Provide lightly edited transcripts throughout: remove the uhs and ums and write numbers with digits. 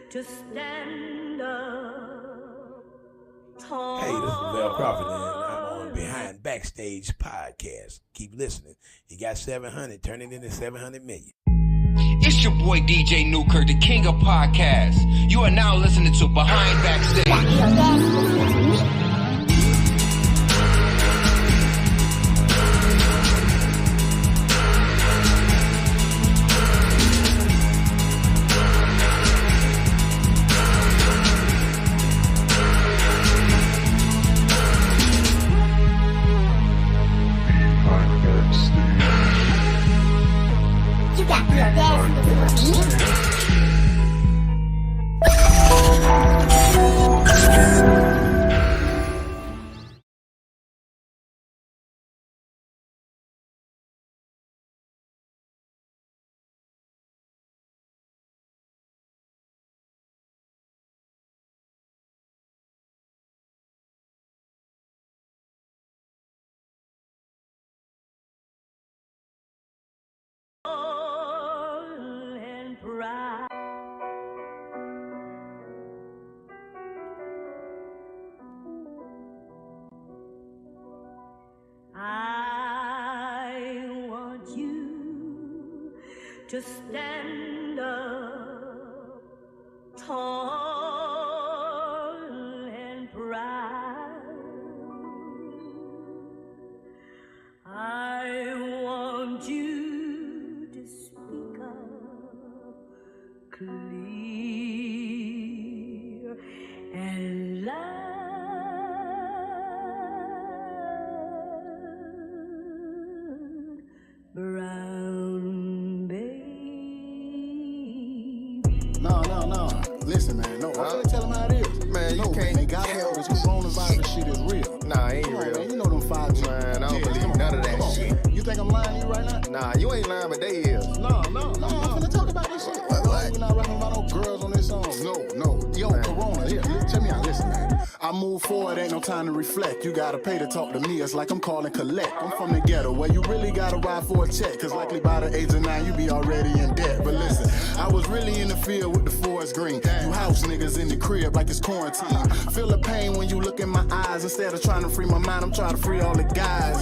to stand up tall. Hey, this is Val Crawford, and I'm on Behind Backstage podcast. Keep listening. You got 700, turn it into 700 million. It's your boy DJ Newkirk, the king of podcasts. You are now listening to Behind Backstage. And pride. I want you to stand up tall and proud. I want you to speak up clear and loud. Brown baby. No. Listen, man. No, I'm gonna tell them how it is. Man, you no, can't. Man, they gotta know this coronavirus shit is real. Nah, it ain't Come on, real. man, you know them 5G. Man, I don't believe none of that shit. You think I'm lying to you right now? Nah, you ain't lying, but they is. No, I'm finna talk about this shit. We're not rapping about no girls on this song. No. Yo, man. Corona, here, tell me how, listen, man. I move forward, ain't no time to reflect. You gotta pay to talk to me, it's like I'm calling collect. I'm from the ghetto, where you really gotta ride for a check. Cause likely by the age of 9, you be already in debt. But listen, I was really in the field with the forest green. You house niggas in the crib like it's quarantine. Feel the pain when you look in my eyes. Instead of trying to free my mind, I'm trying to free all the guys.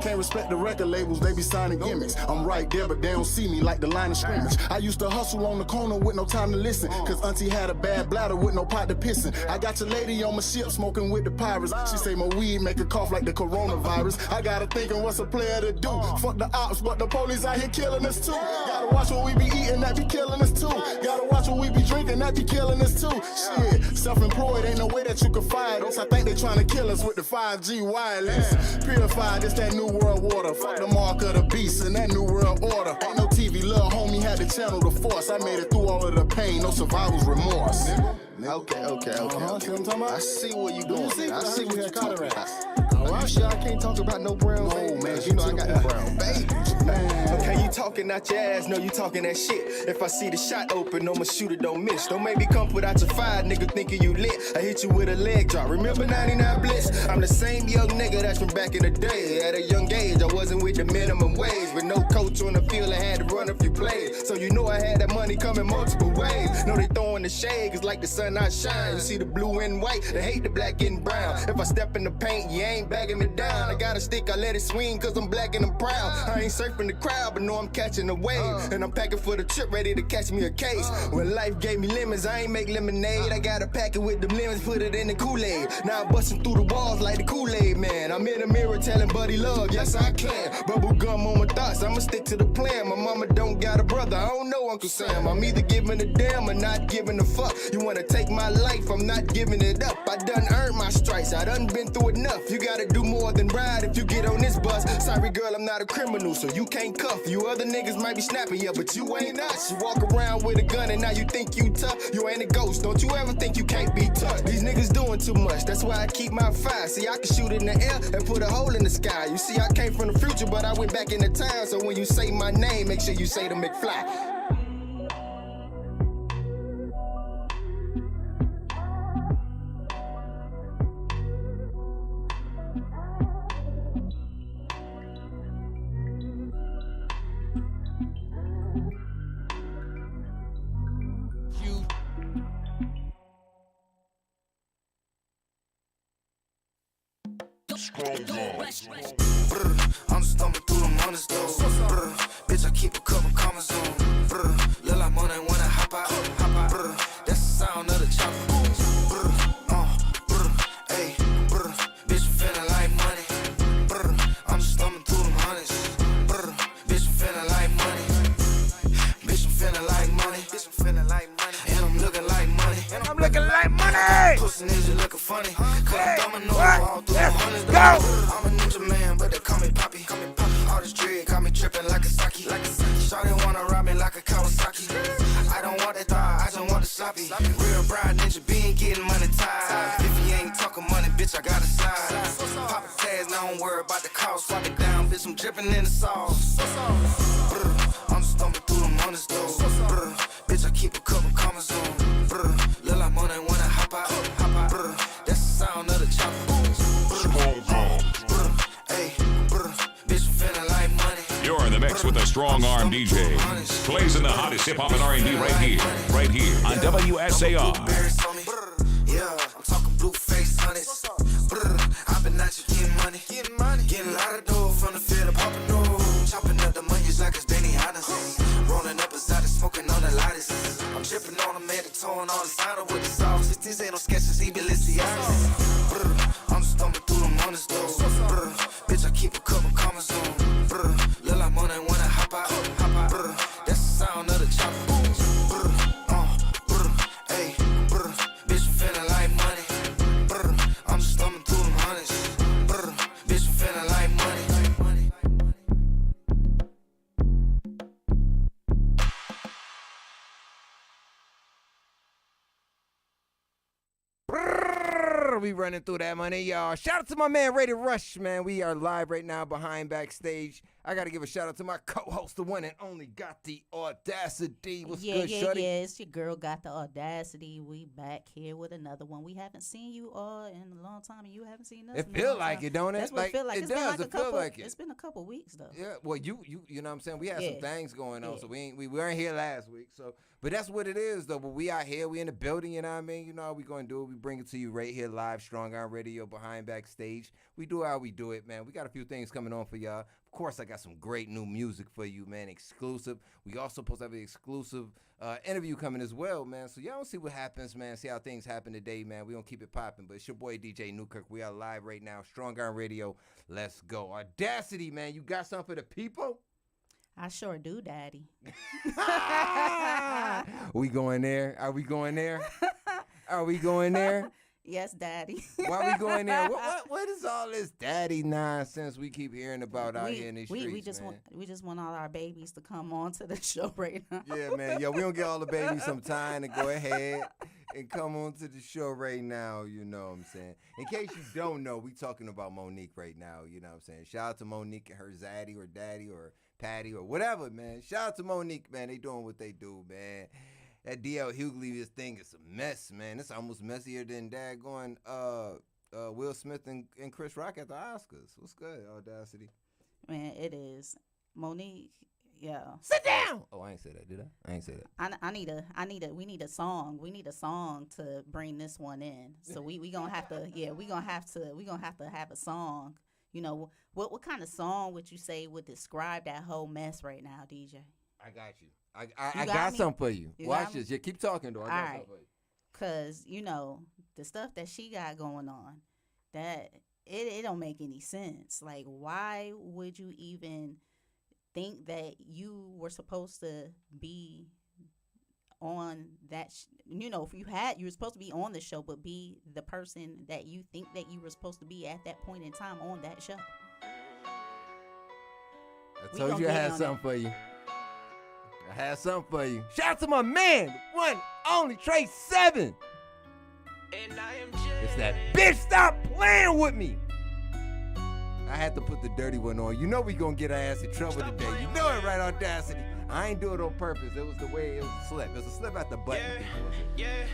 Can't respect the record labels, they be signing gimmicks. I'm right there, but they don't see me like the line of scrimmage. I used to hustle on the corner with no time to listen. Cause auntie had a bad bladder with no pot to pissin'. I got your lady on my ship smoking with the pirates. She say my weed make her cough like the coronavirus. I got her thinking what's a player to do. Fuck the ops, but the police out here killing us too. Gotta watch what we be eating, that be killing us too. Gotta watch what we be drinking, that be killing us too. Shit, self-employed, ain't no way that you can fire us. I think they trying to kill us with the 5G wireless. Purified, it's that new world water. Fuck the mark of the beast and that new world order. Ain't no TV, little homie had to channel the force. I made it through all of the pain, no survivor's remorse. Okay. See what I'm talking about? I see where you going. I see what you're talking about. Alright. You sure I can't talk about no brown No, babies? man, You know I got the brown babies. Man. Okay, you talking out your ass, no, you talking that shit. If I see the shot open, I'ma shoot it, don't miss. Don't make me come put out your fire, nigga, thinking you lit. I hit you with a leg drop. Remember 99 Blitz? I'm the same young nigga that's from back in the day. At a young age, I wasn't with the minimum wage. With no coach on the field, I had to run a few plays. So you know I had that money coming multiple ways. Know they throwing the shade, cause like the sun I shine. You see the blue and white, they hate the black and brown. If I step in the paint, you ain't bagging me down. I got a stick, I let it swing, cause I'm black and I'm proud. I ain't surfing the crowd, but know I'm catching a wave. And I'm packing for the trip, ready to catch me a case. When life gave me lemons, I ain't make lemonade. I got a packet with the lemons, put it in the Kool-Aid. Now I'm busting through the walls like the Kool-Aid man. I'm in the mirror telling Buddy love, yes I can. Bubble gum on my thoughts, I'ma stick to the plan. My mama don't got a brother, I don't know Uncle Sam. I'm either giving a damn or not giving a fuck. You wanna take my life, I'm not giving it up. I done earned my stripes, I done been through enough. You gotta do more than ride if you get on this bus. Sorry girl, I'm not a criminal, so you can't cuff. You other niggas might be snapping, yeah, but you ain't us. You walk around with a gun and now you think you tough. You ain't a ghost, don't you ever think you can't be touched. These niggas doing too much, that's why I keep my fire. See, I can shoot it in the air and put a hole in the sky. You see, I came from the future, but I went back in the time. So when you say my name, make sure you say the McFly. I'm just thumbing through them honest though. Bitch, I keep a couple commas on. Look like money when I hop out. That's the sound of the chopper. Hey, bitch, I'm feeling like money. I'm just thumbing through them honest. Bitch, I'm feeling like money. Bitch, I'm feeling like money. Bitch, I'm feeling like money. And I'm looking like money. And I'm looking like money. Pussy niggas looking funny. Cause I'm thumbing all through them honest. Go. I'm a ninja man, but they call me Poppy. All this dread got me tripping like a Saki. Shawty wanna rob me like a Kawasaki. I don't want that thigh, I just want the sloppy. Real bride ninja being getting money tied. If you ain't talking money, bitch, I gotta slide. Pop a tags, now don't worry about the cost. Swap it down, bitch, I'm dripping in the sauce. I'm just thumbing through them honest though. Bitch, I keep a couple commas on. Look like money when I hop out. That's the sound of the chopper. You're in the mix with a strong arm DJ. Plays in the hottest hip hop and R&B right here on WSAR. Yeah, I'm talking blue face honest. I've been out you getting money, getting a lot of dough from the field of popping dough. Chopping up the money like it's Benny Hennessy. Rolling up beside it, smoking on the lightest. I'm dripping on the man, towing on the side with the sauce. These ain't no sketches, he be Balenciagas. I'm just thumbing through them honest though. Bitch, I keep a couple commas on. Look like money when I hop out. That's the sound of the chopper. Hey, bitch, I'm feeling like money. I'm just thumbing through them honest. Bitch, I'm feeling like money. We running through that money, y'all. Shout out to my man, Rated Rush, man. We are live right now behind backstage. I got to give a shout out to my co-host, the one and only Got the Audacity. What's good, shorty? Yeah, it's your girl Got the Audacity. We back here with another one. We haven't seen you all in a long time, and you haven't seen us. It feel like it, don't it? That's what it feel like. It does. It feel like it. It's been a couple weeks though. Yeah. Well, you know what I'm saying. We had some things going on, so we weren't here last week. So, but that's what it is, though. But we out here. We in the building. You know what I mean? You know how we gonna do it. We bring it to you right here live, Strong on Radio, behind backstage. We do how we do it, man. We got a few things coming on for y'all. Of course, I got some great new music for you, man. Exclusive. We also supposed to have an exclusive interview coming as well, man. So y'all see what happens, man. See how things happen today, man. We gonna keep it popping. But it's your boy DJ Newkirk. We are live right now, Strong on Radio. Let's go. Audacity, man. You got something for the people? I sure do, Daddy. We going there? Are we going there? Are we going there? Yes, Daddy. Why we going there? What is all this daddy nonsense we keep hearing about out here in these streets, we just want all our babies to come on to the show right now. Yeah, man. Yo, we don't get all the babies some time to go ahead and come on to the show right now, you know what I'm saying? In case you don't know, we talking about Monique right now, you know what I'm saying? Shout out to Monique and her zaddy or daddy or Patty or whatever, man. Shout out to Monique, man. They doing what they do, man. That D.L. Hughley, this thing is a mess, man. It's almost messier than daggone Will Smith and Chris Rock at the Oscars. What's good, Audacity? Man, it is. Monique, yeah. Sit down! Oh, I ain't say that, did I? I ain't say that. We need a song. We need a song to bring this one in. So we gonna have to, we gonna have to have a song. You know, what kind of song would you say would describe that whole mess right now, DJ? I got you. I got something for you. Watch this. Yeah, keep talking, though. I got something for you. Because, you know, the stuff that she got going on, that it don't make any sense. Like, why would you even think that you were supposed to be on that? You know, if you were supposed to be on the show, but be the person that you think that you were supposed to be at that point in time on that show. I told you I had something for you. I had something for you. Shout out to my man, the one, only Trey 7. It's that bitch, stop playing with me. I had to put the dirty one on. You know we gonna get our ass in trouble today. You know it, right, Audacity? I ain't do it on purpose. It was the way it was a slip. It was a slip at the button. Yeah,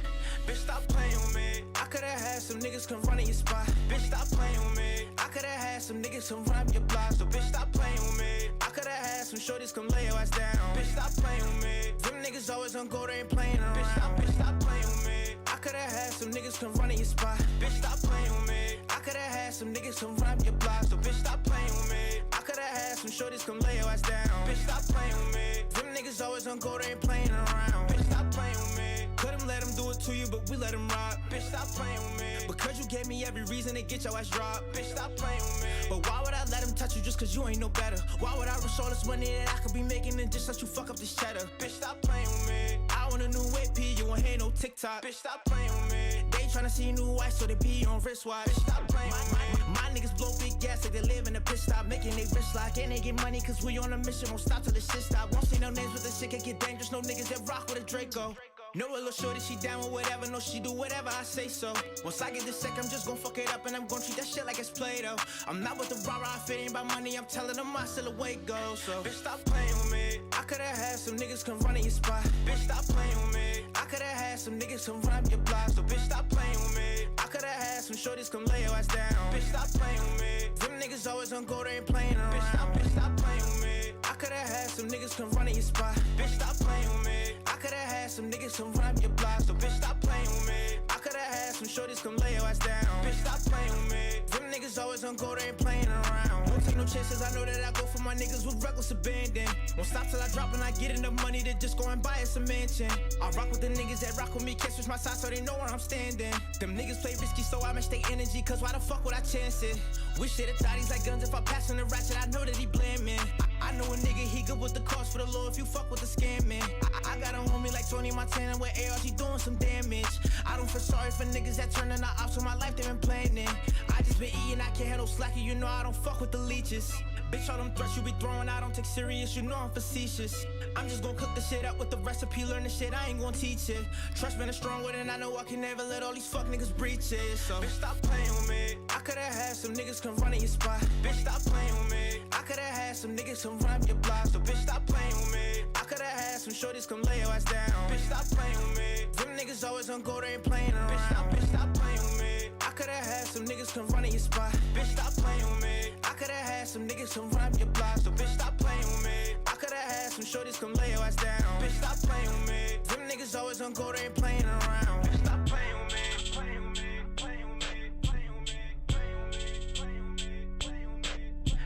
bitch, stop playing with me. I could've had some niggas come run in your spot. Bitch, stop playing with me. I could've had some niggas come run up your block. So bitch, stop playing with me. I could've had some shorties come lay your ass down. Bitch, stop playing with me. Them niggas always on go, they ain't playing around. Bitch, stop playing with me. I could've had some niggas come run in your spot. Bitch, stop playing with me. I could've had some niggas come run up your block, so bitch stop playing with me. I could've had some shorties come lay your ass down, bitch stop playing with me. Them niggas always on go, they ain't playing around, bitch stop playing with me. Couldn't let them do it to you, but we let them rock, bitch stop playing with me. Because you gave me every reason to get your ass dropped, bitch stop playing with me. But why would I let him touch you just cause you ain't no better? Why would I risk all this money that I could be making and just let you fuck up this cheddar? Bitch stop playing with me. I want a new AP, you won't hear no TikTok, bitch stop playing with me. They tryna see new white so they be on wristwatch, bitch stop playing with me. My niggas blow big gas like they live in a pit stop, making they wrist lock and they get money cause we on a mission, won't stop till the shit stop. Won't say no names but the shit can get dangerous, no niggas that rock with a Draco. No a little shorty, she down with whatever, no she do whatever I say so. Once I get this sick, I'm just gon' fuck it up and I'm gon' treat that shit like it's Play-Doh. I'm not with the rah-rah, if it ain't about money, I'm telling them I still away go. So, bitch stop playing with me. I could've had some niggas come run in your spot, bitch stop playing with me. I could've had some niggas come run up your block, so bitch stop playing with me. I could've had some shorties come lay your ass down, bitch stop playing with me. Them niggas always on go, they ain't playing around, bitch stop playing with me. I could've had some niggas come run in your spot, bitch stop playing with me. I could've had some niggas come run up your block, so bitch stop playing with me. I could've had some shorties come lay your ass down, bitch stop playing with me. Them niggas always on go, they ain't playing around. Won't take no chances, I know that I go for my niggas with reckless abandon. Won't stop till I drop and I get enough money to just go and buy us a mansion. I rock with the niggas that rock with me, can't switch my side so they know where I'm standing. Them niggas play risky so I match their energy, cause why the fuck would I chance it? Wish shit thought he's like guns, if I pass on the ratchet I know that he blaming. I know a nigga, he good with the cost for the law if you fuck with the scamming. I got a homie like Tony Montana with ARs, he doing some damage. I don't feel sorry for niggas that turning out ops in my life, they been planning. I just been eating, I can't handle slacking, you know I don't fuck with the leeches. Bitch, all them threats you be throwing, I don't take serious, you know I'm facetious. I'm just gon' cook the shit up with the recipe, learn the shit, I ain't gon' teach it. Trust been a strong with it, and I know I can never let all these fuck niggas breach it. So, bitch, stop playing with me. I could've had some niggas come run in your spot, bitch, stop playing with me. I could've had some niggas come run up your block, so bitch, stop playing with me. I could've had some shorties come lay your ass down, bitch, stop playing with me. Them niggas always on go, they ain't playing around, bitch, stop playing with me. I could've had some niggas come run in your spot, bitch, stop playing with me. I could've had some niggas come run up your block, so bitch, stop playing with me. I could've had some shorties come lay your ass down, bitch, stop playing with me. Them niggas always on go, they ain't playing around, bitch, stop playing with me.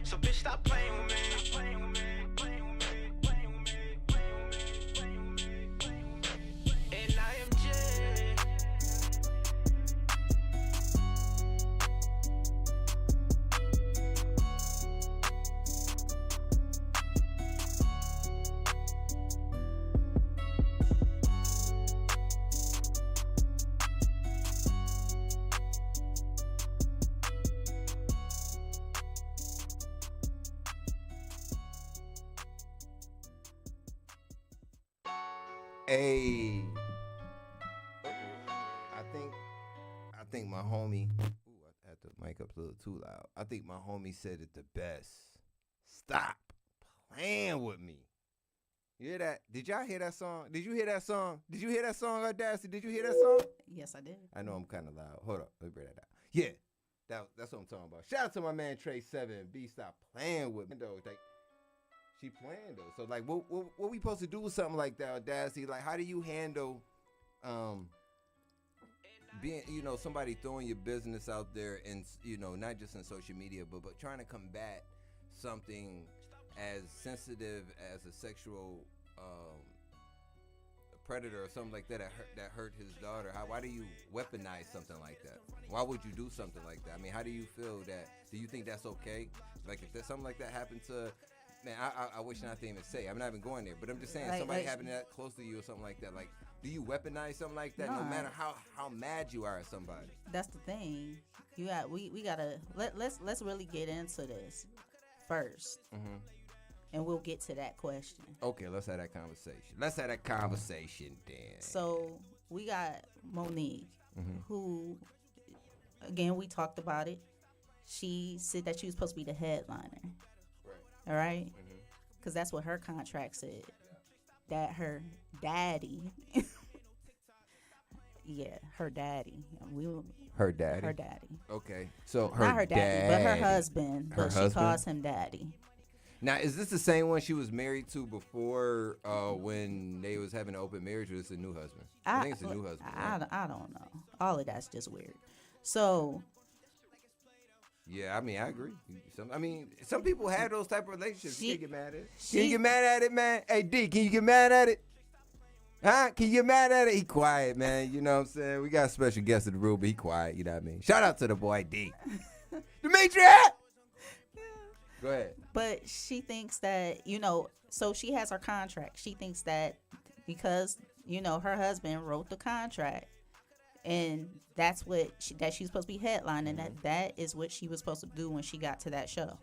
So bitch, stop playing with me. And I am Jay. Hey, I think my homie. Ooh, I had the mic up a little too loud. I think my homie said it the best. Stop playing with me. You hear that? Did y'all hear that song? Did you hear that song? Did you hear that song, Audacity? Did you hear that song? Yes, I did. I know I'm kind of loud. Hold up, let me bring that down. Yeah, that's what I'm talking about. Shout out to my man Trey 7. B, stop playing with me though. Like, she playing though. So like, what we supposed to do with something like that, Audacity? Like, how do you handle being, somebody throwing your business out there and, not just in social media, but trying to combat something as sensitive as a sexual predator or something like that that hurt his daughter? Why do you weaponize something like that? Why would you do something like that? I mean, how do you feel that? Do you think that's okay? Like, if there's something like that happened to, man, I wish not to even say. I'm not even going there, but I'm just saying, somebody having that close to you or something like that. Like, do you weaponize something like that? No matter how mad you are at somebody. That's the thing. We gotta let's really get into this first. Mm-hmm. And we'll get to that question. Okay, let's have that conversation. Then. So we got Monique, who, again, we talked about it. She said that she was supposed to be the headliner. Right. All right? Because that's what her contract said. That her daddy. Yeah, her daddy. Her daddy? Her daddy. Okay. So not her daddy, but her husband. But she calls him daddy. Now, is this the same one she was married to before when they was having an open marriage, or is it a new husband? I think it's a new husband. I don't know. All of that's just weird. So Yeah, I mean, I agree. Some people have those type of relationships. You can't get mad at it. Can you get mad at it, man? Hey, D, can you get mad at it? Huh? Can you get mad at it? He quiet, man. You know what I'm saying? We got a special guest in the room, but he quiet. You know what I mean? Shout out to the boy, D. Dimitri! Go ahead. But she thinks that, so she has her contract. She thinks that because, her husband wrote the contract, and that's what that she's supposed to be headlining. That is what she was supposed to do when she got to that show.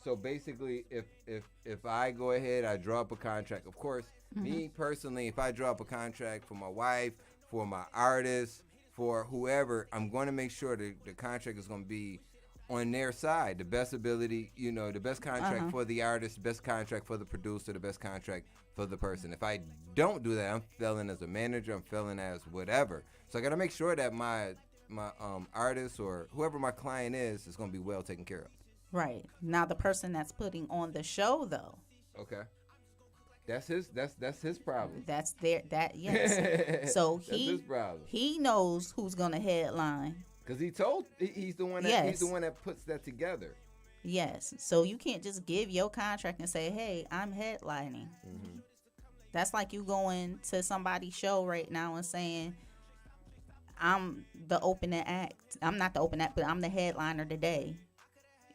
So basically, if I go ahead, I draw up a contract. Of course, me personally, if I draw up a contract for my wife, for my artist, for whoever, I'm going to make sure that the contract is going to be on their side. The best ability, the best contract for the artist, best contract for the producer, the best contract for the person. If I don't do that, I'm failing as a manager. I'm failing as whatever. So I got to make sure that my artist or whoever my client is going to be well taken care of. Right. Now the person that's putting on the show, though. Okay. That's his problem. That's yes. So that's his problem. He knows who's gonna headline. Cause he's the one that puts that together. Yes. So you can't just give your contract and say, "Hey, I'm headlining." Mm-hmm. That's like you going to somebody's show right now and saying, "I'm the opening act. I'm not the opening act, but I'm the headliner today."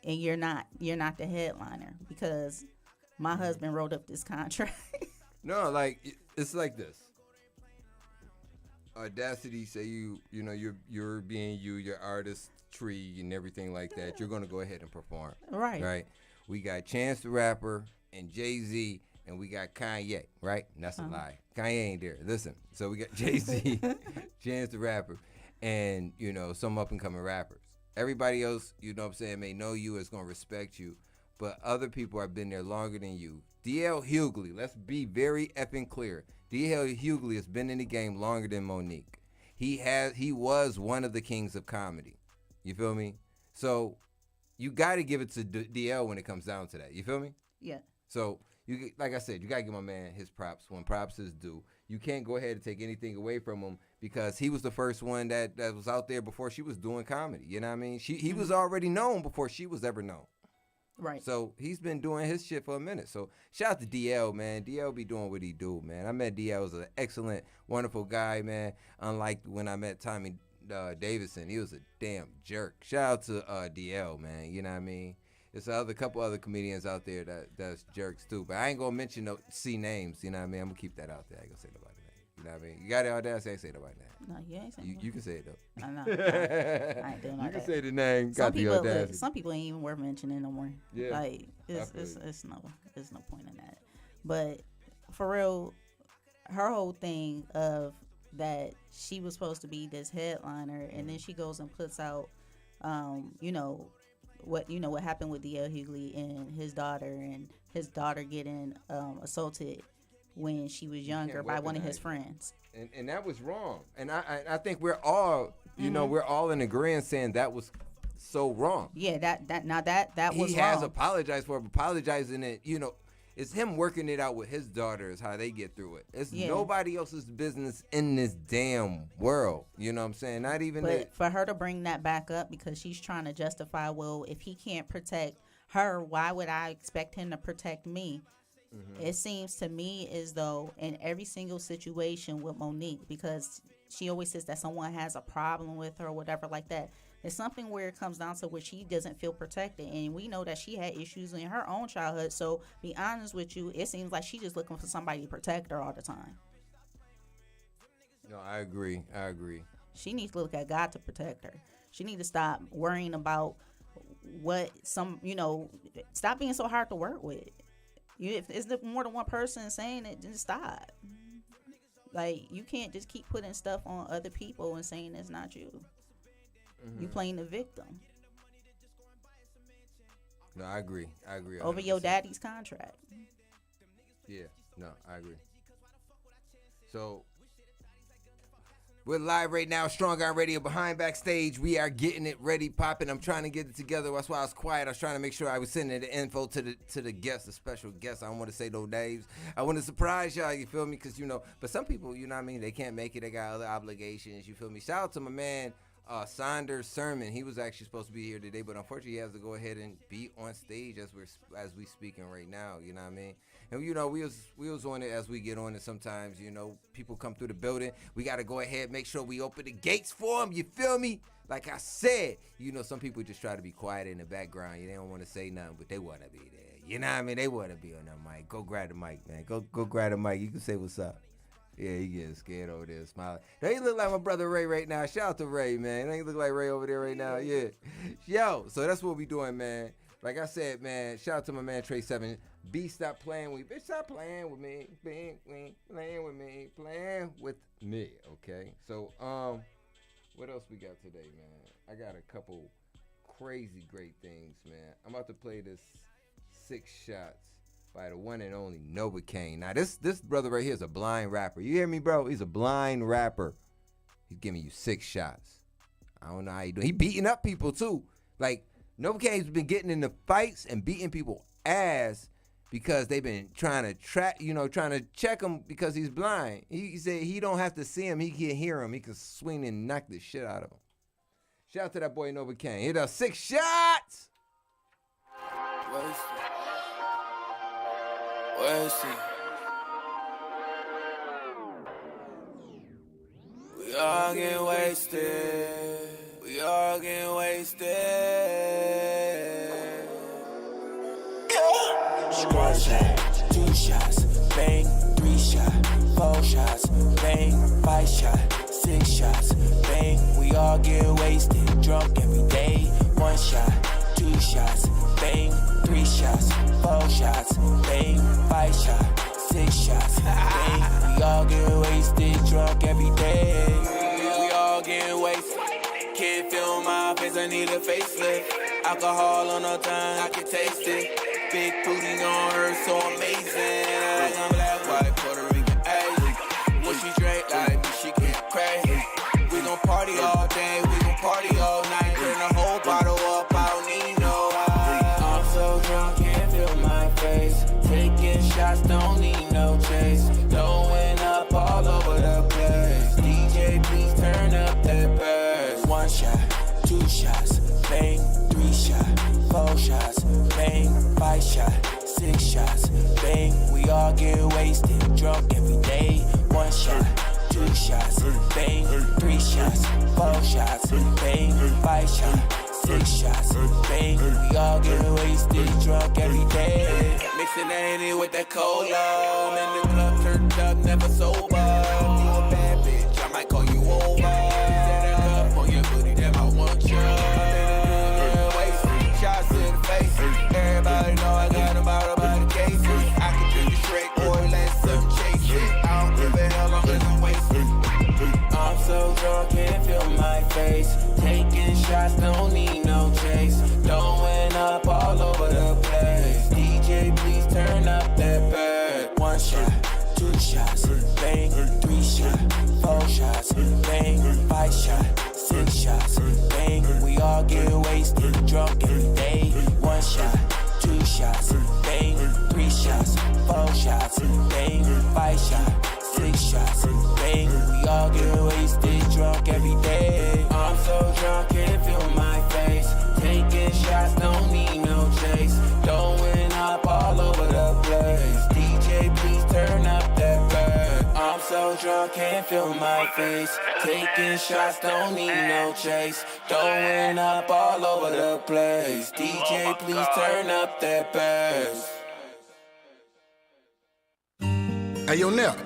And you're not the headliner because my husband wrote up this contract. No, like it's like this. Audacity say you're being your artistry and everything like that. You're gonna go ahead and perform. Right. We got Chance the Rapper and Jay-Z and we got Kanye. Right? And that's a lie. Kanye ain't there. Listen. So we got Jay-Z, Chance the Rapper, and some up and coming rappers. Everybody else, may know you, is going to respect you. But other people have been there longer than you. D.L. Hughley, let's be very effing clear. D.L. Hughley has been in the game longer than Monique. He was one of the kings of comedy. You feel me? So you got to give it to D.L. when it comes down to that. You feel me? Yeah. So, like I said, you got to give my man his props when props is due. You can't go ahead and take anything away from him because he was the first one that was out there before she was doing comedy. You know what I mean? He was already known before she was ever known. Right. So he's been doing his shit for a minute. So shout out to DL, man. DL be doing what he do, man. I met DL. Was an excellent, wonderful guy, man. Unlike when I met Tommy Davidson, he was a damn jerk. Shout out to DL, man. You know what I mean? There's a couple other comedians out there that's jerks too, but I ain't gonna mention no C names. You know what I mean? I'm gonna keep that out there. I ain't gonna say nobody's name. You know what I mean? You got the audacity, I ain't say nobody's name. No, you ain't saying. You can say it though. I know. I ain't doing all you that. can say the name. Got the audacity. Some people ain't even worth mentioning no more. Yeah. Like it's no point in that. But for real, her whole thing of that she was supposed to be this headliner, and then she goes and puts out, what happened with D.L. Hughley and his daughter getting assaulted when she was younger by one of his friends. And that was wrong. And I think we're all, we're all in agreement saying that was so wrong. Yeah, that was wrong. He has apologized for it, apologizing it, it's him working it out with his daughters, how they get through it. It's nobody else's business in this damn world. You know what I'm saying? Not even But for her to bring that back up because she's trying to justify, well, if he can't protect her, why would I expect him to protect me? Mm-hmm. It seems to me as though in every single situation with Monique, because she always says that someone has a problem with her or whatever like that, it's something where it comes down to where she doesn't feel protected. And we know that she had issues in her own childhood. So be honest with you, it seems like she's just looking for somebody to protect her all the time. No, I agree. She needs to look at God to protect her. She needs to stop worrying about what stop being so hard to work with. If it's more than one person saying it, then stop. Like, you can't just keep putting stuff on other people and saying it's not you. Mm-hmm. You playing the victim. No, I agree. 100%. Over your daddy's contract. Yeah, no, I agree. So, we're live right now, Strong Arm Radio, Behind Backstage. We are getting it ready, popping. I'm trying to get it together. That's why I was quiet. I was trying to make sure I was sending the info to the guests, the special guests. I don't want to say no names. I want to surprise y'all, you feel me? Because, but some people, you know what I mean, they can't make it. They got other obligations, you feel me? Shout out to my man, Saunders Sermon, he was actually supposed to be here today, but unfortunately he has to go ahead and be on stage as we speaking right now. You know what I mean? And you know, we was on it as we get on it. Sometimes, you know, people come through the building. We got to go ahead, make sure we open the gates for them. You feel me? Like I said, you know, some people just try to be quiet in the background. They don't want to say nothing, but they want to be there. You know what I mean? They want to be on that mic. Go grab the mic, man. Go grab the mic. You can say what's up. Yeah, he getting scared over there, smiling. Now, he look like my brother Ray right now. Shout out to Ray, man. He look like Ray over there right now. Yeah. Yo, so that's what we doing, man. Like I said, man, shout out to my man Trey 7. B, stop playing with me. Bitch, stop playing with me. Playing with me, okay? So, what else we got today, man? I got a couple crazy great things, man. I'm about to play this 6 Shots by the one and only Novocaine. Now, this brother right here is a blind rapper. You hear me, bro? He's a blind rapper. He's giving you 6 shots. I don't know how he doing. He beating up people, too. Like, Novocaine's been getting into fights and beating people ass because they've been trying to check him because he's blind. He said he don't have to see him. He can hear him. He can swing and knock the shit out of him. Shout out to that boy Novocaine. Hit us 6 shots. Wasted. We all get wasted. We all get wasted. One shot, 2 shots, bang, 3 shots, 4 shots, bang, 5 shots, 6 shots, bang. We all get wasted, drunk every day. 1 shot, 2 shots, bang, 3 shots, 4 shots, bang, 5 shots, 6 shots, bang. We all get wasted, drunk every day. We all get wasted. Can't feel my face, I need a facelift. Alcohol on no time, I can taste it. Big booty on her, so amazing. Like I'm black, white, Puerto Rican, ayy. When she drink like me, she get crazy. We gon' party all day, we gon' party all night. Turn the whole bottle up, I don't need no ice. I'm so drunk, can't feel my face. Taking shots, don't need no chase. Blowing up all over the place. DJ, please turn up that bass. 1 shot, 2 shots, bang, 3 shots, 4 shots, bang, 5 shots, 6 shots, bang. We all get wasted, drunk every day. 1 shot, 2 shots, bang, 3 shots, 4 shots, bang, 5 shots, 6 shots, bang. We all get wasted, drunk every day. Mixing that Henny with that cola. I'm in the club, turned up, never sober. You a bad bitch, I might call you over. Set it up on your booty, damn, I want you. Shots in the face. Everybody know I got a bottle by the case. I can drink it straight or let some chase it. I don't give a hell, I'm gonna waste it. I'm so drunk, can't feel my face. Taking shots, don't need no chase. Blowing up all over the place. DJ, please turn up that bass. 1 shot, 2 shots, bang, 3 shots, 4 shots, bang, 5 shots, 6 shots, bang. We all get wasted, drunk every day. 1 shot, 2 shots, bang, 3 shots, 4 shots, bang, 5 shots, 6 shots, bang. We all get wasted, drunk every day. I'm so drunk, can't feel my face. Taking shots, don't need no chase. Blowing up all over the place. DJ, please turn up that bass. I'm so drunk, can't feel my face. Taking shots, don't need no chase. Throwing up all over the place. DJ, please turn up that bass. Hey, yo, Nep.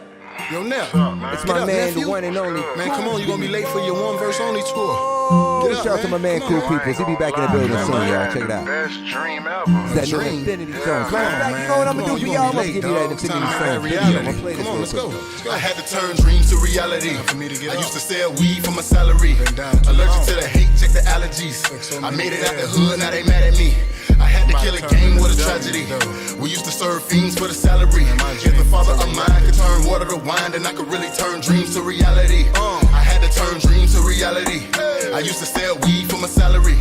It's my man, the one and only. Man, come on, you gonna be late for your 1 verse only tour. Shout out to my man, Cool Peoples. He be back in the building soon, y'all. Check it out. Best dream ever. That new Infinity Stones. Matter of fact, you know what I'm gonna do for y'all? I'm gonna give you that Infinity Stones. I'm gonna play this real quick. I had to turn dreams to reality. I used to sell weed for my salary. Allergic to the hate, check the allergies. I made it out the hood, now they mad at me. I had to kill a game, what a tragedy. We used to serve fiends for the salary. If the father of mine could turn water to wine, then I could really turn dreams to reality. I had to turn dreams to reality. I used to sell weed for my salary.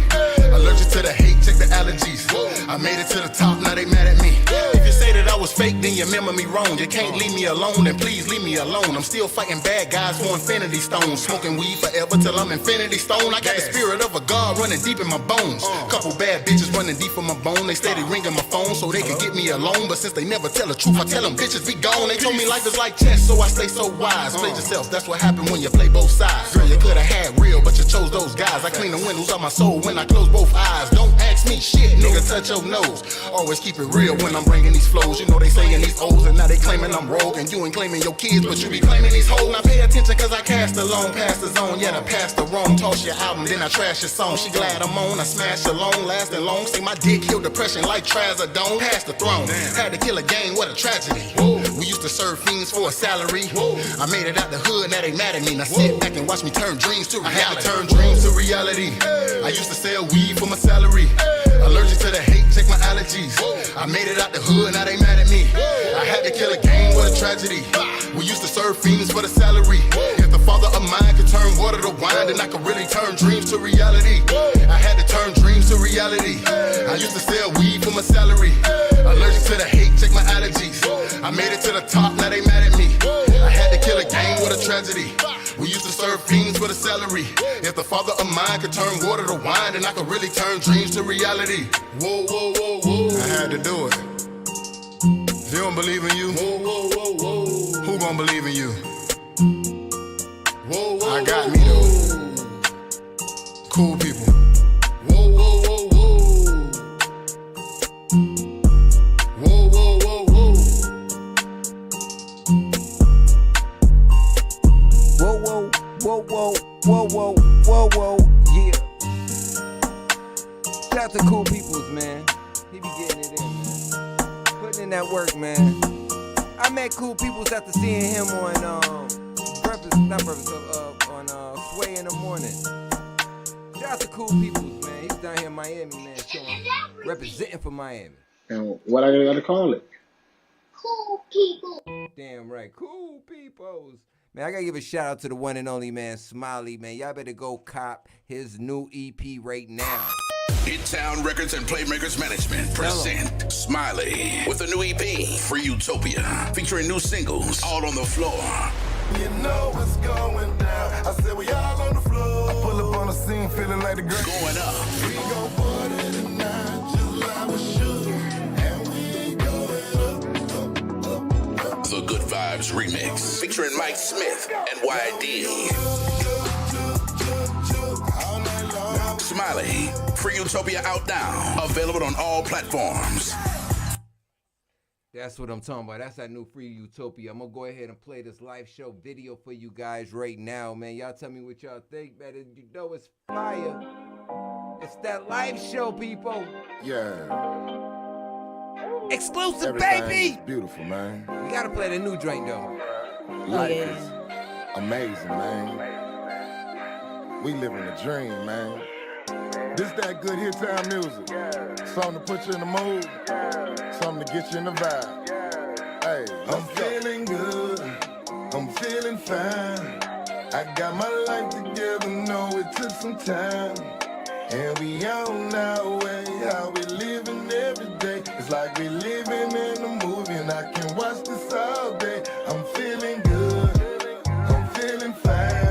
Allergic to the hate, check the allergies. I made it to the top, now they mad at me. If you say that I was fake, then you remember me wrong. You can't leave me alone, then please leave me alone. I'm still fighting bad guys for infinity stones. Smoking weed forever till I'm infinity stone. I got the spirit of a god running deep in my bones. Couple bad bitches running deep in my bone. They steady ringing my phone so they can get me alone. But since they never tell the truth, I tell them bitches be gone. They told me life is like chess, so I stay so wise. Play yourself, that's what happened when you play both sides. Girl, you could've had real, but you chose those guys. I clean the windows of my soul when I close both eyes. Don't ask me shit, nigga, touch your nose. Always keep it real when I'm bringing these flows. You know they saying these O's and now they claiming I'm rogue. And you ain't claiming your kids, but you be claiming these hoes. Now pay attention cause I cast alone, past the zone. Yeah, the past the wrong. Toss your album, then I trash your song. She glad I'm on, I smash along, lasting long. See my dick heal depression like trazodone. Past the throne, had to kill a gang, what a tragedy. We used to serve fiends for a salary. I made it out the hood, now they mad at me. Now sit back and watch me turn dreams to reality. I had to turn dreams to reality. I used to sell weed for my salary. Allergic to the hate, check my allergies. I made it out the hood, now they mad at me. I had to kill a gang, what a tragedy. We used to serve fiends for the salary. If the father of mine could turn water to wine, then I could really turn dreams to reality. I had to turn dreams to reality. I used to sell weed for my salary. Allergic to the hate, check my allergies. I made it to the top, now they mad at me. I had to kill a gang, what a tragedy. We used to serve fiends for the salary. If the father of mine could turn water to wine, then I could really turn dreams to reality. Whoa, whoa, whoa, whoa. I had to do it. If you don't believe in you, whoa, whoa, whoa, whoa. Who gon' believe in you? Whoa, whoa, I got me though. Cool people. Whoa, whoa, whoa, whoa. Whoa, whoa, whoa, whoa. Whoa, whoa, whoa, whoa, whoa, whoa, whoa, whoa, yeah. Shout out to Cool Peoples, man. He be getting it in, man. Putting in that work, man. I met Cool Peoples after seeing him on Sway in the Morning. Shout out to Cool Peoples, man. He's down here in Miami, man, showing, representing for Miami. And what I gotta call it? Cool people. Damn right, Cool Peoples. Man, I gotta give a shout out to the one and only man, Smiley, man. Y'all better go cop his new EP right now. Hittown Records and Playmakers Management present Smiley with a new EP, Free Utopia, featuring new singles, All on the Floor. You know what's going down. I said we all on the floor. I pull up on the scene feeling like the great. Going up. We gon' party tonight just like we should. And we going up. The Good Vibes Remix, featuring Mike Smith and YD. Smiley, Free Utopia out now. Available on all platforms. That's what I'm talking about. That's that new Free Utopia. I'm going to go ahead and play this live show video for you guys right now, man. Y'all tell me what y'all think, man. You know it's fire. It's that live show, people. Yeah. Exclusive, Everything baby. is beautiful, man. We got to play the new joint, though. Life is amazing, man. We living a dream, man. This that good Hittown music. Something to put you in the mood. Something to get you in the vibe. Hey, I'm feeling good. I'm feeling fine. I got my life together, know it took some time. And we on our way, how we living every day. It's like we living in a movie and I can watch this all day. I'm feeling good. I'm feeling fine.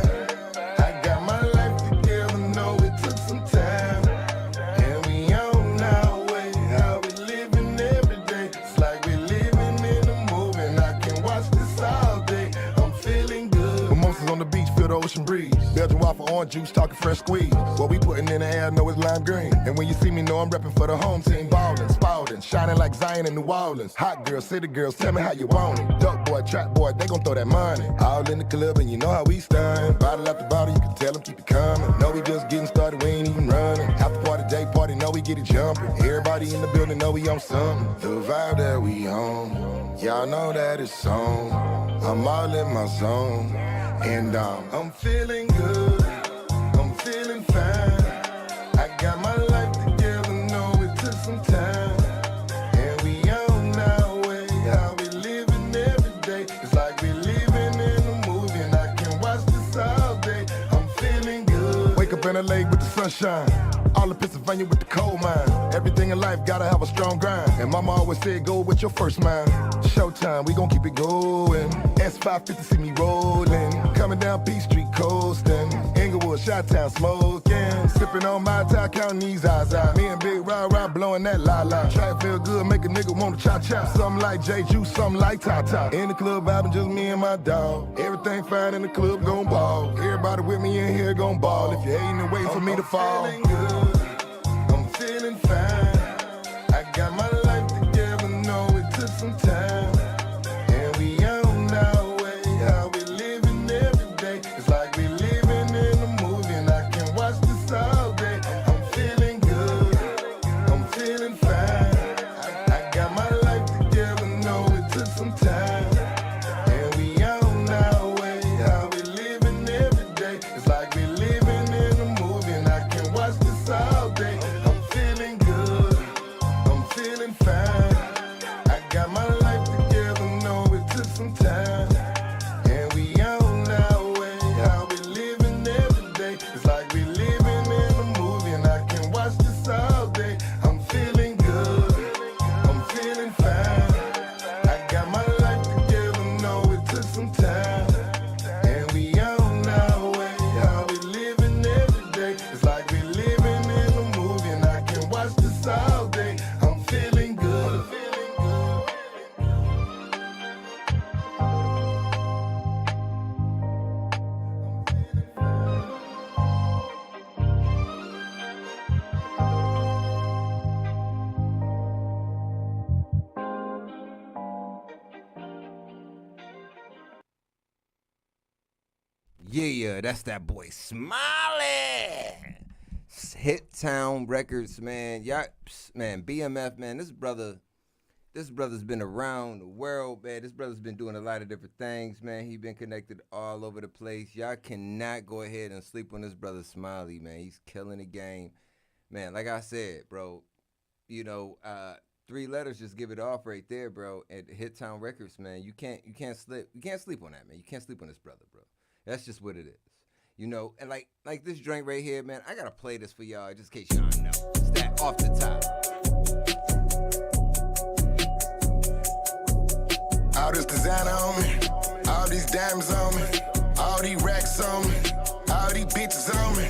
Ocean breeze, Belgian waffle, orange juice, talking fresh squeeze. What we putting in the air, know it's lime green. And when you see me, know I'm repping for the home team. Ballin', spouting, shining like Zion in New Orleans. Hot girls, city girls, tell me how you want it. Duck boy, trap boy, they gon' throw that money. All in the club and you know how we stun. Bottle after bottle, you can tell them keep it coming. Know we just getting started, we ain't even running. After party, day party, know we get it jumping. Everybody in the building know we on something. The vibe that we on, y'all know that it's on. I'm all in my zone. And I'm feeling good, I'm feeling fine. I got my life together, know it took some time. And we on our way, how we living every day. It's like we living in a movie and I can watch this all day. I'm feeling good. Wake up in LA with the sunshine. All of Pennsylvania with the coal mine. Everything in life gotta have a strong grind. And mama always said go with your first mind. Showtime, we gon' keep it going. S550 see me rolling. Coming down P Street coasting. Inglewood, Chi-Town smoking. Sipping on my tie, counting these eyes out. Me and Big Rod blowing that la-la. Track feel good, make a nigga wanna cha-cha. Something like J-Juice, something like Tata. In the club vibing, just me and my dog. Everything fine in the club, gon' ball. Everybody with me in here gon' ball. If you hating and waiting for me to fall. I'm feeling good, I'm feeling fine. I got my life together, know it took some time. And we on our way, how we living every day. It's like we living in a movie and I can watch this all day. I'm feeling good, I'm feeling fine. I got my life together, know it took some time. And we on our way, how we living every day. It's like we living in a movie and I can watch this all day. I'm feeling good, I'm feeling fine. I got my life together, know it took some time. And we on our way, how we living every day. It's like we living in a movie and I can watch this all day. I'm feeling good, I'm feeling fine. I got my life together, know it took some time. And we on our way, how we living every day. It's like we living in a movie and I can watch this all day. I'm feeling good. Yeah, that's that boy Smiley. Hittown Records, man. Y'all, man, BMF, man. This brother's been around the world, man. This brother's been doing a lot of different things, man. He been connected all over the place. Y'all cannot go ahead and sleep on this brother Smiley, man. He's killing the game, man. Like I said, bro, you know, 3 letters just give it off right there, bro. At Hittown Records, man. You can't sleep on that, man. You can't sleep on this brother, bro. That's just what it is. You know, and like this joint right here, man, I gotta play this for y'all just in case y'all know. It's that off the top. All this designer on me, all these diamonds on me, all these racks on me, all these bitches on me.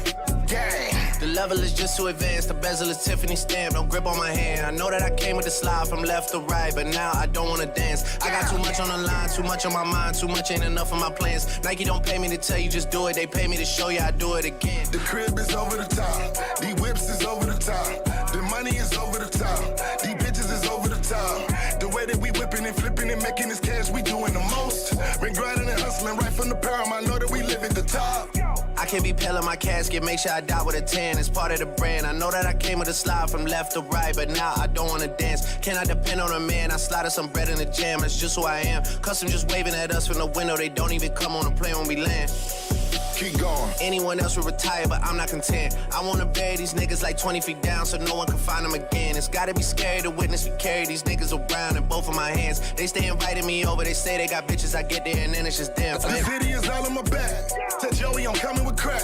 Gang. The level is just too advanced, the bezel is Tiffany stamped, don't grip on my hand. I know that I came with the slide from left to right, but now I don't wanna dance. I got too much on the line, too much on my mind, too much ain't enough of my plans. Nike don't pay me to tell you just do it, they pay me to show you I do it again. The crib is over the top, these whips is over the top, the money is over the top, these bitches is over the top. The way that we whipping and flipping and making this cash, we doing the most. Been grinding and hustling right from the param, I know that we live at the top. I can't be pale in my casket, make sure I die with a 10. It's part of the brand. I know that I came with a slide from left to right, but now I don't wanna dance. Can I depend on a man? I slided some bread in the jam, that's just who I am. Custom just waving at us from the window, they don't even come on the plane when we land. Keep going. Anyone else would retire, but I'm not content. I wanna bury these niggas like 20 feet down so no one can find them again. It's gotta be scary to witness me carry these niggas around in both of my hands. They stay inviting me over, they say they got bitches, I get there and then it's just them. The city is all in my back. Tell Joey I'm coming with crack.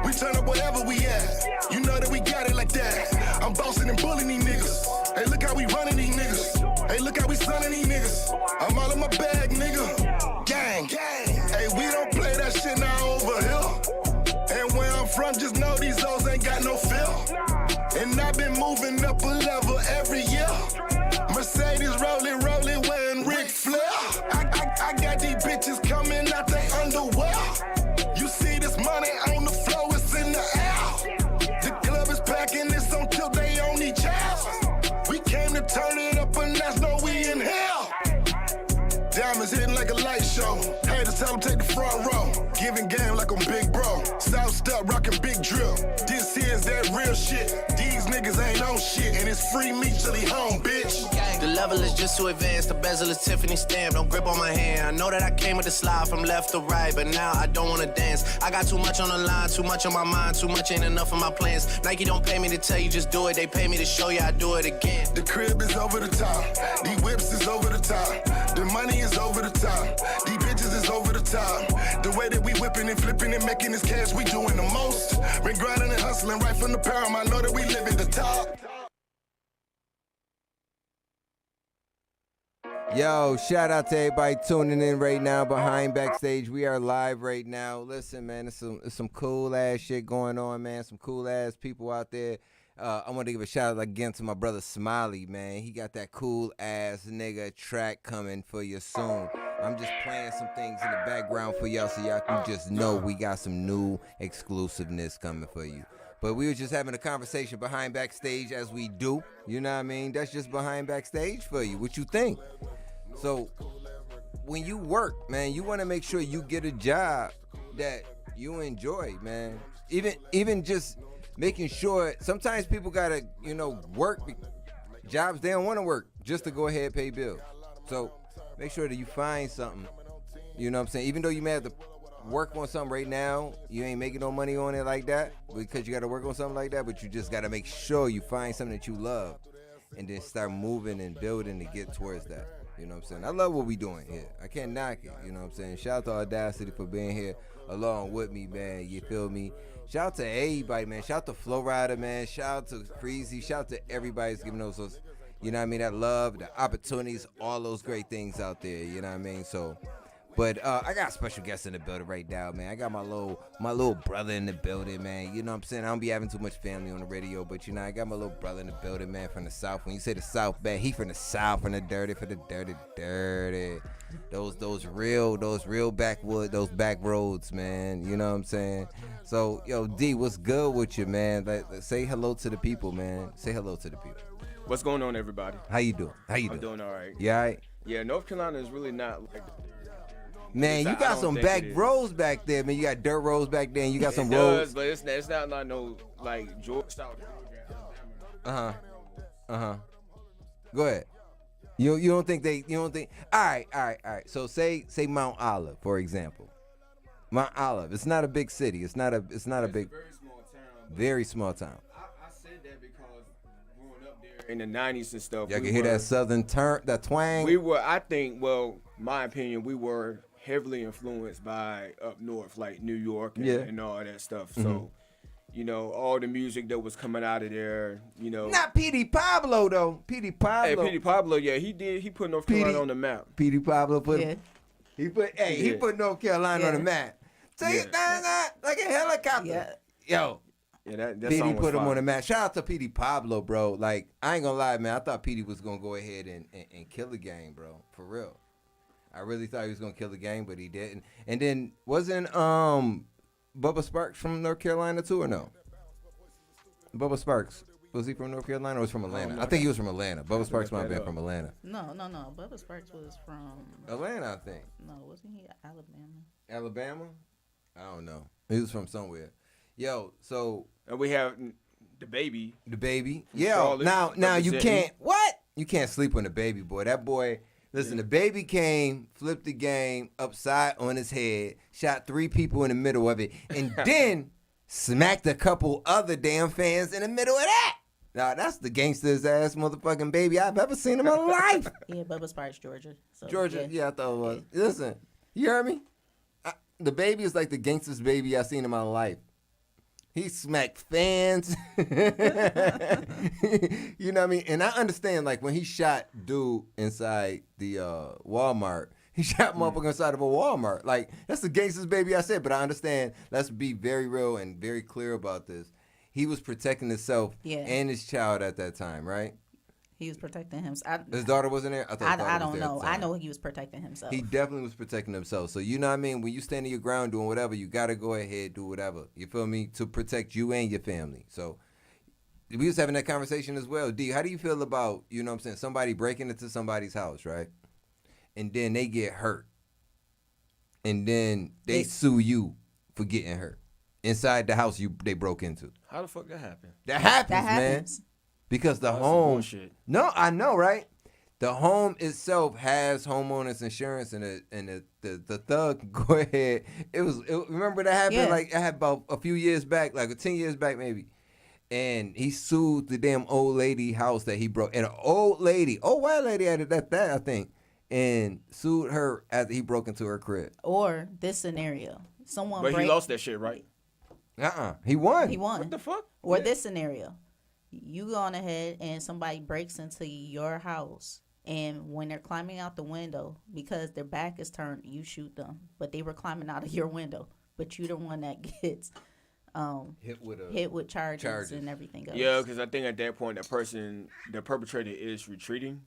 We turn up wherever we at. You know that we got it like that. I'm bossing and bullying these niggas. Hey, look how we running these niggas. Hey, look how we sunning these niggas. I'm all in my bag, nigga. Gang. Hey, we don't play that shit now over here. And where I'm from, just know these hoes ain't got no feel. And I've been moving up a level every year. Mercedes rolling, wearing Ric Flair. I got these bitches coming out they underwear. You see this money on the floor, it's in the air. The club is packing, it's on till they on each ass. We came to turn it up and that's no we in hell. Diamonds hitting like a light show. Haters tell them take the front row. Giving game like I'm big bro. South step rocking big drill. This here's that real shit. These niggas ain't on shit. And it's free meat till he home, bitch. The level is just too advanced, the bezel is Tiffany stamped, don't grip on my hand. I know that I came with the slide from left to right, but now I don't wanna dance. I got too much on the line, too much on my mind, too much ain't enough of my plans. Nike don't pay me to tell you just do it, they pay me to show you I do it again. The crib is over the top, these whips is over the top, the money is over the top, these bitches is over the top. The way that we whipping and flipping and making this cash, we doing the most. Been grinding and hustling hustling right from the pound. I know that we live at the top. Yo, shout out to everybody tuning in right now behind Backstage. We are live right now. Listen, man, it's some cool ass shit going on, man. Some cool ass people out there. I want to give a shout out again to my brother Smiley, man. He got that cool ass nigga track coming for you soon. I'm just playing some things in the background for y'all so y'all can just know we got some new exclusiveness coming for you. But we were just having a conversation behind Backstage as we do. You know what I mean? That's just behind Backstage for you. What you think? So when you work, man, you want to make sure you get a job that you enjoy, man. Even just making sure, sometimes people got to, work jobs they don't want to work just to go ahead and pay bills. So make sure that you find something, you know what I'm saying? Even though you may have to work on something right now, you ain't making no money on it like that because you got to work on something like that, but you just got to make sure you find something that you love and then start moving and building to get towards that. You know what I'm saying? I love what we doing here. I can't knock it. You know what I'm saying? Shout out to Audacity for being here along with me, man. You feel me? Shout out to everybody, man. Shout out to Flow Rider, man. Shout out to Freezy. Shout out to everybody that's giving those, you know what I mean, that love, the opportunities, all those great things out there. You know what I mean? So, but I got a special guest in the building right now, man. I got my little brother in the building, man. You know what I'm saying? I don't be having too much family on the radio, but I got my little brother in the building, man, from the South. When you say the South, man, he from the South, from the dirty. Those real backwood, those back roads, man. You know what I'm saying? So, yo, D, what's good with you, man? Say hello to the people, man. Say hello to the people. What's going on, everybody? How you doing? I'm doing all right. You all right? Yeah, North Carolina is really not like... Man, you got some back roads back there, man. You got dirt roads back there, and you got some roads. But it's not like no like Georgia style. Go ahead. You don't think. All right. So say Mount Olive, for example. Mount Olive. It's not a big city. It's not a big. Very small town. Very small town. I said that because growing up there in the 90s and stuff. Y'all can hear that southern that twang. We were, I think. Well, my opinion, we were heavily influenced by up north, like New York and all that stuff. Mm-hmm. So, all the music that was coming out of there, Not P.D. Pablo, though. P.D. Pablo. Hey, P.D. Pablo, yeah, he did. He put North Carolina on the map. P.D. Pablo he put North Carolina on the map. Take it down like a helicopter. Yeah. Yo. Yeah, that P.D. put him on the map. Shout out to P.D. Pablo, bro. Like, I ain't gonna lie, man. I thought P.D. was gonna go ahead and kill the game, bro. For real. I really thought he was gonna kill the game, but he didn't. And then wasn't Bubba Sparks from North Carolina too, or no? Bubba Sparks, was he from North Carolina or was from Atlanta? I think he was from Atlanta. Bubba Sparks might have been from Atlanta. No. Bubba Sparks was from Atlanta, I think. No, wasn't he Alabama? Alabama? I don't know. He was from somewhere. Yo, so and we have the baby. The baby. Yeah. Now you can't You can't sleep on the baby, boy. That boy. Listen, the baby came, flipped the game upside on his head, shot 3 people in the middle of it, and then smacked a couple other damn fans in the middle of that. Now, that's the gangster's ass motherfucking baby I've ever seen in my life. Yeah, Bubba Sparks, Georgia. So, Georgia, yeah, I thought it was. Yeah. Listen, you heard me? The baby is like the gangster's baby I've seen in my life. He smacked fans. You know what I mean? And I understand, like, when he shot dude inside the Walmart, he shot motherfucker inside of a Walmart. Like, that's the gangster's baby I said, but I understand. Let's be very real and very clear about this. He was protecting himself and his child at that time, right? He was protecting himself. His daughter wasn't there? I don't know. I know he was protecting himself. He definitely was protecting himself. So, you know what I mean? When you stand in your ground doing whatever, you got to go ahead, do whatever. You feel me? To protect you and your family. So, we was having that conversation as well. D, how do you feel about, you know what I'm saying, somebody breaking into somebody's house, right? And then they get hurt. And then they sue you for getting hurt inside the house they broke into. How the fuck that happened? That happens, man. Because the home, no, I know, right? The home itself has homeowners insurance, and the thug can go ahead. Remember that happened? Like it happened about a few years back, like 10 years back maybe. And he sued the damn old lady house that he broke, and an old white lady added that I think, and sued her after he broke into her crib. Or this scenario, but he lost that shit, right? He won. He won. What the fuck? Or this scenario. You going ahead and somebody breaks into your house, and when they're climbing out the window, because their back is turned, you shoot them. But they were climbing out of your window. But you're the one that gets hit with charges and everything else. Yeah, because I think at that point, the perpetrator is retreating.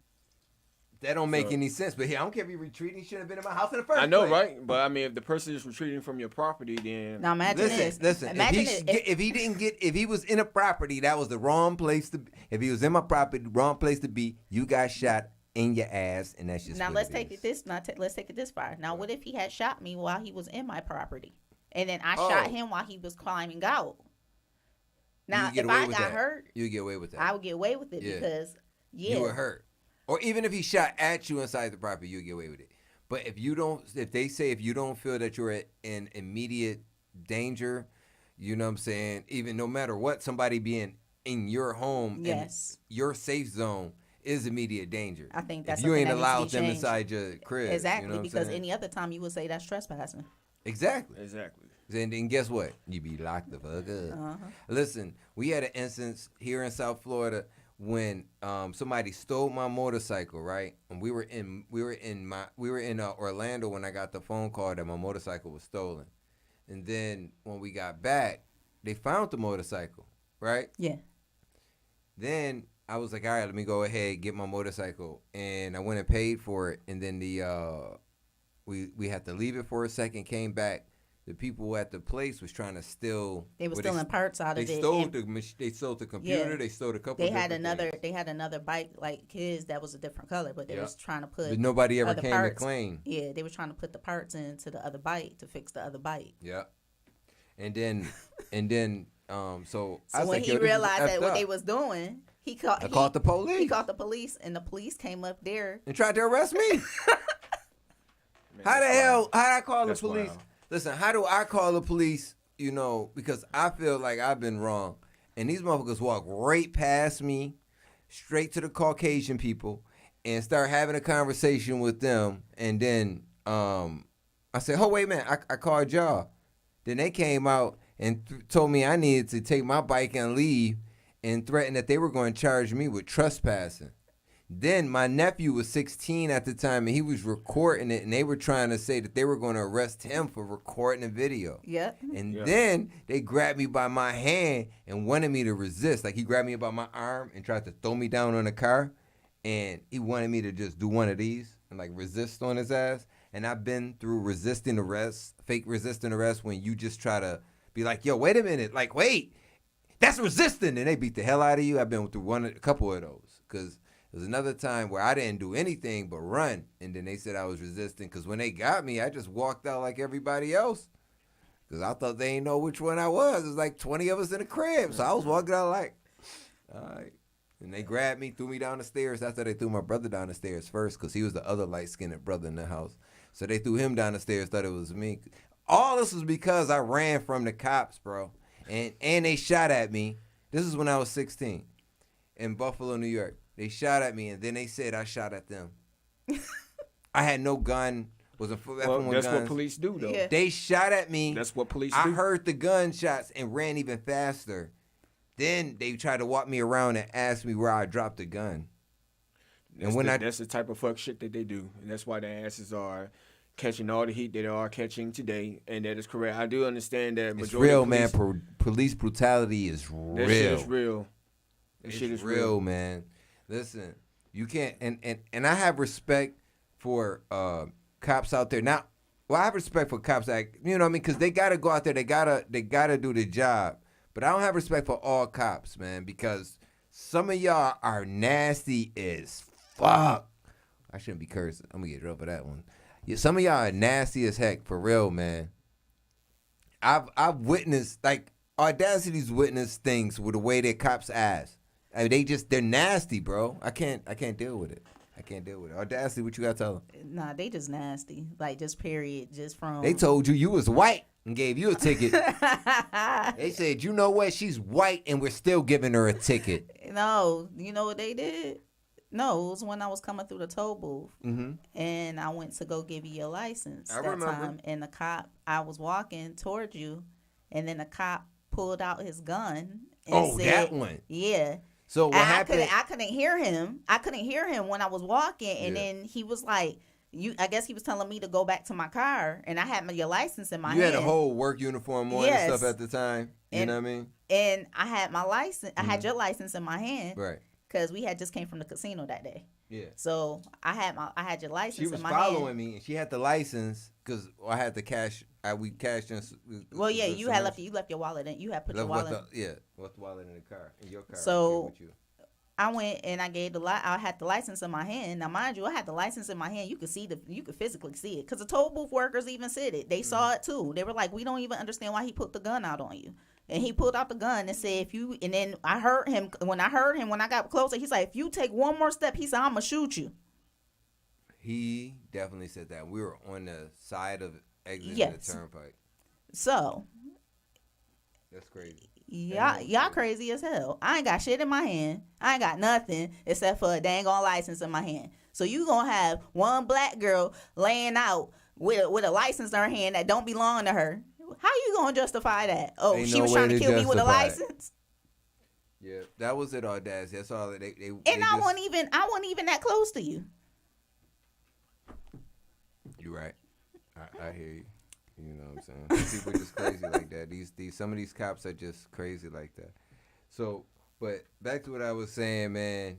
That don't make any sense. But I don't care if he retreating. He shouldn't have been in my house in the first place. I know, right? But I mean, if the person is retreating from your property, then now imagine this. Listen. Imagine if he was in a property, that was the wrong place to be. If he was in my property, wrong place to be. You got shot in your ass, and that's just. Now let's take it this. Let's take it this far. Now, what if he had shot me while he was in my property, and then I shot him while he was climbing out? Now, if I got hurt, you get away with that. I would get away with it because you were hurt. Or even if he shot at you inside the property, you get away with it. But if you don't feel that you're in immediate danger, you know what I'm saying? Even no matter what, somebody being in your home, in your safe zone is immediate danger. I think that's if you ain't that allowed them inside your crib. Exactly, you know because any other time you would say that's trespassing. Exactly. And guess what? You be locked the fuck up. Listen, we had an instance here in South Florida when somebody stole my motorcycle, right? And we were in Orlando when I got the phone call that my motorcycle was stolen. And then when we got back, they found the motorcycle, right? Yeah. Then I was like, all right, let me go ahead and get my motorcycle. And I went and paid for it. And then we had to leave it for a second, came back. The people at the place was trying to steal. They were stealing parts out of it. They stole the computer. Yeah. They stole a couple. They had another bike like his that was a different color, but they was trying to put. But nobody ever came parts, to claim. Yeah, they were trying to put the parts into the other bike to fix the other bike. Yeah, and then so when like, he realized that what they was doing, he called the police. He called the police, and the police came up there and tried to arrest me. How did I call the police? Wild. Listen, how do I call the police, because I feel like I've been wrong. And these motherfuckers walk right past me, straight to the Caucasian people, and start having a conversation with them. And then I said, oh, wait a minute, I called y'all. Then they came out and told me I needed to take my bike and leave and threatened that they were going to charge me with trespassing. Then my nephew was 16 at the time, and he was recording it, and they were trying to say that they were going to arrest him for recording a video. Yeah. And then they grabbed me by my hand and wanted me to resist. Like, he grabbed me by my arm and tried to throw me down on the car, and he wanted me to just do one of these and, like, resist on his ass. And I've been through resisting arrest, fake resisting arrest, when you just try to be like, yo, wait a minute. Like, wait, that's resisting. And they beat the hell out of you. I've been through a couple of those, because there's another time where I didn't do anything but run, and then they said I was resisting, because when they got me, I just walked out like everybody else, because I thought they didn't know which one I was. There's like 20 of us in the crib, so I was walking out like, all right. And they grabbed me, threw me down the stairs after they threw my brother down the stairs first, because he was the other light-skinned brother in the house. So they threw him down the stairs, thought it was me. All this was because I ran from the cops, bro, and they shot at me. This is when I was 16 in Buffalo, New York. They shot at me, and then they said I shot at them. I had no gun. That's what police do, though. Yeah. They shot at me. That's what police do. I heard the gunshots and ran even faster. Then they tried to walk me around and ask me where I dropped the gun. That's the type of fuck shit that they do. And that's why their asses are catching all the heat that they are catching today. And that is correct. I do understand that. It's real, man. Police brutality is real. That shit is real. That shit is real, man. Listen, you can't, and I have respect for cops out there. Now, I have respect for cops, like, you know what I mean, because they gotta go out there, they gotta do the job. But I don't have respect for all cops, man, because some of y'all are nasty as fuck. I shouldn't be cursing. I'm gonna get drunk for that one. Yeah, some of y'all are nasty as heck, for real, man. I've witnessed, like, Audacity's witnessed things with the way that cops ask. I mean, they're nasty, bro. I can't deal with it. Audacity, what you gotta tell them? Nah, they just nasty. Like, just period. Just from. They told you was white and gave you a ticket. They said, you know what? She's white and we're still giving her a ticket. No, you know what they did? No, it was when I was coming through the toll booth, and I went to go give you your license. I remember. Time, and the cop, I was walking towards you, and then the cop pulled out his gun and said, that one. Yeah. So what happened? I couldn't hear him. I couldn't hear him when I was walking, and then he was like, I guess he was telling me to go back to my car, and I had your license in my hand. You had a whole work uniform on and stuff at the time. You know what I mean? And I had my license. I had your license in my hand. Right. Because we had just came from the casino that day. Yeah. So I had your license in my hand. She was following me, and she had the license because I had the cash. We cashed in. Well, yeah, you left your wallet in. You had put your wallet. Left the wallet in the car, in your car. So I went and I gave I had the license in my hand. Now, mind you, I had the license in my hand. You could physically see it because the toll booth workers even said it. They saw it too. They were like, "We don't even understand why he put the gun out on you." And he pulled out the gun and said, and then I heard him, when I got closer, he's like, if you take one more step, he said, I'm going to shoot you. He definitely said that. We were on the side of exiting the turnpike. So. That's crazy. Y'all crazy as hell. I ain't got shit in my hand. I ain't got nothing except for a dang on license in my hand. So you going to have one black girl laying out with a license in her hand that don't belong to her. How you gonna justify that? Oh, ain't she was trying to kill me with a license. Yeah, that was at Audacity. That's all they. I wasn't even that close to you. You're right. I hear you. You know what I'm saying? People are just crazy like that. These some of these cops are just crazy like that. So, but back to what I was saying, man.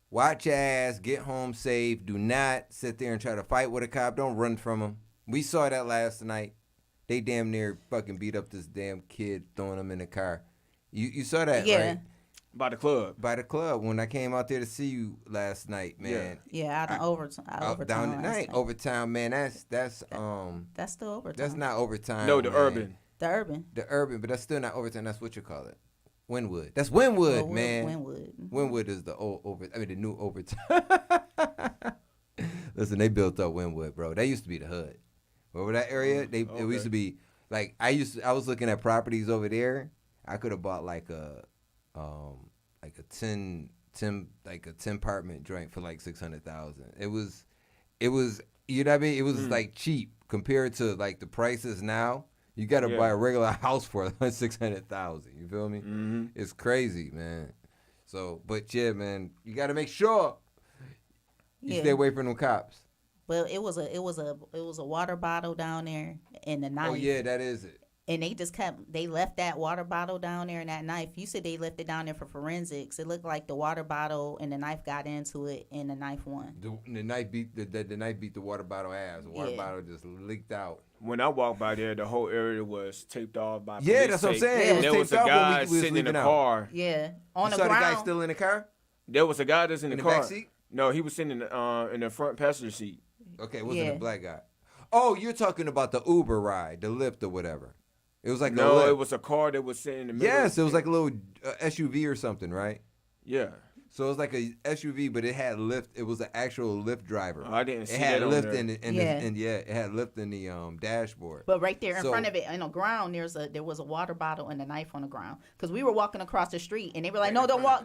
Watch your ass. Get home safe. Do not sit there and try to fight with a cop. Don't run from them. We saw that last night. They damn near fucking beat up this damn kid, throwing him in the car. You saw that, right? By the club. By the club. When I came out there to see you last night, man. Yeah, out in overtime. Down the night. Overtime, man. That's still overtime. That's not overtime. No, the urban. The urban, but that's still not overtime. That's what you call it. Wynwood. That's Wynwood, man. Wynwood. Wynwood is the the new overtime. Listen, they built up Wynwood, bro. That used to be the hood. Over that area, it used to be like I was looking at properties over there. I could have bought like a 10 apartment joint for like $600,000. It was you know what I mean? It was like cheap compared to like the prices now. You got to buy a regular house for $600,000. You feel me? Mm-hmm. It's crazy, man. So, but yeah, man, you got to make sure you stay away from them cops. Well, it was a water bottle down there and the knife. Oh yeah, that is it. And they left that water bottle down there and that knife. You said they left it down there for forensics. It looked like the water bottle and the knife got into it and the knife won. The knife beat the water bottle ass. The water bottle just leaked out. When I walked by there, the whole area was taped off by police that's what I'm saying. And there was a guy sitting in the car. Yeah, on the ground. You saw the guy still in the car? There was a guy that's in the car. Back seat? No, he was sitting in the front passenger seat. Okay, it wasn't a black guy. Oh, you're talking about the Uber ride, the Lyft or whatever. It was like it was a car that was sitting in the middle. Yes, it was like a little SUV or something, right? Yeah. So it was like a SUV, but it had Lyft. It was an actual Lyft driver. Oh, I didn't see that. It had Lyft it had Lyft in the dashboard. But right there in front of it, on the ground, there was a water bottle and a knife on the ground. Because we were walking across the street, and they were like, "No, don't walk."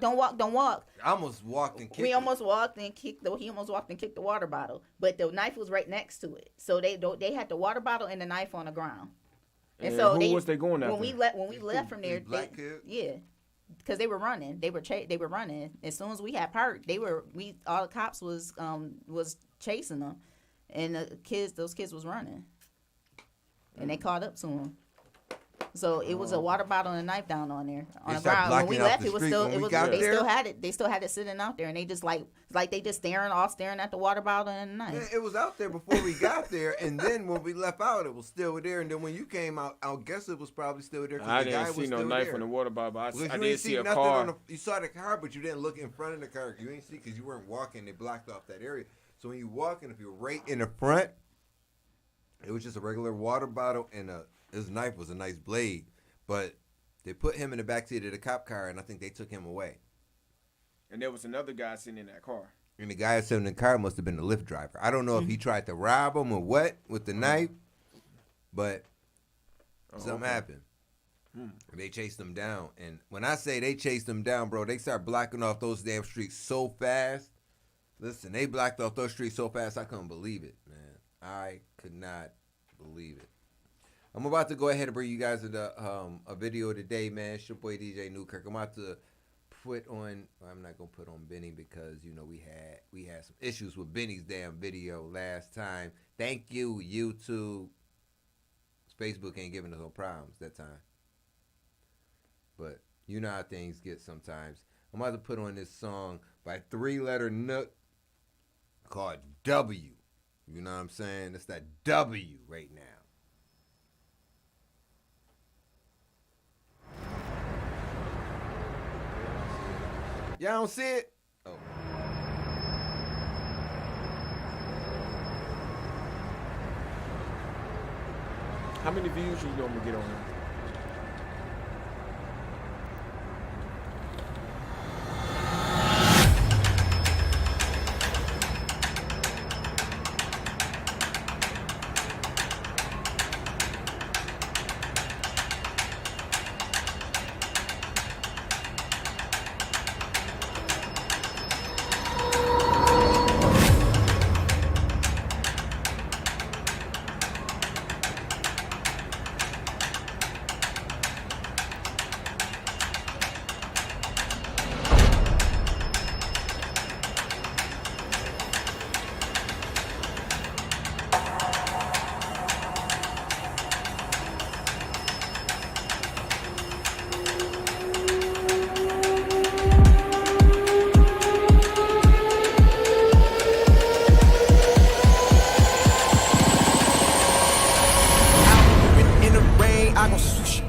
I almost walked and kicked. He almost walked and kicked the water bottle, but the knife was right next to it. So they had the water bottle and the knife on the ground. And so who was they going after? When we left from there, because they were running. They were running. As soon as we had parked, all the cops was chasing them, and those kids was running, and they caught up to them. So it was a water bottle and a knife down on there on the ground. When we left, they still had it sitting out there, and they just like they just staring at the water bottle and the knife. Yeah, it was out there before we got there, and then when we left out, it was still there. And then when you came out, I guess it was probably still there. I didn't see no knife on the water bottle. I didn't see a car. You saw the car, but you didn't look in front of the car. You didn't see because you weren't walking. They blocked off that area. So when you walking, if you're right in the front, it was just a regular water bottle and his knife was a nice blade, but they put him in the backseat of the cop car, and I think they took him away. And there was another guy sitting in that car. And the guy sitting in the car must have been the Lyft driver. I don't know if he tried to rob him or what with the knife, but something happened. They chased him down. And when I say they chased him down, bro, they start blocking off those damn streets so fast. Listen, they blocked off those streets so fast, I couldn't believe it, man. I could not believe it. I'm about to go ahead and bring you guys a video today, man. It's your boy DJ Newkirk. I'm about to put on. I'm not gonna put on Benny because you know we had some issues with Benny's damn video last time. Thank you, YouTube. Facebook ain't giving us no problems that time. But you know how things get sometimes. I'm about to put on this song by 3-letter Nuk called W. You know what I'm saying? It's that W right now. Y'all don't see it? Oh. How many views you normally get on it?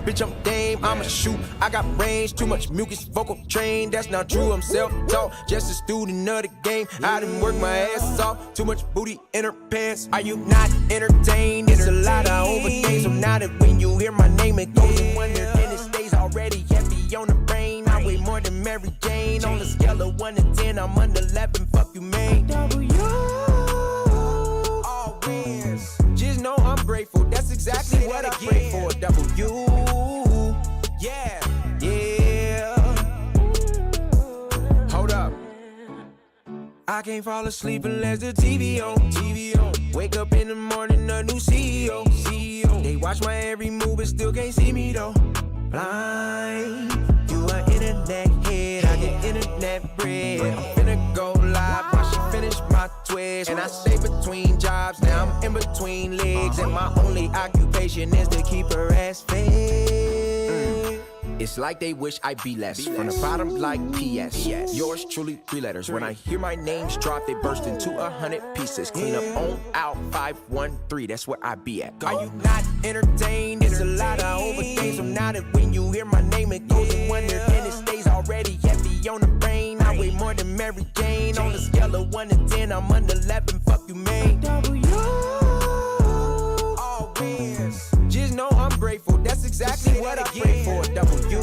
Bitch, I'm Dame, I'ma shoot. I got range, too much mucus, vocal train. That's not true, I'm self-taught, just a student of the game. I done work my ass off, too much booty in her pants. Are you not entertained? It's a lot of overdays. So now that when you hear my name, it goes in wonder, and it stays already heavy on the brain. I weigh more than Mary Jane. On a scale of 1 to 10, I'm under 11. Fuck you, man. W. Always. Just know I'm grateful. That's exactly what I pray for. W. Yeah, yeah. Hold up. I can't fall asleep unless the TV on. Wake up in the morning, a new CEO. They watch my every move, but still can't see me though. Blind. You an internet head, I get internet bread. I'm finna go live while she finish my twist. And I stay between jobs, now I'm in between legs. And my only occupation is to keep her ass fed. It's like they wish I be less. From the bottom like PS. Yours truly, 3 letters. When I hear my names drop, they burst into 100 pieces. Clean up on out 513. That's where I be at. Are you not entertained? It's a lot of overdays. So now that when you hear my name, it goes in wonder, and it stays already heavy on the brain. I weigh more than Mary Jane. On a scale of 1 to 10, I'm under 11. Fuck you, man. W. Always. Just know I'm grateful. That's exactly what I pray for. W.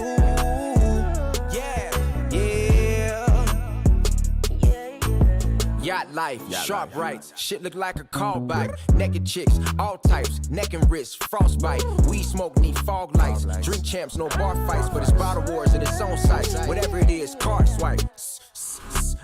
Yeah, yeah. Yacht life, sharp rights. Shit look like a car bike. Naked chicks, all types. Neck and wrist, frostbite. Weed smoke, need fog lights. Drink champs, no bar fights. But it's bottle wars and its own sites. Whatever it is, card swipe.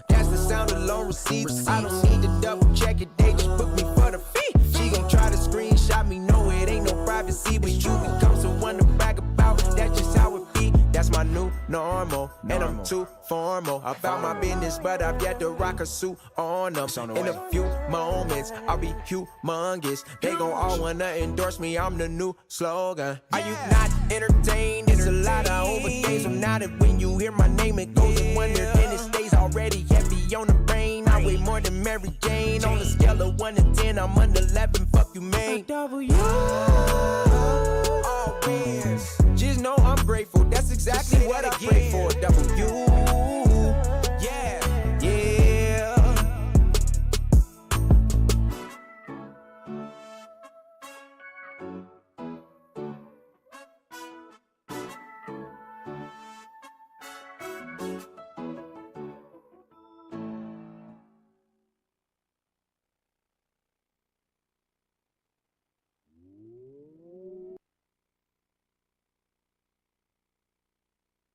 That's the sound of loan receipts. I don't need to double check it. They just book me for the fee. She gon' try to screenshot me. No, it ain't no privacy. But you become someone to brag about. That's just how it be. That's my new normal. And I'm too formal about my business, but I've yet to rock a suit on them. In a few moments, I'll be humongous. They gon' all wanna endorse me. I'm the new slogan. Are you not entertained? It's a lot of overdays. So now that when you hear my name, it goes in wonder, and it stays already heavy on the brain. I weigh more than Mary Jane. On a scale of 1 to 10, I'm under 11. Fuck you, man. W. Always. Just know I'm grateful. That's exactly what I pray for. W. Yeah, yeah.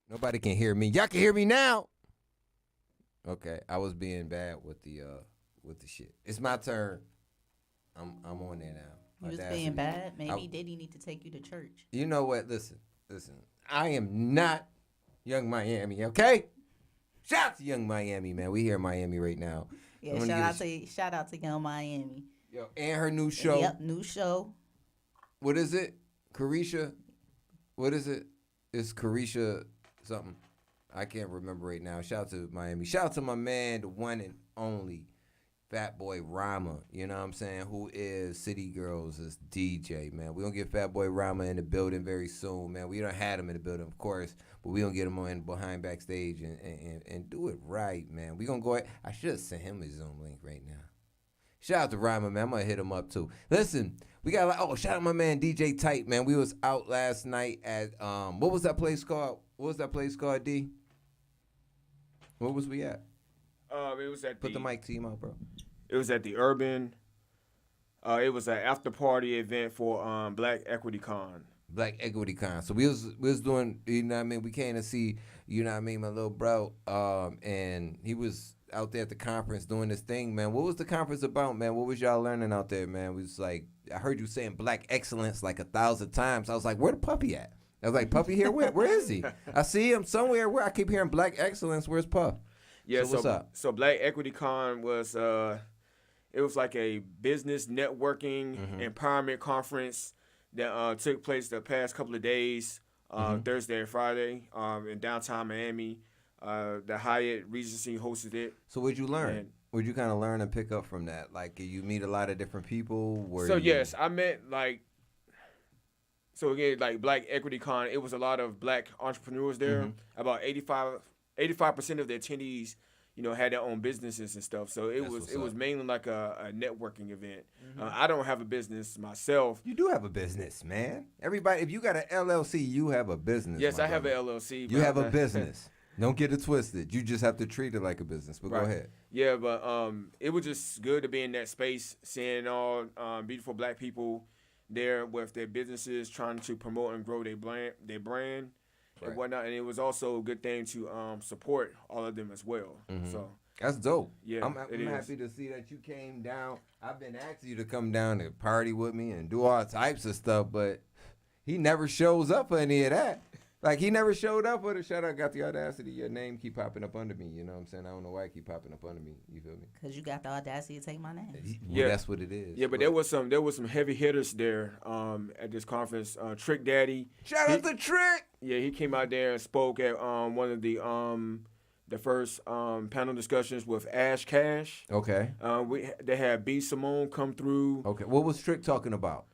Nobody can hear me. Y'all can hear me now. Okay, I was being bad with the shit. It's my turn. I'm on there now. You was being bad. Maybe Diddy need to take you to church. You know what? Listen. I am not Young Miami, okay? Shout out to Young Miami, man. We here in Miami right now. Yeah, shout out to Young Miami. Yo, and her new show. Yep, new show. What is it? Carisha? What is it? It's Carisha something. I can't remember right now. Shout out to Miami. Shout out to my man, the one and only Fat Boy Rama, you know what I'm saying, who is City Girls' DJ, man. We're going to get Fat Boy Rama in the building very soon, man. We don't have him in the building, of course, but we're going to get him on Behind Backstage and do it right, man. We're going to go ahead. I should have sent him a Zoom link right now. Shout out to Rama, man. I'm going to hit him up, too. Listen, we got, shout out my man DJ Tight, man. We was out last night at, what was that place called? D? Where was we at? It was at Put the mic to you out, bro. It was at the Urban. It was an after party event for Black Equity Con. Black Equity Con. So we was doing, you know what I mean? We came to see, you know what I mean, my little bro. And he was out there at the conference doing this thing, man. What was the conference about, man? What was y'all learning out there, man? We was like, I heard you saying Black excellence like 1,000 times. I was like, where the puppy at? I was like, Puppy here? Where is he? I see him somewhere where I keep hearing Black excellence. Where's Puff? Yeah, so what's up? So Black Equity Con was it was like a business networking empowerment conference that took place the past couple of days, Thursday and Friday, in downtown Miami. The Hyatt Regency hosted it. So what'd you learn? What'd you kind of learn and pick up from that? Like, you meet a lot of different people? Yes, I met like Black Equity Con, it was a lot of Black entrepreneurs there. About 85% of the attendees, had their own businesses and stuff. So it was mainly like a networking event. I don't have a business myself. You do have a business, man. Everybody, if you got an LLC, you have a business. Yes, I have an LLC. You have a business. Don't get it twisted. You just have to treat it like a business. But go ahead. Yeah, but it was just good to be in that space, seeing all beautiful Black people there with their businesses, trying to promote and grow their brand. And whatnot, and it was also a good thing to support all of them as well. So that's dope. Yeah, I'm happy to see that you came down. I've been asking you to come down and party with me and do all types of stuff, but he never shows up for any of that. Like, he never showed up for the shout out. Got the audacity. Your name keep popping up under me. You know what I'm saying? I don't know why it keep popping up under me. You feel me? Because you got the audacity to take my name. Yeah, that's what it is. Yeah, but there was some heavy hitters there at this conference. Trick Daddy. Shout out to Trick. Yeah, he came out there and spoke at one of the first panel discussions with Ash Cash. Okay. They had B Simone come through. Okay. What was Trick talking about?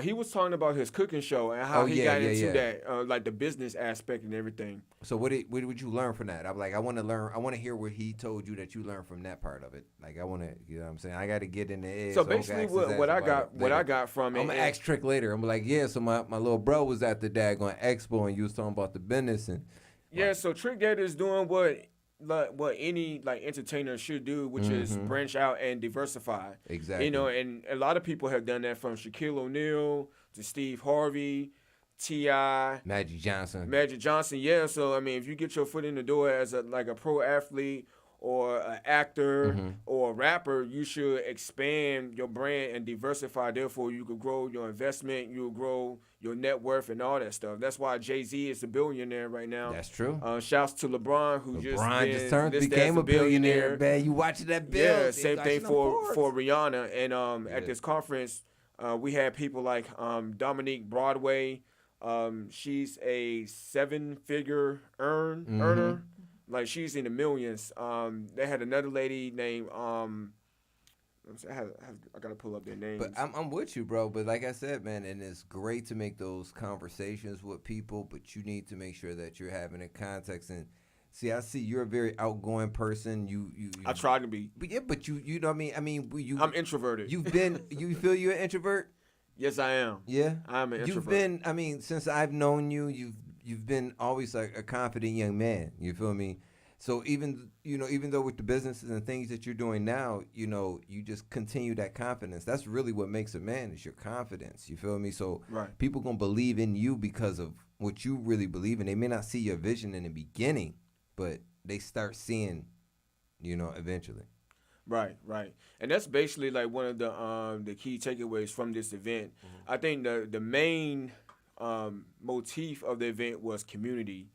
He was talking about his cooking show and how he got into that, like the business aspect and everything. So what did you learn from that? I'm like, I want to hear what he told you that you learned from that part of it. Like, I want to, you know what I'm saying? I got to get in the edge. So basically what I got from it. I'm going to ask Trick later. I'm like, yeah, so my little bro was at the daggone expo and you was talking about the business. And yeah, so Trick Daddy is doing what any entertainer should do, which is branch out and diversify. Exactly. And a lot of people have done that, from Shaquille O'Neal to Steve Harvey, T.I., Magic Johnson. Yeah. So I mean, if you get your foot in the door as a pro athlete or an actor or a rapper, you should expand your brand and diversify. Therefore, you could grow your investment, you'll grow your net worth and all that stuff. That's why Jay-Z is a billionaire right now. That's true. Shouts to LeBron, who became a billionaire. Man, you watching that bill? Yeah, same thing for Rihanna. And at this conference, we had people like Dominique Broadway. She's a 7-figure earner. Like, she's in the millions. They had another lady named I gotta pull up their names. But I'm with you, bro. But like I said, man, and it's great to make those conversations with people, but you need to make sure that you're having a context. And see, I see you're a very outgoing person. I try to be. But yeah, but you know what I mean? I'm introverted. You feel you're an introvert? Yes, I am. Yeah? I'm an introvert. Since I've known you, you've been always like a confident young man. You feel me? So even though with the businesses and things that you're doing now, you just continue that confidence. That's really what makes a man, is your confidence. You feel me? So people gonna believe in you because of what you really believe in. They may not see your vision in the beginning, but they start seeing, eventually. Right, and that's basically like one of the key takeaways from this event. I think the main motif of the event was community,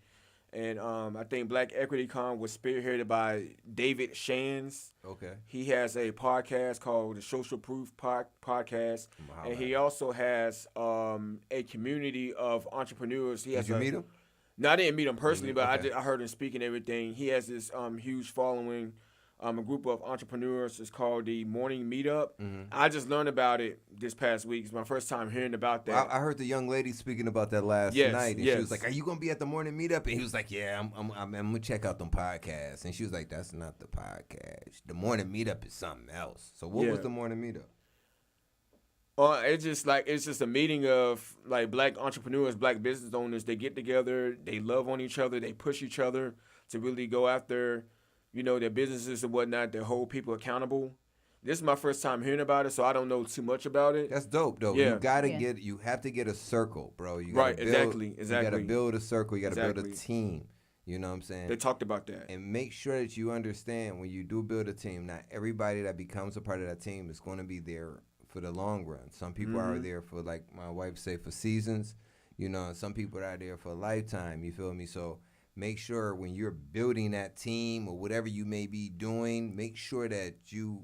and I think Black Equity Con was spearheaded by David Shands. Okay, he has a podcast called the Social Proof Podcast, and he also has a community of entrepreneurs. Did you meet him? No, I didn't meet him personally, but I heard him speak and everything. He has this huge following. A group of entrepreneurs. It's called the Morning Meetup. I just learned about it this past week. It's my first time hearing about that. I heard the young lady speaking about that last night, and she was like, "Are you gonna be at the Morning Meetup?" And he was like, "Yeah, I'm gonna check out them podcasts." And she was like, "That's not the podcast. The Morning Meetup is something else." So what was the Morning Meetup? It's just a meeting of like Black entrepreneurs, Black business owners. They get together, they love on each other, they push each other to really go after, their businesses and whatnot, they hold people accountable. This is my first time hearing about it, so I don't know too much about it. That's dope, though. Yeah. You have to get a circle, bro. You gotta right, exactly. You got to build a circle. You got to build a team. You know what I'm saying? They talked about that. And make sure that you understand when you do build a team, not everybody that becomes a part of that team is going to be there for the long run. Some people are there for, like my wife say, for seasons. Some people are there for a lifetime. You feel me? So make sure when you're building that team or whatever you may be doing, make sure that you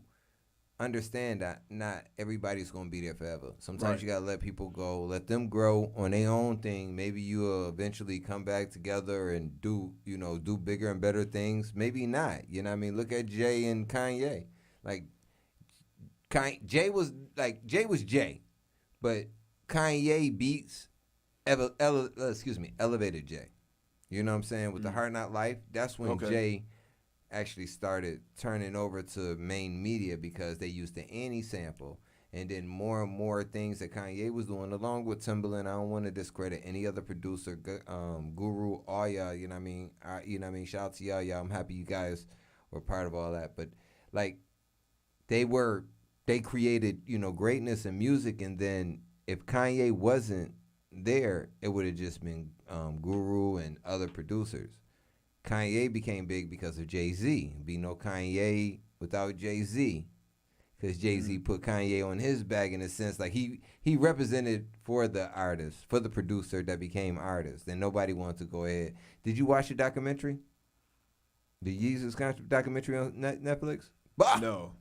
understand that not everybody's going to be there forever. Sometimes you got to let people go, let them grow on their own thing. Maybe you'll eventually come back together and do bigger and better things. Maybe not. You know what I mean? Look at Jay and Kanye. Like, Jay was Jay, but Kanye beats elevated Jay. You know what I'm saying? With the Hard Knock Life, that's when Jay actually started turning over to main media because they used the Annie sample. And then more and more things that Kanye was doing, along with Timbaland. I don't want to discredit any other producer, Guru, all y'all, you know what I mean? Shout out to y'all. I'm happy you guys were part of all that. But, like, they created, greatness in music. And then if Kanye wasn't there, it would have just been Guru and other producers. Kanye became big because of Jay-Z. Be no Kanye without Jay-Z, because Jay-Z put Kanye on his back in a sense. Like he represented for the artist, for the producer that became artist. And nobody wanted to go ahead. Did you watch the documentary? The Yeezus documentary on Netflix? Bah! No.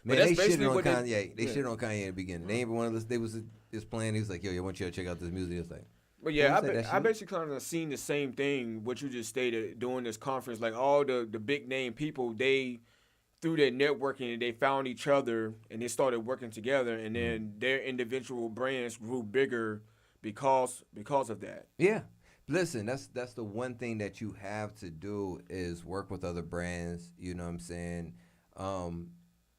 Man, they shitted on Kanye. They shitted on Kanye in the beginning. They ain't one of us. They was just playing. He was like, "Yo, I want you to check out this music." It's like, but yeah, I basically kind of seen the same thing what you just stated during this conference. Like all the big name people, they through their networking, they found each other and they started working together, and then their individual brands grew bigger because of that. Yeah. Listen, that's the one thing that you have to do is work with other brands. You know what I'm saying?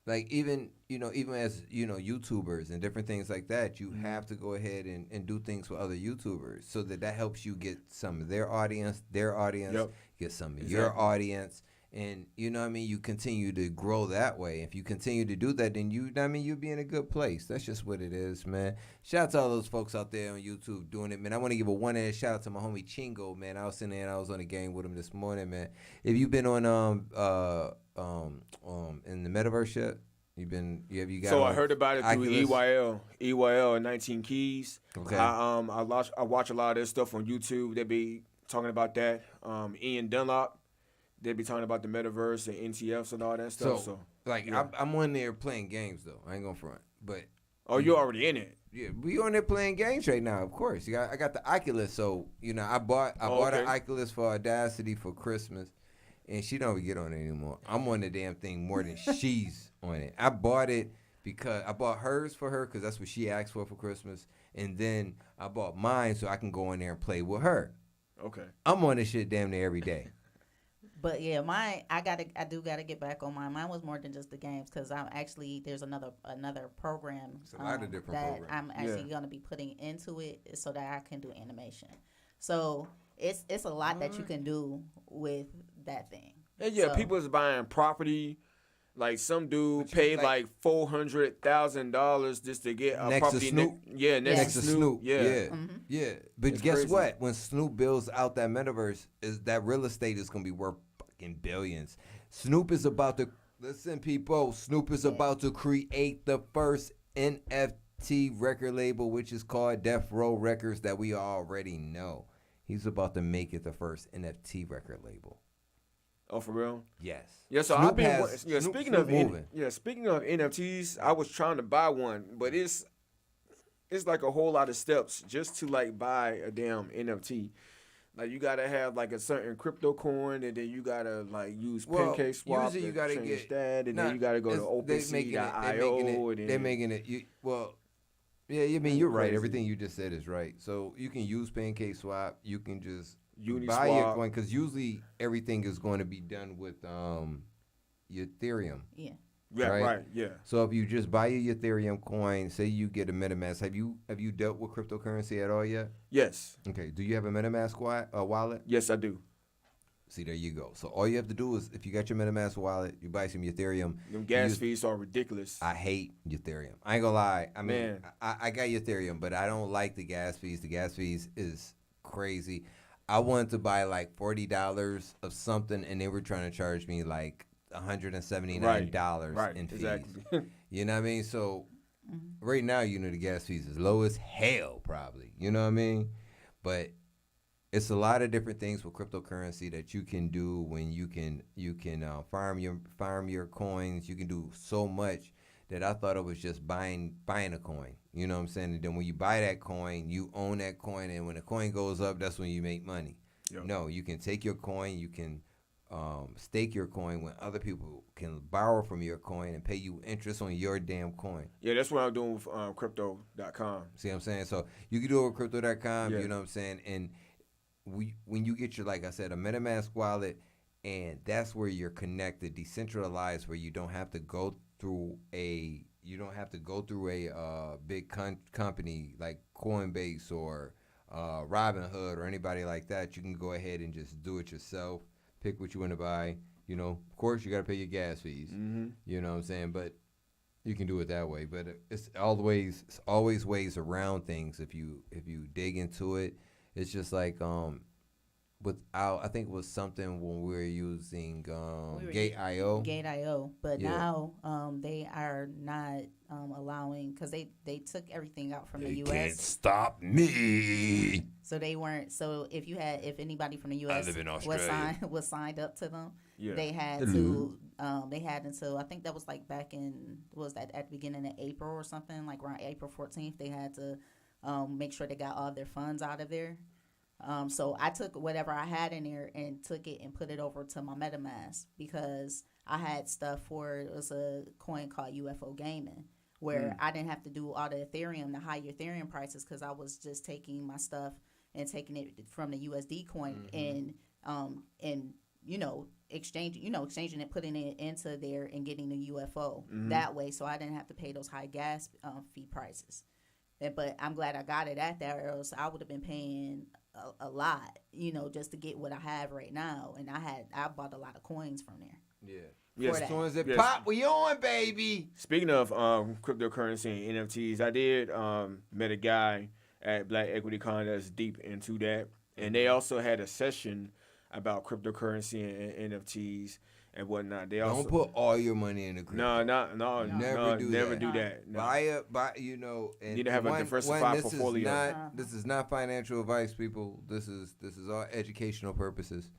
Like even as, YouTubers and different things like that, you have to go ahead and do things with other YouTubers so that helps you get some of their audience, get some of your audience. And, you continue to grow that way. If you continue to do that, then you'll be in a good place. That's just what it is, man. Shout out to all those folks out there on YouTube doing it, man. I want to give a one-hand shout out to my homie Chingo, man. I was sitting there and I was on the game with him this morning, man. If you've been on in the metaverse yet? You got? So I heard about it through EYL and 19 Keys. Okay. I watch a lot of their stuff on YouTube. They be talking about that. Ian Dunlop. They be talking about the metaverse and NTFs and all that stuff. So I'm on there playing games though. I ain't gonna front, but you're already in it. Yeah, we on there playing games right now. Of course, I got the Oculus. So I bought an Oculus for Audacity for Christmas, and she don't even get on it anymore. I'm on the damn thing more than she's on it. I bought it because I bought hers for her because that's what she asked for Christmas, and then I bought mine so I can go in there and play with her. Okay. I'm on this shit damn near every day. But yeah, I do gotta get back on mine. Mine was more than just the games because there's another program a lot of different that programs. I'm actually gonna be putting into it so that I can do animation. So it's a lot that you can do with that thing. And yeah, people is buying property. Like some dude paid like $400,000 just to get a next property. To Snoop. Next to Snoop. Yeah. Mm-hmm. Yeah. But it's guess crazy. what? When Snoop builds out that metaverse, is that real estate is gonna be worth fucking billions. Snoop is about to Listen, people, Snoop is about to create the first NFT record label, which is called Death Row Records, that we already know. He's about to make it the first NFT record label. Oh, for real? Yes. Yeah, so Snoop I've been has- speaking Snoop of moving. speaking of NFTs, I was trying to buy one, but it's like a whole lot of steps just to like buy a damn NFT. Like you gotta have like a certain crypto coin, and then you gotta like use Pancake Swap. Usually you gotta change get that, and then you gotta go to OpenSea.io. They're making it. Yeah, I mean you're right. Everything you just said is right. So you can use Pancake Swap. You can just buy your coin, because usually everything is going to be done with your Ethereum. Yeah. Yeah, right, yeah. So if you just buy your Ethereum coin, say you get a MetaMask, have you dealt with cryptocurrency at all yet? Yes. Okay. Do you have a MetaMask wallet? Yes, I do. See, there you go. So all you have to do is, if you got your MetaMask wallet, you buy some Ethereum. Them gas fees are ridiculous. I hate Ethereum. I ain't gonna lie. I mean, I got Ethereum, but I don't like the gas fees. The gas fees is crazy. I wanted to buy like $40 of something, and they were trying to charge me like $179 in fees. Exactly. You know what I mean? So right now, the gas fees is low as hell, probably. You know what I mean? But it's a lot of different things with cryptocurrency that you can do when you can farm your coins. You can do so much that I thought it was just buying a coin. You know what I'm saying? And then when you buy that coin, you own that coin, and when the coin goes up, that's when you make money. Yep. No, you can take your coin, you can stake your coin when other people can borrow from your coin and pay you interest on your damn coin. Yeah, that's what I'm doing with crypto.com. See what I'm saying? So you can do it with crypto.com, Yeah. you know what I'm saying? And when you get your, like I said, a MetaMask wallet, and that's where you're connected, decentralized, where you don't have to go through a big company like Coinbase or Robinhood or anybody like that. You can go ahead and just do it yourself. Pick what you want to buy. You know, of course, you got to pay your gas fees. Mm-hmm. You know what I'm saying? But you can do it that way. But it's always ways around things if you dig into it. It's just like I think it was something when we were using Gate.io. Gate.io, but now they are not allowing, because they took everything out from the U.S. Can't stop me. So they weren't. So if anybody from the U.S. was signed up to them, they had to. They had until, I think that was like back in, at the beginning of April or something, like around April 14th. They had to make sure they got all their funds out of there. So I took whatever I had in there and took it and put it over to my MetaMask, because I had stuff it was a coin called UFO Gaming, where I didn't have to do all the Ethereum, the higher Ethereum prices, because I was just taking my stuff and taking it from the USD coin and exchanging it, putting it into there and getting the UFO that way. So I didn't have to pay those high gas fee prices. But I'm glad I got it at that, or else I would have been paying a lot, just to get what I have right now. And I bought a lot of coins from there. Yeah. Yes. As soon as it pop, we on, baby. Speaking of cryptocurrency and NFTs, I did met a guy at Black Equity Con that's deep into that, and they also had a session about cryptocurrency and NFTs and whatnot. They also don't put all your money in the crypto. No, never do that. No. Buy, and you need to have a diversified portfolio. This is not financial advice, people. This is all educational purposes.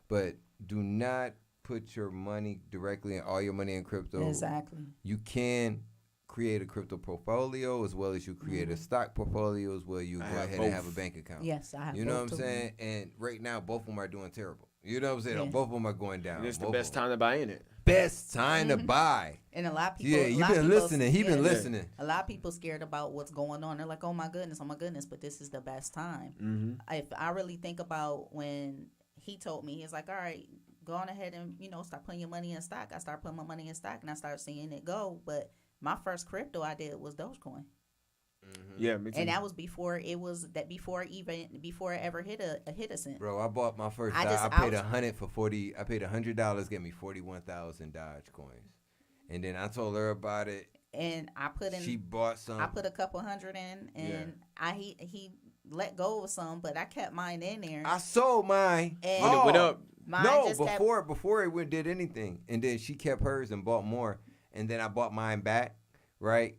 But do not put your money directly in all your money in crypto. Exactly. You can create a crypto portfolio as well as you create a stock portfolio, as well you go ahead and have a bank account. Yes, I have. You know what I'm saying? And right now, both of them are doing terrible. You know what I'm saying? Yeah. Both of them are going down. And it's the best time to buy in it. Best time to buy. And a lot of people. Yeah, you've been listening. He been listening. A lot of people scared about what's going on. They're like, oh my goodness. But this is the best time. Mm-hmm. If I really think about when he told me, he's like, all right, go on ahead and, start putting your money in stock. I started putting my money in stock and I started seeing it go. But my first crypto I did was Dogecoin. Mm-hmm. Yeah, me too. And that was before it ever hit a cent. Bro, I bought my first. I paid $100 I paid $100, get me 41,000 Doge coins, and then I told her about it. And I put in. She bought some. I put a couple hundred in, and he let go of some, but I kept mine in there. I sold mine. And when it went up, before it did anything, and then she kept hers and bought more, and then I bought mine back, right?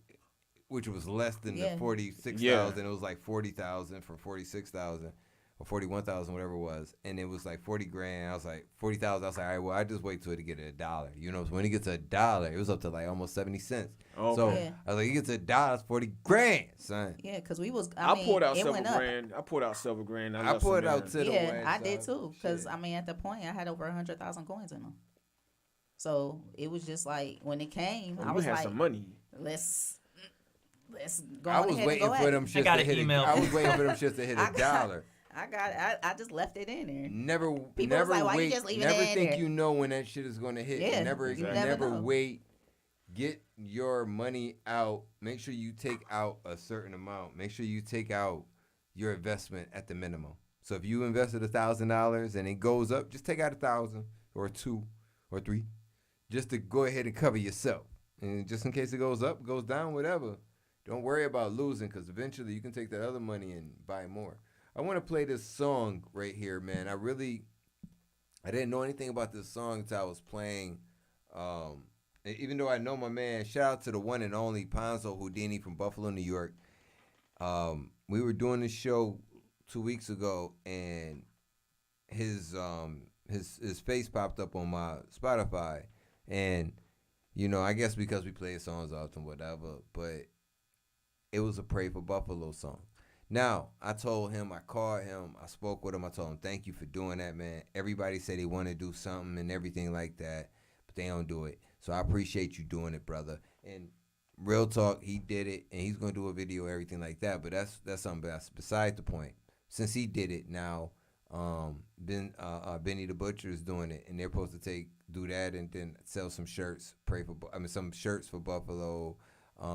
Which was less than the 46,000. Yeah. It was like 40,000 from 46,000 or 41,000, whatever it was, and it was like 40 grand. I was like 40,000. I was like, all right, well, I just wait till it get $1. You know, so when it gets $1, it was up to like almost 70 cents. Oh, so I was like, it gets $1, it's 40 grand, son. Yeah, because we was. I poured out several grand. I poured out several grand. I poured out to the Yeah, I did too. Because I mean, at the point, I had over 100,000 coins in them. So it was just like when it came, I was like, some money. Let's go ahead and go at it. I was waiting for them shits to hit $1. I just left it in there. Never like, wait. You just leave never it in think there? you know when that shit is going to hit. Yeah, never know. wait. Get your money out. Make sure you take out a certain amount. Make sure you take out your investment at the minimum. So if you invested $1,000 and it goes up, just take out 1,000 or 2 or 3, just to go ahead and cover yourself. And just in case it goes up, goes down, whatever. Don't worry about losing, because eventually you can take that other money and buy more. I want to play this song right here, man. I didn't know anything about this song until I was playing. Even though I know my man, shout out to the one and only Ponzo Houdini from Buffalo, New York. We were doing this show 2 weeks ago, and his face popped up on my Spotify, and you know, I guess because we play songs often, whatever, but it was a Pray for Buffalo song. Now, I told him, I called him, I spoke with him, I told him, thank you for doing that, man. Everybody said they want to do something and everything like that, but they don't do it. So I appreciate you doing it, brother. And real talk, he did it, and he's going to do a video, everything like that, but that's something that's beside the point. Since he did it, now Benny the Butcher is doing it, and they're supposed to do that and then sell some shirts, some shirts for Buffalo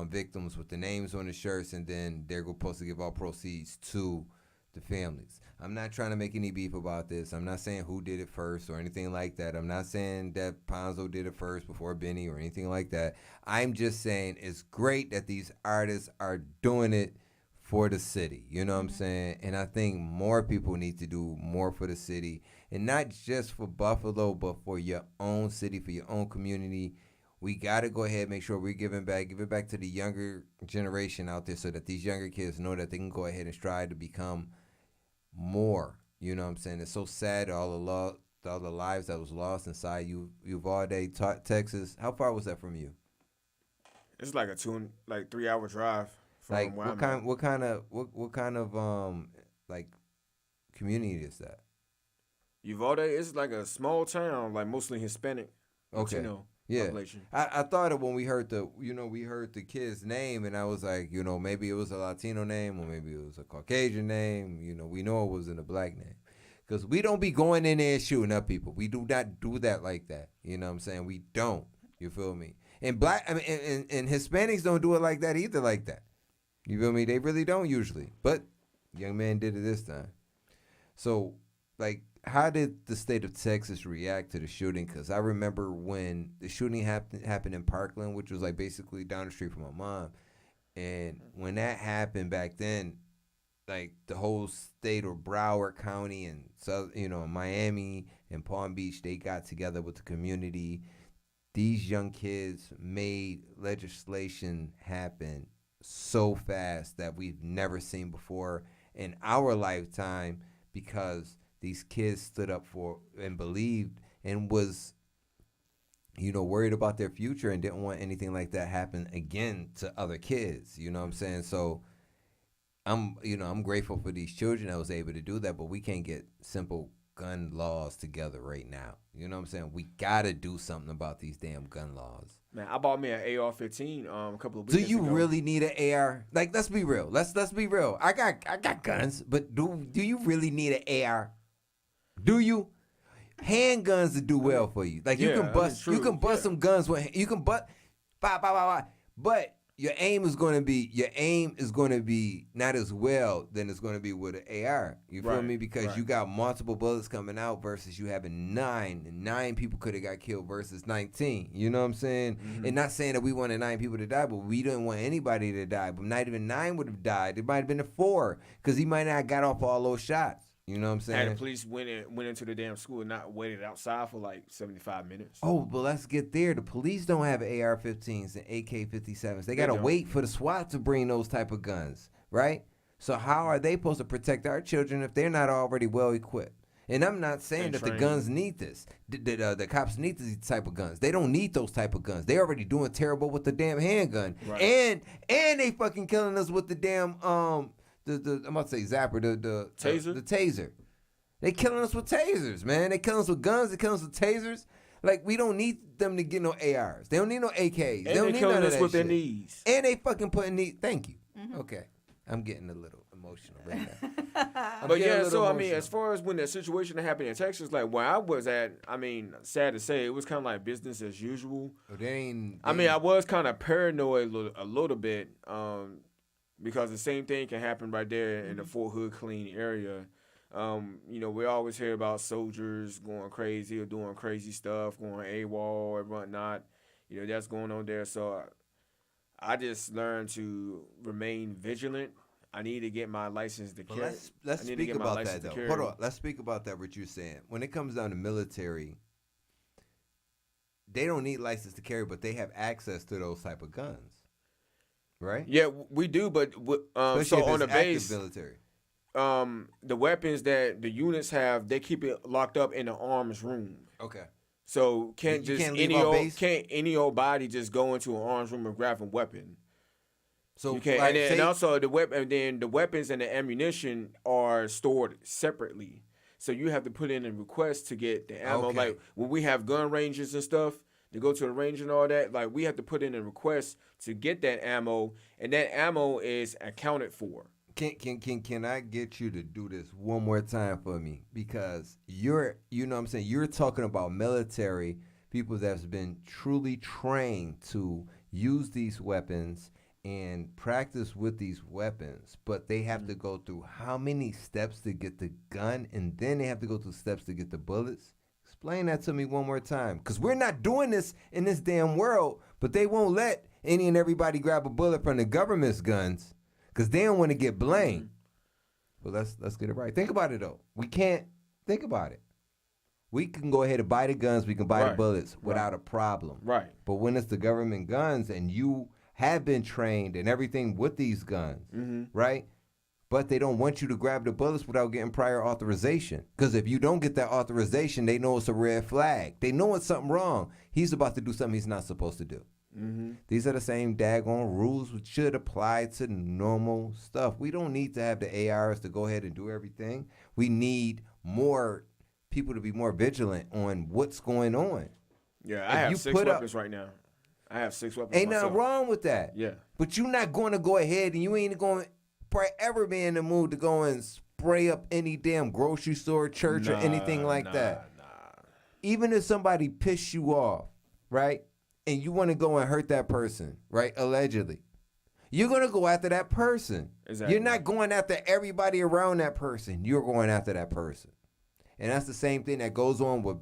victims with the names on the shirts, and then they're supposed to give all proceeds to the families. I'm not trying to make any beef about this. I'm not saying who did it first or anything like that. I'm not saying that Ponzo did it first before Benny or anything like that. I'm just saying it's great that these artists are doing it for the city. You know what I'm saying? And I think more people need to do more for the city, and not just for Buffalo, but for your own city, for your own community. We got to go ahead and make sure we're give it back to the younger generation out there, so that these younger kids know that they can go ahead and strive to become more. You know what I'm saying? It's so sad, all the lives that was lost inside Uvalde, Texas. How far was that from you? It's like a 3-hour drive from like where what kind of like community is that? Uvalde is like a small town, like mostly Hispanic. Okay. Population. I thought of when we heard the kid's name, and I was like, maybe it was a Latino name, or maybe it was a Caucasian name. We know it wasn't a black name, because we don't be going in there and shooting up people. We do not do that like that. You know what I'm saying? We don't. You feel me? And and Hispanics don't do it like that either. Like that. You feel me? They really don't usually. But young man did it this time. So, like, how did the state of Texas react to the shooting? Because I remember when the shooting happened in Parkland, which was like basically down the street from my mom. And when that happened back then, like the whole state of Broward County and Miami and Palm Beach, they got together with the community. These young kids made legislation happen so fast that we've never seen before in our lifetime, because these kids stood up for and believed and was, worried about their future and didn't want anything like that happen again to other kids. You know what I'm saying? So I'm grateful for these children that was able to do that, but we can't get simple gun laws together right now. You know what I'm saying? We got to do something about these damn gun laws. Man, I bought me an AR-15 a couple of weeks ago. Do you really need an AR? Like, let's be real. Let's be real. I got guns, but do you really need an AR? Do you? Handguns do well for you. Like, you can bust some guns with, you can bust, but your aim is going to be not as well than it's going to be with an AR. You feel me? Because you got multiple bullets coming out versus you having 9. And 9 people could have got killed versus 19. You know what I'm saying? Mm-hmm. And not saying that we wanted 9 people to die, but we didn't want anybody to die. But not even 9 would have died. It might have been a 4, because he might not have got off all those shots. You know what I'm saying? Had the police went into the damn school and not waited outside for like 75 minutes. Oh, but let's get there. The police don't have AR-15s and AK-57s. They got to wait for the SWAT to bring those type of guns, right? So how are they supposed to protect our children if they're not already well equipped? And I'm not saying that the guns need this. The cops need these type of guns. They don't need those type of guns. They already doing terrible with the damn handgun. Right. And they fucking killing us with the damn I'm about to say zapper, the taser. The taser. They killing us with tasers, man. They killing us with guns. They killing us with tasers. Like, we don't need them to get no ARs. They don't need no AKs. They don't need none of that shit. And they killing us with their knees. And they fucking putting knees. Thank you. Mm-hmm. Okay. I'm getting a little emotional right now. But yeah, so emotional. I mean, as far as when that situation happened in Texas, like where I was at, I mean, sad to say, it was kind of like business as usual. I mean, I was kind of paranoid a little bit because the same thing can happen right there in the Fort Hood clean area. You know, we always hear about soldiers going crazy or doing crazy stuff, going AWOL or whatnot. You know, that's going on there. So I just learned to remain vigilant. I need to get my license to carry. Let's speak about that, though. Hold on. Let's speak about that, what you're saying. When it comes down to military, they don't need license to carry, but they have access to those type of guns, right? Yeah, we do, but so on the base, military. The weapons that the units have, they keep it locked up in the arms room. Okay. So can't any old body just go into an arms room and grab a weapon. So you can't, and also the weapons and the ammunition are stored separately. So you have to put in a request to get the ammo. Okay. Like when we have gun ranges and stuff, to go to the range and all that, like we have to put in a request to get that ammo, and that ammo is accounted for. Can I get you to do this one more time for me? Because you know what I'm saying, you're talking about military people that's been truly trained to use these weapons and practice with these weapons, but they have to go through how many steps to get the gun, and then they have to go through steps to get the bullets? Explain that to me one more time, because we're not doing this in this damn world, but they won't let any and everybody grab a bullet from the government's guns because they don't want to get blamed. But let's get it right. Think about it, though. We can't think about it. We can go ahead and buy the guns, we can buy the bullets without a problem. Right. But when it's the government guns and you have been trained and everything with these guns, right? But they don't want you to grab the bullets without getting prior authorization. Because if you don't get that authorization, they know it's a red flag. They know it's something wrong. He's about to do something he's not supposed to do. These are the same daggone rules which should apply to normal stuff. We don't need to have the ARs to go ahead and do everything. We need more people to be more vigilant on what's going on. Yeah, I have 6 weapons right now. I have 6 weapons. Ain't nothing wrong with that. Yeah. But you're not going to go ahead and you ain't going to probably ever be in the mood to go and spray up any damn grocery store, church, or anything like that. Even if somebody piss you off, right, and you want to go and hurt that person, right, allegedly, you're going to go after that person. Exactly. You're not going after everybody around that person. You're going after that person. And that's the same thing that goes on with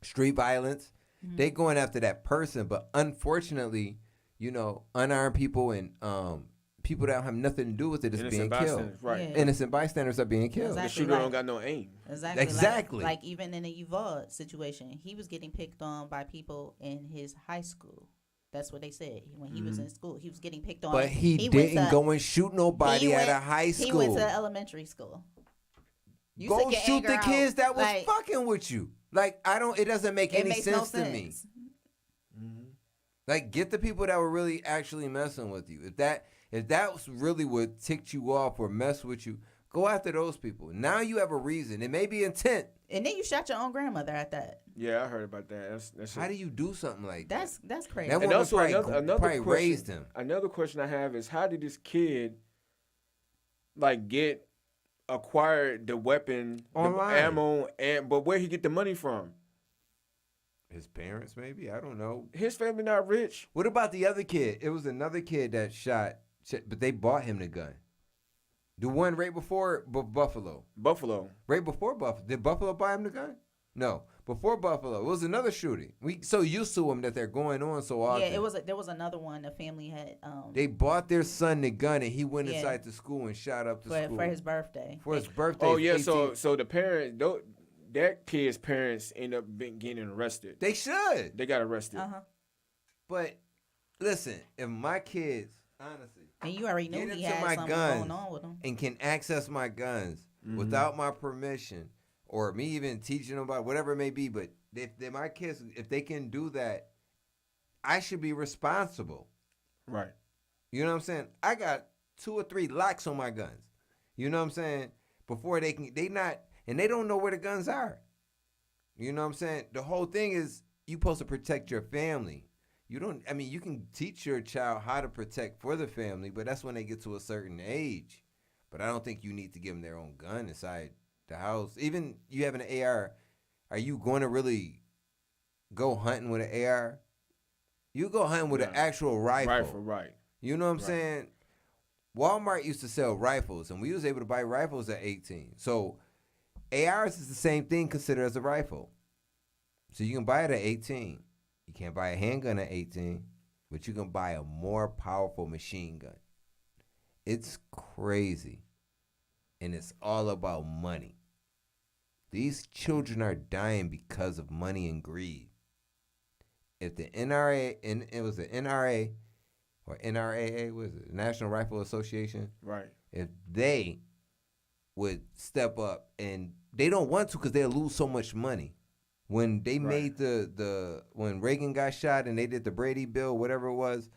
street violence. They going after that person, but unfortunately, you know, unarmed people and people that don't have nothing to do with it is being killed. Right. Yeah. Innocent bystanders are being killed. The shooter don't got no aim. Exactly. Like even in the Uvalde situation, he was getting picked on by people in his high school. That's what they said. When he was in school, he was getting picked on. But he didn't go and shoot nobody at a high school. He went to elementary school. Go shoot the kids that was fucking with you. Like, it doesn't make any sense to me. Like, get the people that were really actually messing with you. If that was really what ticked you off or messed with you, go after those people. Now you have a reason. It may be intent. And then you shot your own grandmother at that. Yeah, I heard about that. That's how do you do something like that? That's crazy. That woman probably raised him. Another question I have is, how did this kid, like, acquired the weapon, online, the ammo, but where he get the money from? His parents, maybe? I don't know. His family not rich. What about the other kid? It was another kid that shot, but they bought him the gun. The one right before Buffalo. Buffalo. Right before Buffalo. Did Buffalo buy him the gun? No, before Buffalo, it was another shooting. We so used to them that they're going on so often. Yeah, there was another one. The family had. They bought their son the gun, and he went inside the school and shot up the school for his birthday. For his birthday. Oh yeah, so the parents, that kid's parents end up getting arrested. They should. They got arrested. But listen, if my kids, honestly, and you already knew he had something going on with them, and can access my guns without my permission, or me even teaching them about whatever it may be, but if my kids, if they can do that, I should be responsible. Right. You know what I'm saying? I got 2 or 3 locks on my guns. You know what I'm saying? Before they don't know where the guns are. You know what I'm saying? The whole thing is you supposed to protect your family. You can teach your child how to protect for the family, but that's when they get to a certain age. But I don't think you need to give them their own gun inside the house. Even you have an AR, are you going to really go hunting with an AR? You go hunting with an actual rifle. Right. You know what I'm saying? Walmart used to sell rifles, and we was able to buy rifles at 18. So ARs is the same thing considered as a rifle. So you can buy it at 18. You can't buy a handgun at 18, but you can buy a more powerful machine gun. It's crazy. And it's all about money. These children are dying because of money and greed. If the NRA, and it was the NRA or NRAA, what is it? National Rifle Association? Right. If they would step up, and they don't want to because they'll lose so much money. When they made when Reagan got shot and they did the Brady bill, whatever it was,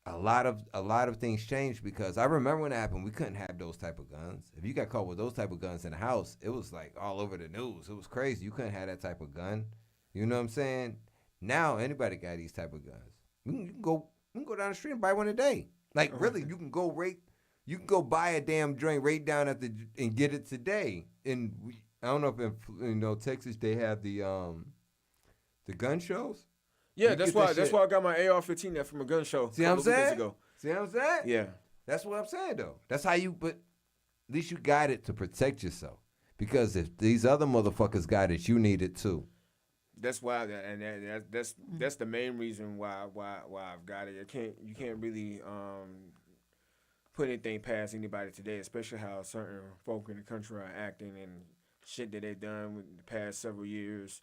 a lot of things changed because I remember when it happened, we couldn't have those type of guns. If you got caught with those type of guns in the house, it was like all over the news. It was crazy. You couldn't have that type of gun. You know what I'm saying? Now anybody got these type of guns. You can go down the street and buy one a day. Like really, you can go buy a damn joint right down and get it today. And I don't know if in Texas they have the gun shows. Yeah, that's why I got my AR-15 from a gun show. See what I'm saying? See what I'm saying? Yeah. That's what I'm saying though. That's how but at least you got it to protect yourself. Because if these other motherfuckers got it, you need it too. That's why, and that's the main reason why I've got it. You can't really put anything past anybody today, especially how certain folk in the country are acting and shit that they've done with the past several years,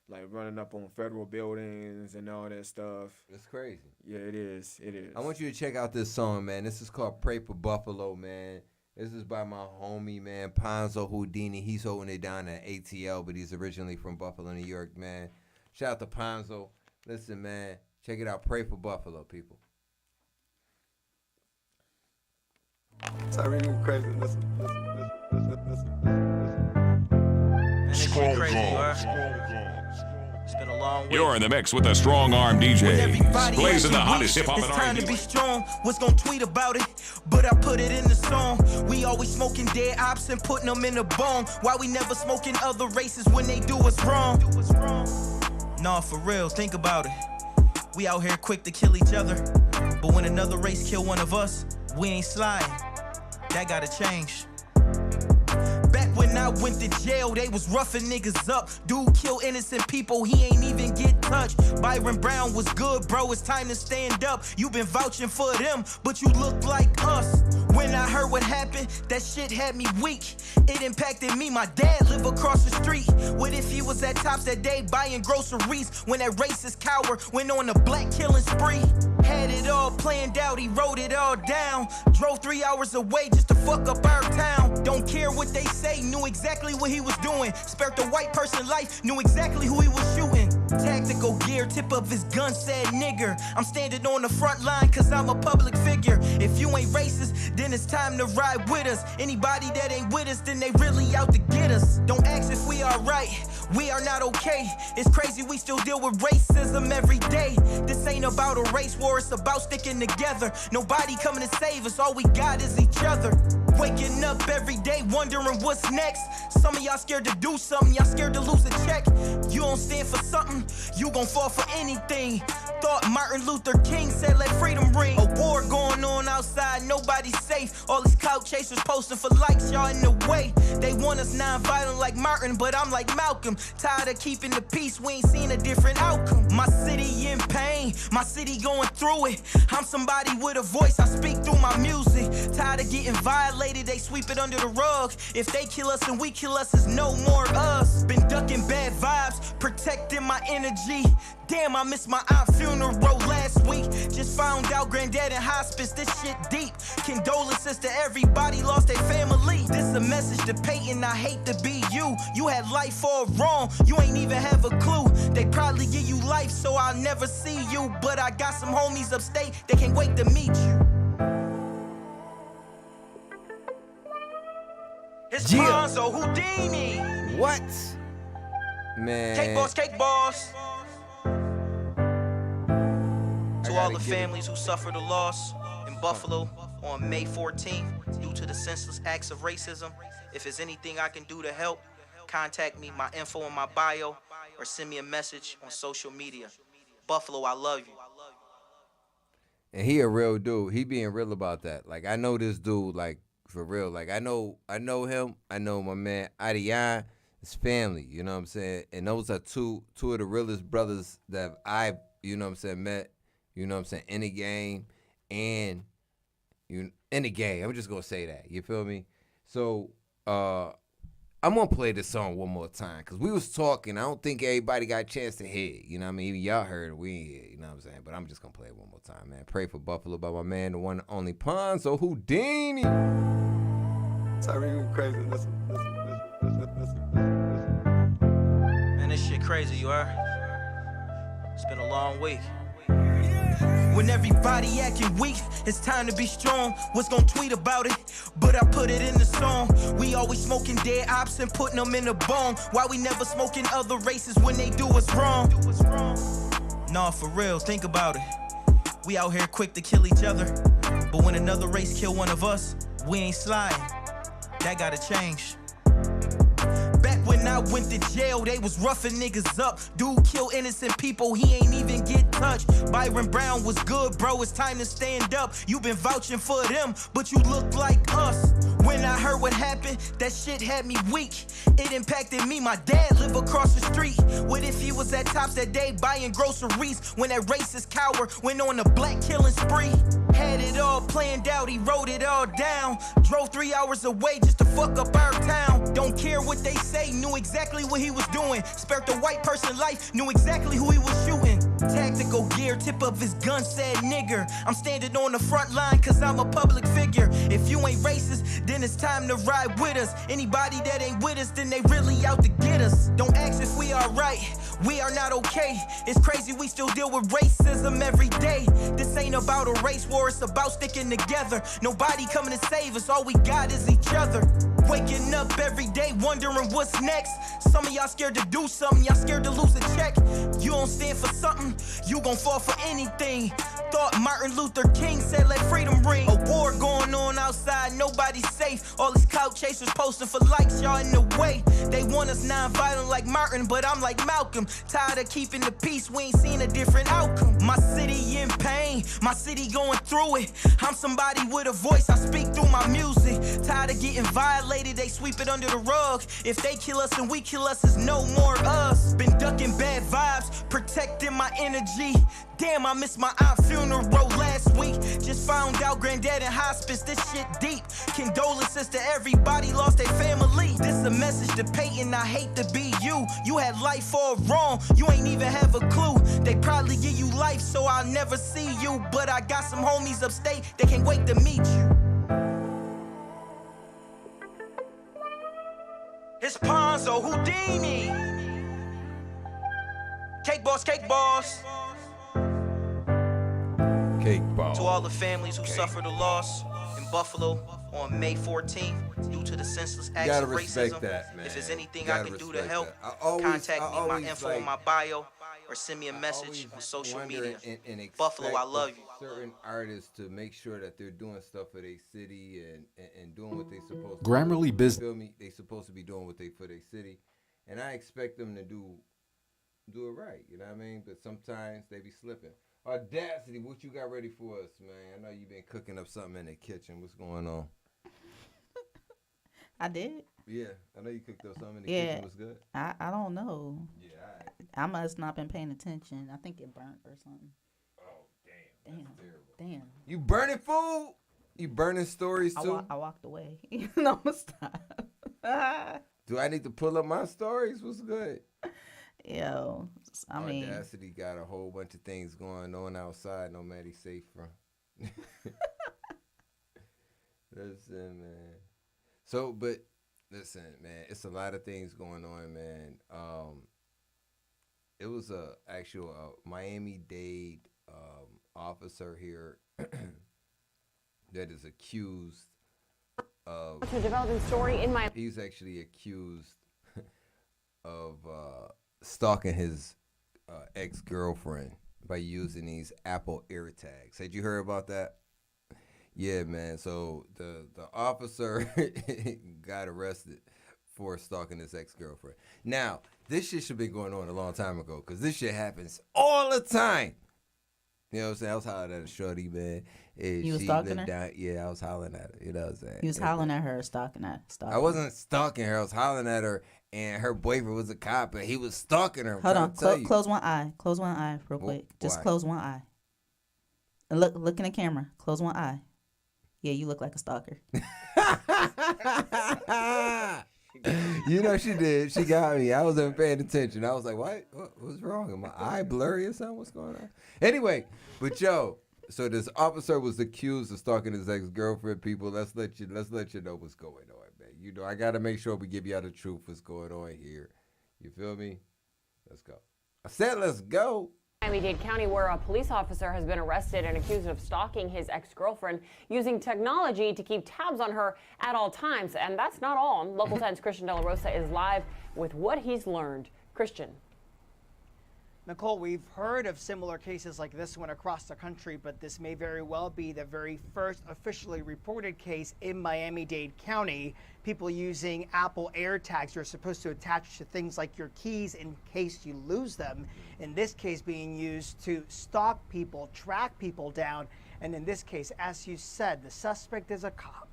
like running up on federal buildings and all that stuff. It's crazy. Yeah, it is. It is. I want you to check out this song, man. This is called "Pray for Buffalo," man. This is by my homie, man, Ponzo Houdini. He's holding it down at ATL, but he's originally from Buffalo, New York, man. Shout out to Ponzo. Listen, man, check it out. Pray for Buffalo, people. It's already crazy. Listen. Strong crazy, It's been a long way. You're in the mix with the strong arm DJ. Blazing the hottest hip hop and It's time R&B. to be strong. Was gonna tweet about it, but I put it in the song. We always smoking dead ops and putting them in a bone. Why we never smoking other races when they do us wrong? Nah, for real, think about it. We out here quick to kill each other, but when another race kill one of us, we ain't sliding. That gotta change. Back when I went to jail, they was roughing niggas up. Dude killed innocent people, he ain't even get touched. Byron Brown was good, bro, it's time to stand up. You been vouching for them, but you look like us. When I heard what happened, that shit had me weak. It impacted me, my dad lived across the street. What if he was at Tops that day buying groceries when that racist coward went on a black killing spree? Had it all planned out, he wrote it all down. Drove 3 hours away just to fuck up our town. Don't care what they say, knew exactly what he was doing. Spared the white person life, knew exactly who he was shooting. Tactical gear, tip of his gun said nigger. I'm standing on the front line cause I'm a public figure. If you ain't racist, then it's time to ride with us. Anybody that ain't with us, then they really out to get us. Don't ask if we are right, we are not okay. It's crazy we still deal with racism every day. This ain't about a race war, it's about sticking together. Nobody coming to save us, all we got is each other. Waking up every day wondering what's next. Some of y'all scared to do something, y'all scared to lose a check. You don't stand for something, you gon' fall for anything. Thought Martin Luther King said let freedom ring. A war going on outside, nobody's safe. All these clout chasers posting for likes, y'all in the way. They want us non-violent like Martin, but I'm like Malcolm. Tired of keeping the peace, we ain't seen a different outcome. My city in pain, my city going through it. I'm somebody with a voice, I speak through my music. Tired of getting violated, they sweep it under the rug. If they kill us and we kill us, it's no more us. Been ducking bad vibes, protecting my energy. Damn, I missed my aunt's funeral last week. Just found out granddad in hospice, this shit deep. Condolences to everybody lost their family. This a message to Peyton, I hate to be you. You had life all wrong, you ain't even have a clue. They probably give you life so I'll never see you. But I got some homies upstate, they can't wait to meet you. It's Ponzo Houdini. What? Man. Cake boss, cake boss. To all the families who suffered a loss in Buffalo on May 14th due to the senseless acts of racism, if there's anything I can do to help, contact me, my info in my bio, or send me a message on social media. Buffalo, I love you. And he a real dude. He being real about that. Like, I know this dude, like, for real. Like, I know him. I know my man Adiyan, his family, you know what I'm saying? And those are two of the realest brothers that I've, you know what I'm saying, met, you know what I'm saying, in the game and in the game. I'm just gonna say that. You feel me? So I'm gonna play this song one more time because we was talking. I don't think everybody got a chance to hear it. You know what I mean? Even y'all heard it, we ain't hear it, you know what I'm saying? But I'm just gonna play it one more time, man. Pray for Buffalo by my man, the one and only Ponzo Houdini. It's really crazy. Listen. Man, this shit crazy, you are. It's been a long week. When everybody acting weak, it's time to be strong. Was gonna tweet about it, but I put it in the song. We always smoking dead ops and putting them in a bone. Why we never smoking other races when they do us wrong? Nah, for real, think about it. We out here quick to kill each other, but when another race kill one of us, we ain't sliding. That gotta change. Back when I went to jail, they was roughing niggas up. Dude kill innocent people, he ain't even get touched. Byron Brown was good, bro, it's time to stand up. You been vouching for them, but you look like us. When I heard what happened, that shit had me weak. It impacted me, my dad lived across the street. What if he was at Tops that day buying groceries when that racist coward went on a black killing spree? Had it all planned out, he wrote it all down. Drove 3 hours away just to fuck up our town. Don't care what they say, knew exactly what he was doing. Spared the white person life, knew exactly who he was shooting. Tactical gear, tip of his gun said nigger. I'm standing on the front line cause I'm a public figure. If you ain't racist, then it's time to ride with us. Anybody that ain't with us, then they really out to get us. Don't ask if we are right, we are not okay. It's crazy we still deal with racism every day. This ain't about a race war, it's about sticking together. Nobody coming to save us, all we got is each other. Waking up every day wondering what's next. Some of y'all scared to do something, y'all scared to lose a check. You don't stand for something, you gon' fall for anything. Thought Martin Luther King said let freedom ring. A war going on outside, nobody's safe. All these clout chasers posting for likes, y'all in the way. They want us non-violent like Martin, but I'm like Malcolm. Tired of keeping the peace, we ain't seen a different outcome. My city in pain, my city going through it. I'm somebody with a voice, I speak through my music. Tired of getting violated, they sweep it under the rug. If they kill us and we kill us, it's no more us. Been ducking bad vibes, protecting my energy. Damn, I missed my aunt's funeral last week. Just found out granddad in hospice, this shit deep. Condolences to everybody lost their family. This a message to Peyton, I hate to be you. You had life all wrong, you ain't even have a clue. They probably give you life so I'll never see you. But I got some homies upstate, they can't wait to meet you. It's Ponzo Houdini. Cake boss, cake boss. Cake boss. To all the families who suffered a loss in Buffalo on May 14th due to the senseless acts gotta of respect racism. that, man. If there's anything Gotta I can do to respect help, that. contact me. My always, info like, in my bio or send me a message on social wonder media. and Buffalo, I expect love of you. certain artists to make sure that they're doing stuff for their city and doing what they supposed to. Grammarly do. business. You feel me? They supposed to be doing what they for their city, and I expect them to do it right. You know what I mean? But sometimes they be slipping. Audacity, what you got ready for us, man? I know you've been cooking up something in the kitchen. What's going on? I did. Yeah, I know you cooked up something in the kitchen. What's good? I don't know. Yeah, I must not been paying attention. I think it burnt or something. Oh, damn. That's terrible. Damn. You burning food? You burning stories too? I walked away. No, stop. Do I need to pull up my stories? What's good? Yo, I mean, Audacity got a whole bunch of things going on outside. No matter he's safe from. Listen, man. So, but listen, man, it's a lot of things going on, man. It was a actual Miami-Dade officer here that is accused of. To developing story in my. He's actually accused of stalking his ex-girlfriend by using these Apple AirTags. Had you heard about that? Yeah, man. So the officer got arrested for stalking his ex-girlfriend. Now, this shit should have been going on a long time ago because this shit happens all the time. You know what I'm saying? I was hollering at a shorty, man. You was stalking her? I was hollering at her. You know what I'm saying? You was hollering at her or stalking her? I wasn't stalking her. I was hollering at her, and her boyfriend was a cop, and he was stalking her. Hold on. Close one eye. Close one eye real quick. Just close one eye. And look in the camera. Close one eye. Yeah, you look like a stalker. You know she did. She got me. I wasn't paying attention. I was like, what? What's wrong? Is my eye blurry or something? What's going on? Anyway, but yo, so this officer was accused of stalking his ex-girlfriend. People, let's let you know what's going on, man. You know, I got to make sure we give y'all the truth what's going on here. You feel me? Let's go. I said let's go. Miami-Dade County, where a police officer has been arrested and accused of stalking his ex-girlfriend using technology to keep tabs on her at all times. And that's not all. Local 10's Christian De La Rosa is live with what he's learned. Christian. Nicole, we've heard of similar cases like this one across the country, but this may very well be the very first officially reported case in Miami-Dade County. People using Apple AirTags you're supposed to attach to things like your keys in case you lose them. In this case, being used to stalk people, track people down, and in this case, as you said, the suspect is a cop.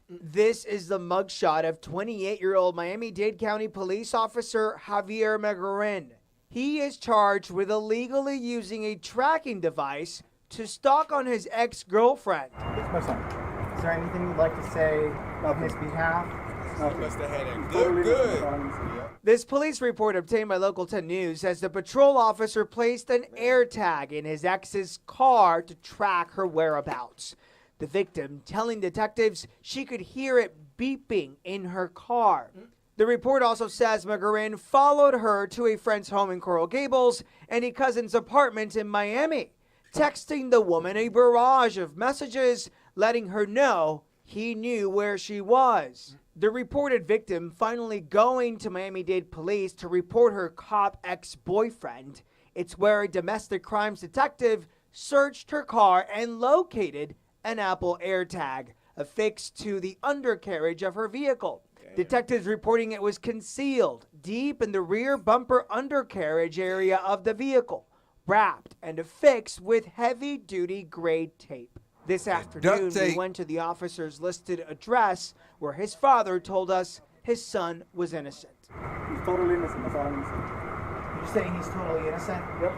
This is the mugshot of 28-year-old Miami-Dade County police officer Javier Megarin. He is charged with illegally using a tracking device to stalk on his ex-girlfriend. My son. Is there anything you'd like to say on his behalf? This police report obtained by Local 10 News says the patrol officer placed an AirTag in his ex's car to track her whereabouts. The victim telling detectives she could hear it beeping in her car. The report also says Megarin followed her to a friend's home in Coral Gables and a cousin's apartment in Miami, texting the woman a barrage of messages letting her know he knew where she was. The reported victim finally going to Miami-Dade police to report her cop ex-boyfriend. It's where a domestic crimes detective searched her car and located an Apple AirTag affixed to the undercarriage of her vehicle. Detectives reporting it was concealed deep in the rear bumper undercarriage area of the vehicle, wrapped and affixed with heavy-duty grade tape. This afternoon, we went to the officer's listed address where his father told us his son was innocent. He's totally innocent. That's all I'm saying. You're saying he's totally innocent? Yep.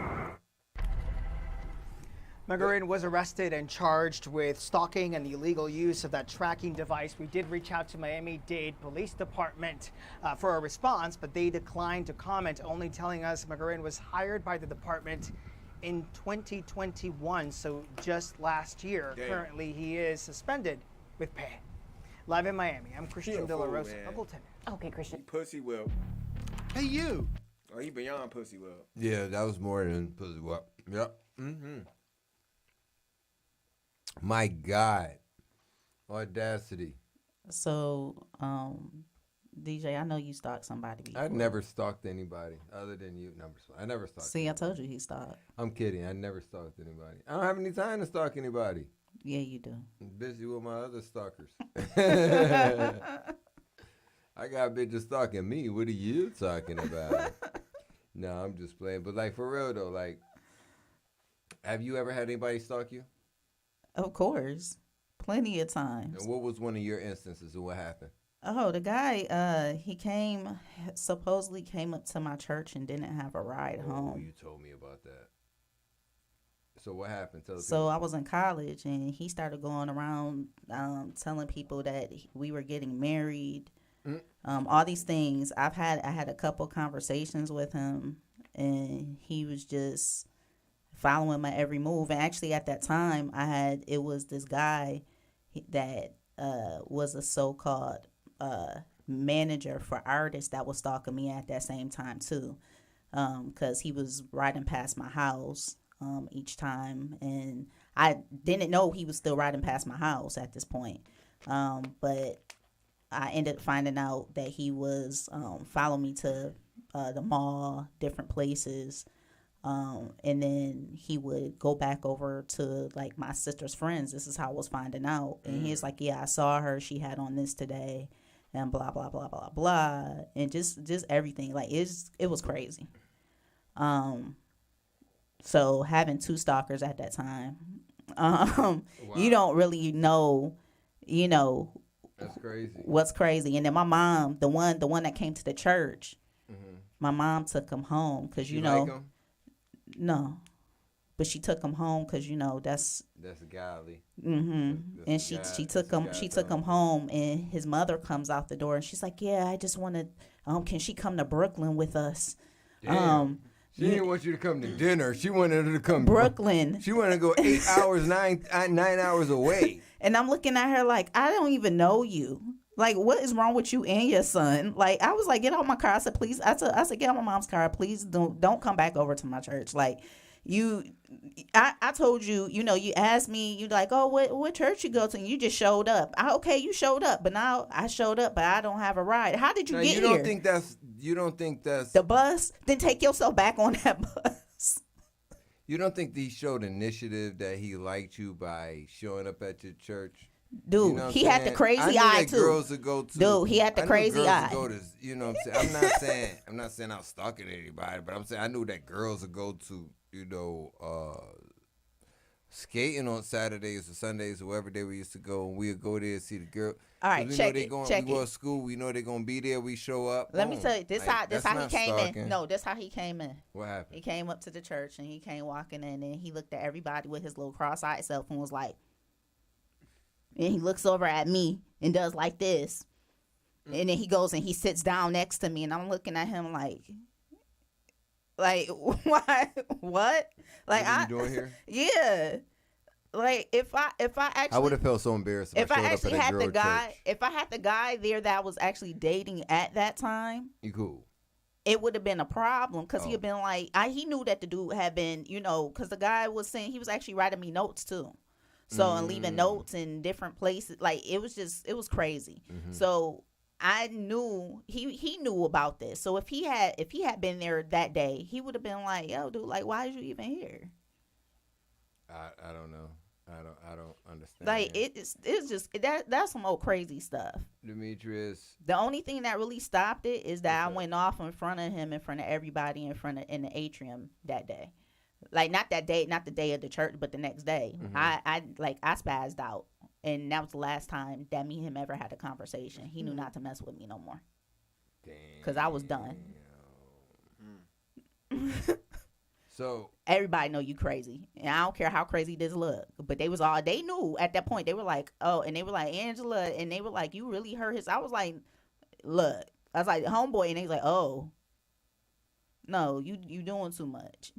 Megarin was arrested and charged with stalking and the illegal use of that tracking device. We did reach out to Miami-Dade Police Department for a response, but they declined to comment, only telling us Megarin was hired by the department in 2021, so just last year. Damn. Currently, he is suspended with pay. Live in Miami, I'm Christian De La Rosa, Local 10. Okay, Christian. Pussy whip. Hey, you. Oh, he beyond pussy whip. Yeah, that was more than pussy whip. Yep. Mm-hmm. My God. Audacity. So, DJ, I know you stalked somebody before. I never stalked anybody other than you. I never stalked. See, anybody. I told you he stalked. I'm kidding. I never stalked anybody. I don't have any time to stalk anybody. Yeah, you do. I'm busy with my other stalkers. I got bitches stalking me. What are you talking about? No, I'm just playing. But like for real though, like, have you ever had anybody stalk you? Of course, plenty of times. And what was one of your instances and what happened? Oh, the guy, he supposedly came up to my church and didn't have a ride home. You told me about that. So what happened? So I was in college and he started going around telling people that we were getting married. All these things. I had a couple conversations with him and he was just following my every move. And actually at that time it was this guy that was a so-called manager for artists that was stalking me at that same time too, because he was riding past my house each time, and I didn't know he was still riding past my house at this point, but I ended up finding out that he was following me to the mall, different places, and then he would go back over to like my sister's friends. This is how I was finding out, and he's like, yeah, I saw her, she had on this today, and blah blah blah blah blah, and just everything. Like it was crazy. So having two stalkers at that time, wow. You don't really know, that's crazy. What's crazy. And then my mom, the one that came to the church, my mom took him home because like him? No, but she took him home because that's godly. And she took him home, and his mother comes out the door and she's like, yeah, I just want to can she come to Brooklyn with us? Damn. She didn't want you to come to dinner. She wanted her to come Brooklyn. She wanted to go 8 hours, 9 hours away. And I'm looking at her like, I don't even know you. Like, what is wrong with you and your son? Like, I was like, get out my car. I said, please. I said, get out my mom's car. Please don't come back over to my church. Like, I told you, you asked me, you like, oh, what church you go to? And you just showed up. Okay, you showed up, but now I showed up, but I don't have a ride. How did you get here? You don't think that's the bus? Then take yourself back on that bus. You don't think he showed initiative that he liked you by showing up at your church? Dude, he had the crazy eye too. Girls would go to, dude, he had the crazy eye. Go to, what I'm saying? I'm not saying I was stalking anybody, but I'm saying I knew that girls would go to, skating on Saturdays or Sundays or whatever day we used to go, and we'd go there and see the girl. All right, check it. We go to school. We know they're gonna be there. We show up. Let me tell you, this how he came stalking. in. No, this how he came in. What happened? He came up to the church and he came walking in, and he looked at everybody with his little cross-eyed self and was like, and he looks over at me and does like this, and then he goes and he sits down next to me, and I'm looking at him like why? What? Like, what are you doing here? Yeah. Like, if I actually, I would have felt so embarrassed if I actually showed up at had a the girl guy, church. if I had the guy there that I was actually dating at that time, You cool? it would have been a problem because he had been like, he knew that the dude had been, because the guy was saying he was actually writing me notes too. So, and leaving notes in different places. Like, it was crazy. So I knew he knew about this. So if he had been there that day, he would have been like, yo, dude, like, why is you even here? I don't know. I don't understand. Like, it's just that's some old crazy stuff. Demetrius. The only thing that really stopped it is that I went off in front of him, in front of everybody, in the atrium that day. Like, not that day, not the day of the church, but the next day. I spazzed out, and that was the last time that me and him ever had a conversation. He knew not to mess with me no more. Because I was done. So everybody know you crazy, and I don't care how crazy this look. But they knew at that point. They were like, oh, and they were like, Angela, and they were like, you really hurt his. I was like, look, I was like, homeboy, and they was like, oh, no, you doing too much.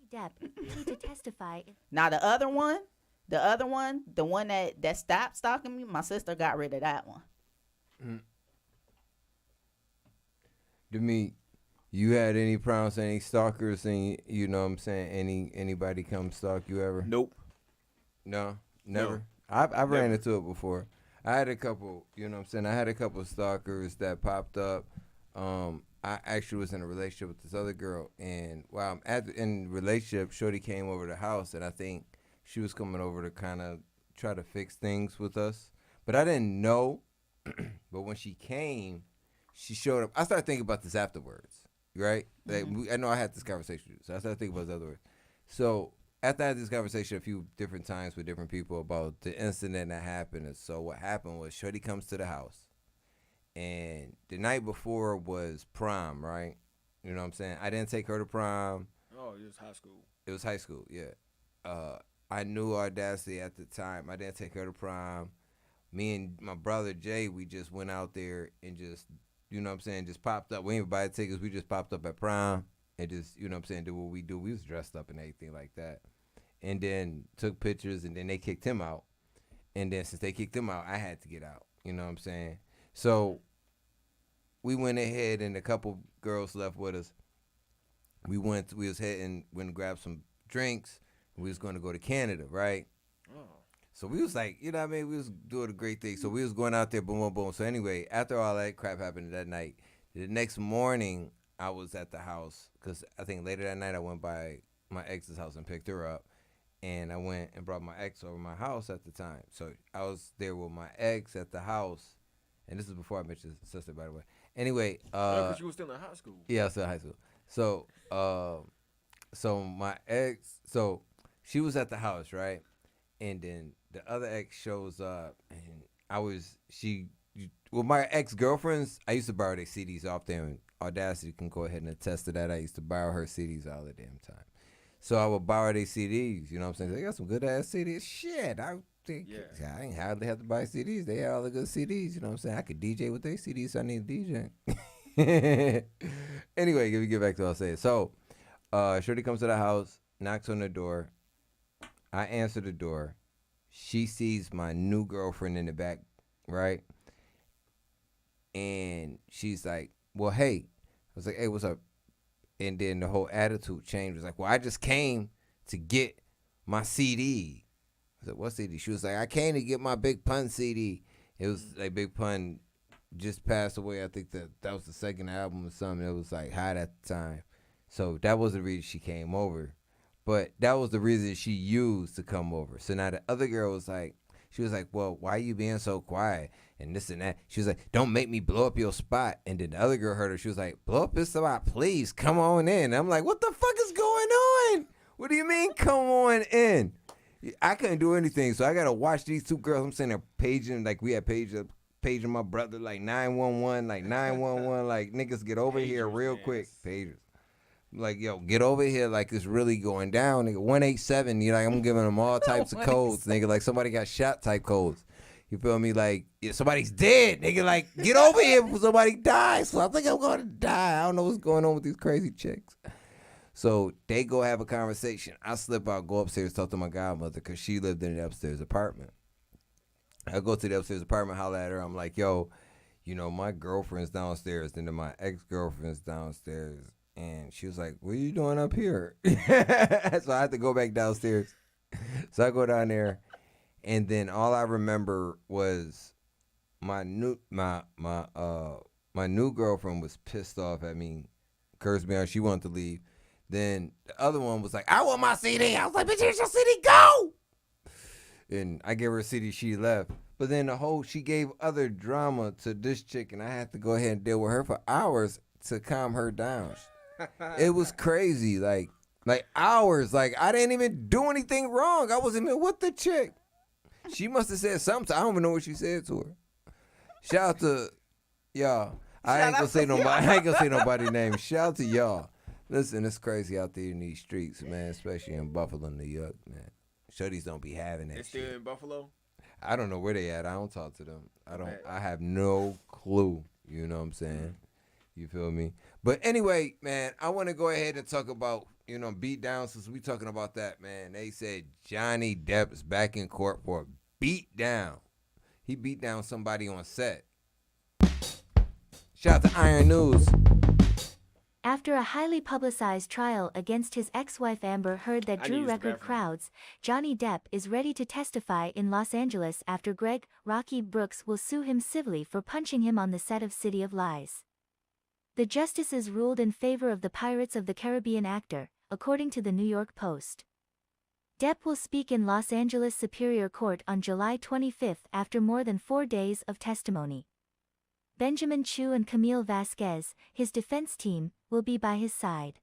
Deb, you need to testify. Now the other one, the one that stopped stalking me, my sister got rid of that one. Demi, you had any problems, any stalkers, and you know what I'm saying, anybody come stalk you ever? Nope. No, never. No. I ran into it before. I had a couple, you know what I'm saying? I had a couple of stalkers that popped up. I actually was in a relationship with this other girl, and while I'm in relationship, shorty came over to the house, and I think she was coming over to kind of try to fix things with us. But I didn't know. But when she came, she showed up. I started thinking about this afterwards, right? Like, I know I had this conversation with you, so I started thinking about this afterwards. So after I had this conversation a few different times with different people about the incident that happened, and so what happened was shorty comes to the house. And the night before was prom, right? You know what I'm saying? I didn't take her to prom. Oh, it was high school. It was high school, yeah. I knew Audacity at the time. I didn't take her to prom. Me and my brother Jay, we just went out there and just, you know what I'm saying, just popped up. We didn't buy tickets. We just popped up at prom and just, you know what I'm saying, did what we do. We was dressed up and everything like that. And then took pictures, and then they kicked him out. And then since they kicked him out, I had to get out. You know what I'm saying? So we went ahead, and a couple girls left with us. We went to grab some drinks. We was going to go to Canada, right? Oh. So we was like, you know what I mean? We was doing a great thing. So we was going out there, boom, boom, boom. So anyway, after all that crap happened that night, the next morning I was at the house because I think later that night I went by my ex's house and picked her up. And I went and brought my ex over my house at the time. So I was there with my ex at the house. And this is before I met your sister, by the way. Anyway. Because you were still in high school. Yeah, I was still in high school. So my ex, so she was at the house, right? And then the other ex shows up, and my ex-girlfriends, I used to borrow their CDs off there, and Audacity can go ahead and attest to that. I used to borrow her CDs all the damn time. So I would borrow their CDs, you know what I'm saying? They got some good-ass CDs. Shit, I think I ain't hardly have to buy CDs. They had all the good CDs, you know what I'm saying? I could DJ with their CDs, so I need a DJ. Anyway, let me get back to what I was saying. So Shorty comes to the house, knocks on the door. I answer the door. She sees my new girlfriend in the back, right? And she's like, well, hey. I was like, hey, what's up? And then the whole attitude changed. It was like, well, I just came to get my CD. I said, what CD? She was like, I came to get my Big Pun CD. It was like Big Pun just passed away. I think that was the second album or something. It was like hot at the time. So that was the reason she came over. But that was the reason she used to come over. So now the other girl was like, she was like, well, why are you being so quiet? And this and that. She was like, don't make me blow up your spot. And then the other girl heard her. She was like, blow up this spot, please. Come on in. And I'm like, what the fuck is going on? What do you mean, come on in? I couldn't do anything. So I got to watch these two girls. I'm saying they're paging. Like we had paging my brother, like 911, like niggas get over here real quick. Pagers. Like, yo, get over here like it's really going down, nigga. 187, you know, like, I'm giving them all types of codes, nigga. Like somebody got shot type codes. You feel me? Like, yeah, somebody's dead, nigga. Like, get over here before somebody dies. So I think I'm going to die. I don't know what's going on with these crazy chicks. So they go have a conversation. I slip out, go upstairs, talk to my godmother because she lived in the upstairs apartment. I go to the upstairs apartment, holler at her. I'm like, yo, you know, my girlfriend's downstairs. And then my ex-girlfriend's downstairs. And she was like, what are you doing up here? So I had to go back downstairs. So I go down there. And then all I remember was my new girlfriend was pissed off at me, cursed me out. She wanted to leave. Then the other one was like, I want my CD. I was like, bitch, here's your CD, go! And I gave her a CD, she left. But then she gave other drama to this chick, and I had to go ahead and deal with her for hours to calm her down. It was crazy, like hours. Like I didn't even do anything wrong. I wasn't even with the chick. She must have said something. I don't even know what she said to her. Shout out to y'all. I ain't gonna say nobody's name. Shout out to y'all. Listen, it's crazy out there in these streets, man. Especially in Buffalo, New York, man. Shorties don't be having that. It's still in Buffalo. I don't know where they at. I don't talk to them. I have no clue. You know what I'm saying? You feel me? But anyway, man, I want to go ahead and talk about, you know, beat down since we talking about that, man. They said Johnny Depp's back in court for a beat down. He beat down somebody on set. Shout out to Iron News. After a highly publicized trial against his ex-wife Amber Heard that drew record crowds, Johnny Depp is ready to testify in Los Angeles after Greg "Rocky" Brooks will sue him civilly for punching him on the set of City of Lies. The justices ruled in favor of the Pirates of the Caribbean actor, according to the New York Post. Depp will speak in Los Angeles Superior Court on July 25 after more than 4 days of testimony. Benjamin Chew and Camille Vasquez, his defense team, will be by his side.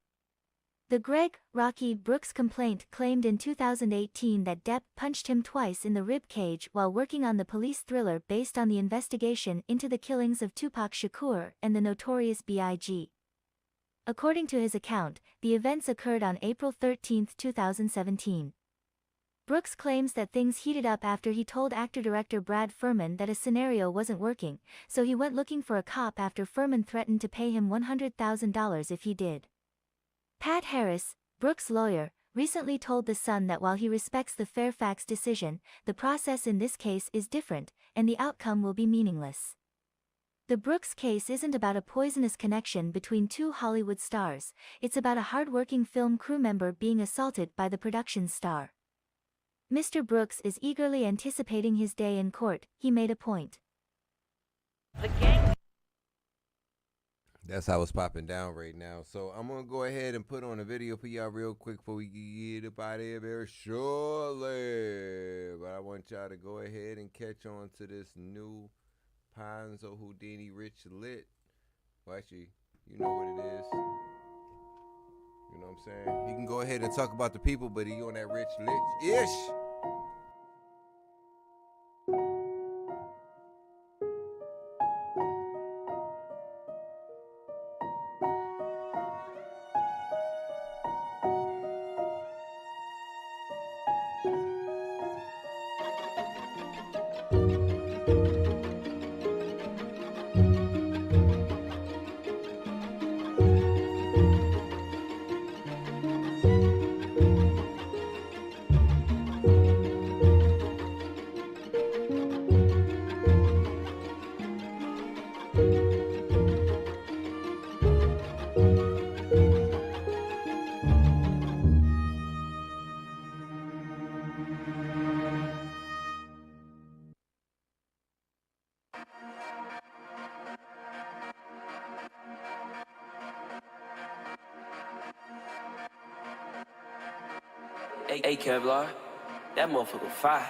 The Greg "Rocky" Brooks complaint claimed in 2018 that Depp punched him twice in the rib cage while working on the police thriller based on the investigation into the killings of Tupac Shakur and the Notorious B.I.G. According to his account, the events occurred on April 13, 2017. Brooks claims that things heated up after he told actor-director Brad Furman that a scenario wasn't working, so he went looking for a cop after Furman threatened to pay him $100,000 if he did. Pat Harris, Brooks' lawyer, recently told The Sun that while he respects the Fairfax decision, the process in this case is different, and the outcome will be meaningless. The Brooks case isn't about a poisonous connection between two Hollywood stars, it's about a hard-working film crew member being assaulted by the production star. Mr. Brooks is eagerly anticipating his day in court, he made a point. That's how it's popping down right now. So I'm going to go ahead and put on a video for y'all real quick before we get up out of here very shortly. But I want y'all to go ahead and catch on to this Nuk Ponzo Houdini Rich Lit. Well, actually, you know what it is. You know what I'm saying? He can go ahead and talk about the people, but he on that Rich Lit-ish. Hey Kevlar, that motherfucker fire.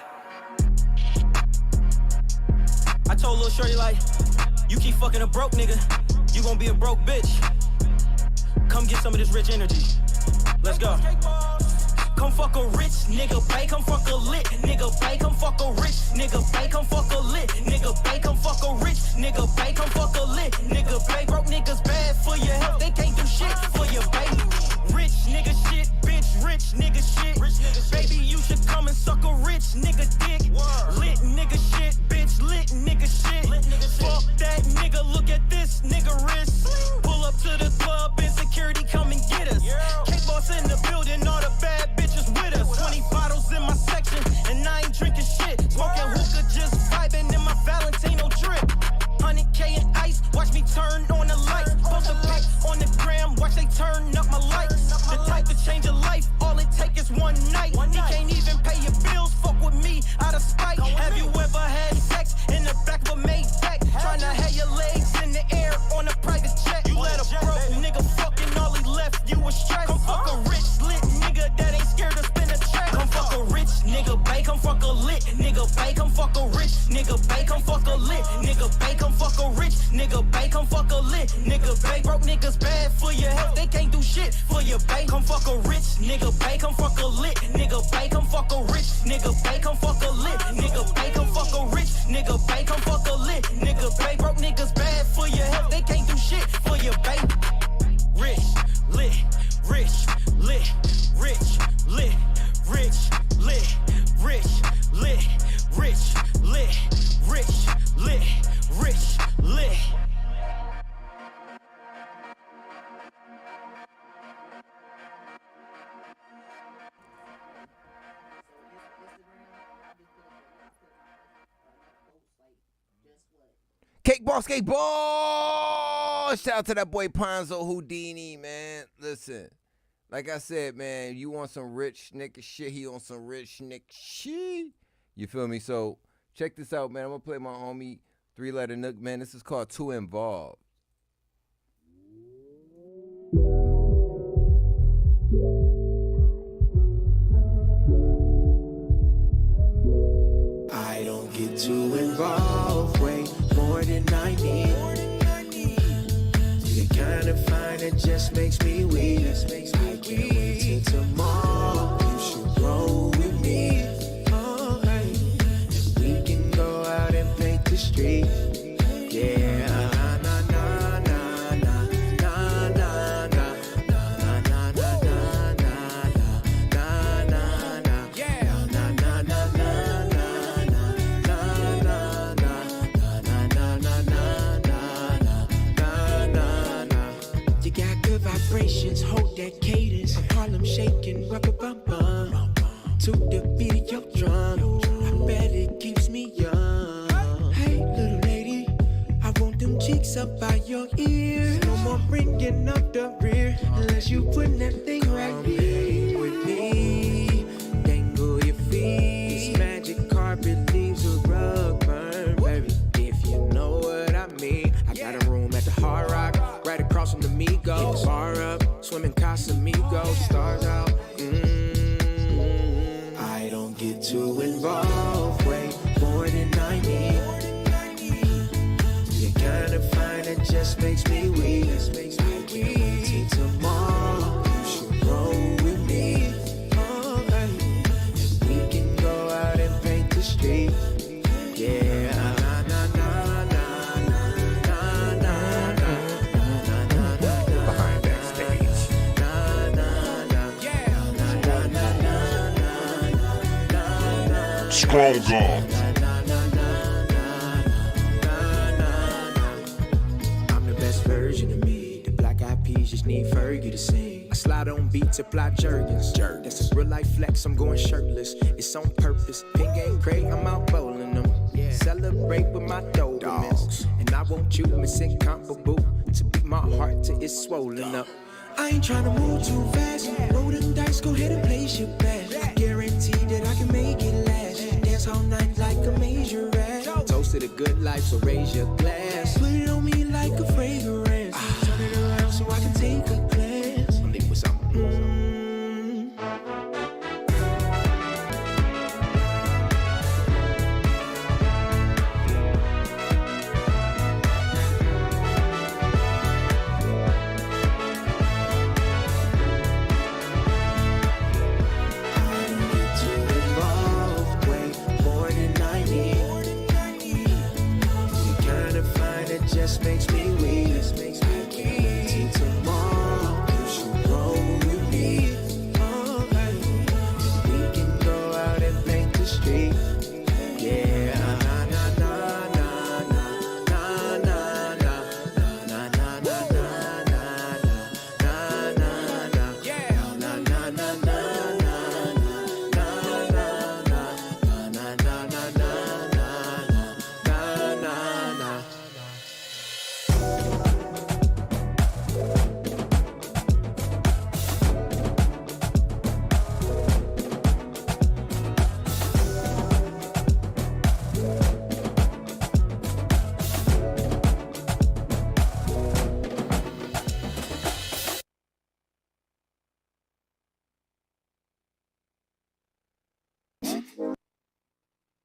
I told Lil Shorty like, you keep fucking a broke nigga, you gon' be a broke bitch. Come get some of this rich energy. Let's go. Come fuck a rich nigga, bae. Come fuck a lit nigga, bae. Come fuck a rich nigga, bae. Come fuck a lit nigga, bae. Come fuck a rich nigga, bae. Come fuck a lit nigga, bae. Broke niggas bad for your health, they can't do shit for your baby. Rich nigga shit, bitch, rich nigga shit. Baby, you should come and suck a rich nigga dick. Lit nigga shit, bitch, lit nigga shit. Fuck that nigga, look at this nigga wrist. Pull up to the club and security come and get us. K-Boss in the building, all the bad bitches with us. 20 bottles in my section, and I ain't drinking shit. Smoking hookah, just vibing in my Valentino drip. 100K in ice, watch me turn on the lights. Post a pic on the gram, watch they turn up my likes. The type to change a life, all it take is one night. He can't even pay your bills, fuck with me out of spite. Have you ever had sex in the back of a Maybach? Tryna have your legs in the air on a private jet. You let a broke nigga fucking all he left you was stress. Come fuck a rich lit nigga that ain't scared to spend a check. Come fuck a rich nigga, bae. Come fuck a lit nigga, bae. Come fuck a rich nigga, bae. Come fuck a lit nigga, bae. Come fuck a rich nigga, bae. Come fuck a lit nigga, bae. Broke niggas bad for your health, they can't do shit for your bae. Come fuck a rich nigga, bae. Come fuck a lit nigga, bae. Come fuck a rich nigga, bae. Come fuck a lit nigga, bae. Come fuck a rich nigga, bae. Come fuck a lit nigga, bae. Broke niggas bad for your health, they can't do shit for your bae. Rich, lit, rich, lit, rich, lit, rich, lit, rich, lit, rich, lit, rich, lit, rich, lit. Cake ball, skateboard. Oh, shout out to that boy Ponzo Houdini, man. Listen, like I said, man, you want some rich nigga shit, he on some rich nigga shit. You feel me? So check this out, man. I'm going to play my homie 3-letter Nuk, man. This is called Too Involved. I don't get too involved, way more than I need. The kind of fine that just makes me weak. I can't wait till tomorrow. You should roll with me. Oh, hey. We can go out and paint the street. Yeah. Hold that cadence, Harlem shaking, rubber bum bum. To the beat of your drum, I bet it keeps me young. Hey, little lady, I want them cheeks up by your ear. No more bringing up the rear, unless you put that thing right here with me. Dangle your feet. This magic carpet leaves a rug burn, baby. If you know what I mean. I got a room at the Hard Rock, right across from the Migos. Bar up. Swimming Casamigos, stars out. I don't get too involved, way more than I need. You kind of find it just makes me weak. I can't wait till tomorrow. You should roll with me. Oh, hey. We can go out and paint the street. Yeah. Strong gum. I'm the best version of me. The Black Eyed Peas just need Fergie to sing. I slide on beats, apply jergens. That's a real life flex, I'm going shirtless. It's on purpose. Pink ain't great, I'm out bowling them. Celebrate with my dogs. And I want you, Miss Incomparable, to beat my heart till it's swollen up. I ain't tryna move too fast. Roll them dice, go ahead and place your bet. I guarantee that I can make it last. Dance all night like a major rat. Toast to the good life, so raise your glass. Put it on me like a fragrance. Turn it around so I can take a glance. I'm leaving with something. Just makes me weak. I can't wait till tomorrow. You should roll with me. Oh, hey. We can go out and paint the street. Yeah.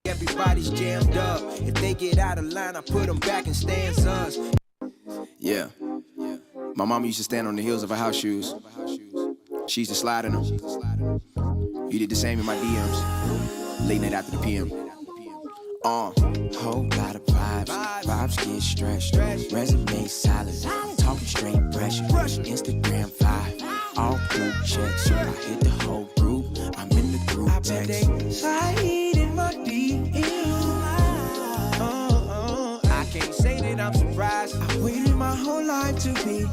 Everybody's jammed up. If they get out of line, I put them back in stanzas. Yeah. My mama used to stand on the heels of her house shoes. She used to slide in them. You did the same in my DMs. Late night after the PM. Whole lot of vibes get stretched. Resume solid, talking straight pressure. Instagram 5, all blue checks. I hit the whole group, I'm in the group text. I bet they slide in my DM. I can't say that I'm surprised. I waited my whole life to be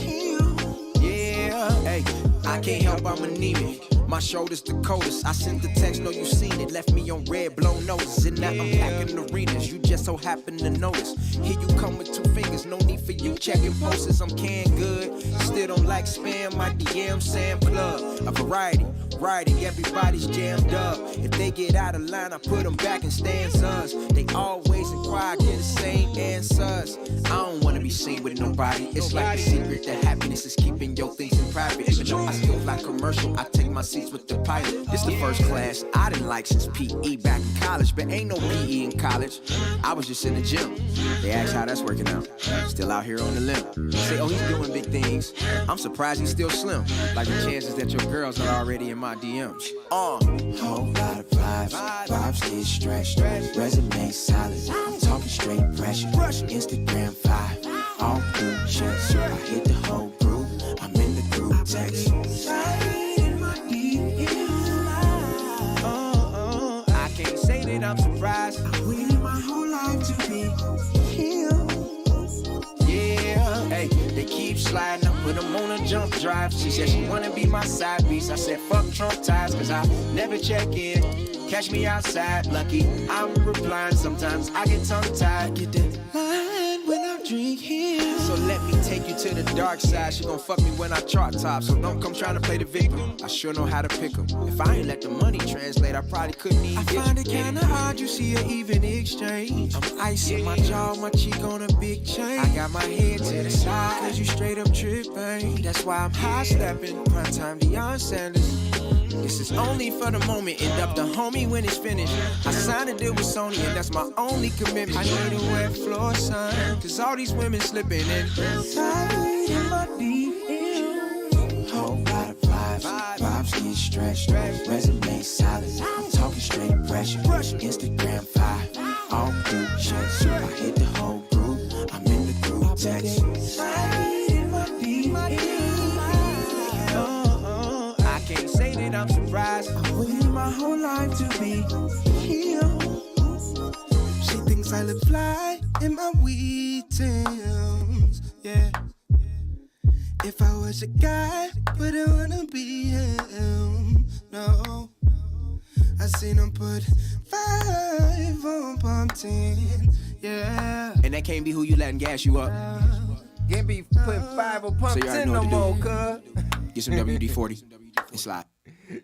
you. Yeah, hey, I can't help I'm anemic. My shoulders the coldest. I sent the text, know you seen it. Left me on red, blown noses. And now I'm packing arenas. You just so happen to notice. Here you come with 2 fingers. No need for you checking posters. I'm canned good. Still don't like spam. My DM Sam Club. A variety. Writing, everybody's jammed up. If they get out of line, I put them back in stanzas. They always inquire, get the same answers. I don't wanna be seen with nobody. It's like a secret that happiness is keeping your things in private. Even though I still fly commercial, I take my seats with the pilot. This the first class I didn't like since PE back in college, but ain't no PE in college. I was just in the gym. They asked how that's working out. Still out here on the limb. They say, oh, he's doing big things. I'm surprised he's still slim. Like the chances that your girls are already in my DMs. Whole lot of vibes get stretched. Resume solid, I'm talking straight pressure. Instagram 5, all blue checks. I hit the whole group, I'm in the group text. I can't say that I'm surprised. I waited my whole life to be here. Yeah, hey, they keep sliding. I put them on a jump drive. She said she wanna be my side piece. I said fuck Trump ties, cause I never check in. Catch me outside, lucky I'm replying. Sometimes I get tongue-tied. Get that line when I drink here. So let me take you to the dark side. She gon' fuck me when I chart top. So don't come trying to play the victim. I sure know how to pick 'em. If I ain't let the money translate, I probably couldn't even get find it kinda odd, you see an even exchange. I'm icing my jaw, my cheek on a big chain. I got my head to the side, cause you straight up tripping. That's why I'm high stepping, prime time Deion Sanders. This is only for the moment, end up the homie when it's finished. I signed a deal with Sony and that's my only commitment. I need a wet floor sign, cause all these women slipping in. Tight in my DM. Whole lot of vibes get stretched. Resume solid, I'm talking straight pressure. Instagram 5, all blue checks. I hit the whole group, I'm in the group text. Tight in my DM. I can't say that I'm surprised. I waited my whole life to be here. She thinks I look fly in my wheat Timbs, yeah. If I was a guy, would I wanna be him? No. I seen him put 5 on pump 10, yeah. And that can't be who you letting gas you up. Can't be putting 5 on pump 10 no more, cuz. Get some WD-40 and slide.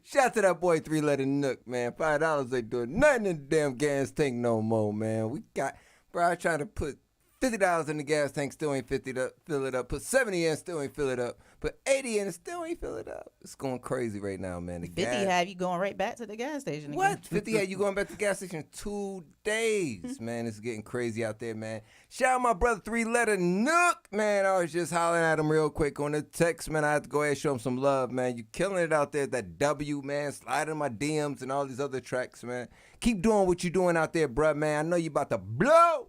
Shout out to that boy 3-letter Nuk, man. $5 ain't doing nothing in the damn gas tank no more, man. We got, bro, I trying to put $50 in the gas tank, still ain't 50 to fill it up. Put 70 in, still ain't fill it up. Put 80 in, still ain't fill it up. It's going crazy right now, man. The 50 gas. have you going right back to the gas station again. What? 50 had you going back to the gas station 2 days, man. It's getting crazy out there, man. Shout out my brother 3-letter Nuk, man. I was just hollering at him real quick on the text, man. I had to go ahead and show him some love, man. You killing it out there, that W, man. Sliding my DMs and all these other tracks, man. Keep doing what you doing out there, bruh, man. I know you about to blow.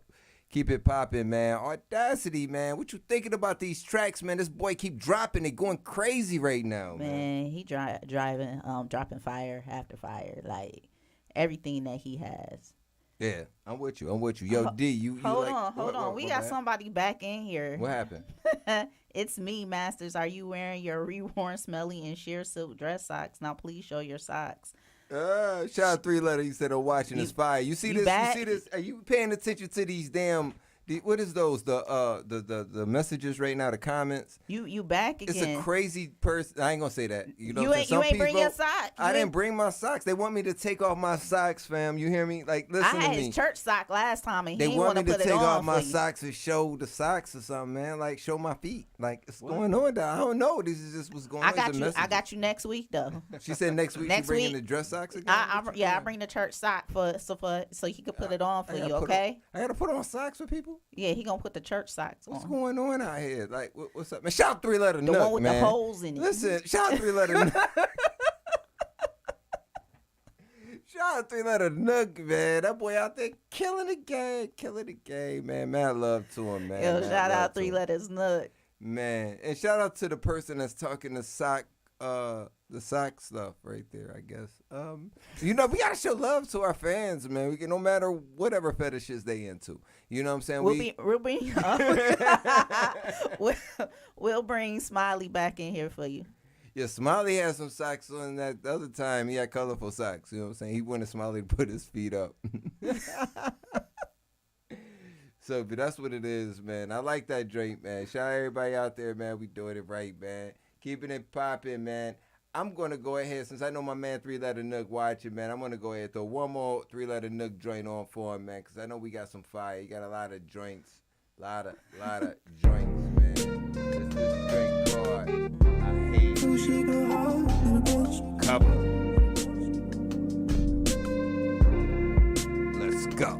Keep it popping, man. Audacity, man. What you thinking about these tracks, man? This boy keep dropping it, going crazy right now, man. He dropping fire after fire, like everything that he has. Yeah, I'm with you. Yo, D, you hold like, on. what, We got somebody back in here. What happened? It's me, Masters. Are you wearing your reworn, smelly, and sheer silk dress socks? Now please show your socks. Shout out 3-letter. You said, watching Inspire. You see this? You see this? Are you paying attention to these damn? What is those? The messages right now, the comments. You back again? It's a crazy person. I ain't gonna say that. You know, you ain't bring your socks. I didn't bring my socks. They want me to take off my socks, fam. You hear me? Like, listen to me. I had his church sock last time, and they he want me to put take off my you. socks and show the socks or something, man. Like, show my feet. Like, what's going on there? I don't know. This is just what's going on. I got you next week though. She said next week. Next week, the dress socks again. I bring the church sock so he could put it on for you. Okay. I gotta put on socks for people. Yeah, he gonna put the church socks on. What's going on out here? Like, what's up, man? Shout out 3-letter Nuk, the one with man. the holes in it. Listen, shout out 3-letter Nuk. Shout out 3-letter Nuk, man. That boy out there killing the game, man. Mad love to him, man. Yo, shout out 3-letters Nuk. Man, and shout out to the person that's talking the sock stuff right there, I guess. You know, we gotta show love to our fans, man. We can, no matter whatever fetishes they into. You know what I'm saying? We'll bring Smiley back in here for you. Yeah, Smiley had some socks on that the other time. He had colorful socks. You know what I'm saying? He wanted Smiley to put his feet up. So, but that's what it is, man. I like that drink, man. Shout out everybody out there, man. We doing it right, man. Keeping it popping, man. I'm going to go ahead, since I know my man 3-Letter Nuk watching, man, I'm going to go ahead and throw one more 3-Letter Nuk joint on for him, man, because I know we got some fire. He got a lot of drinks. Lot of drinks, man. This drink card. I hate couple. Let's go.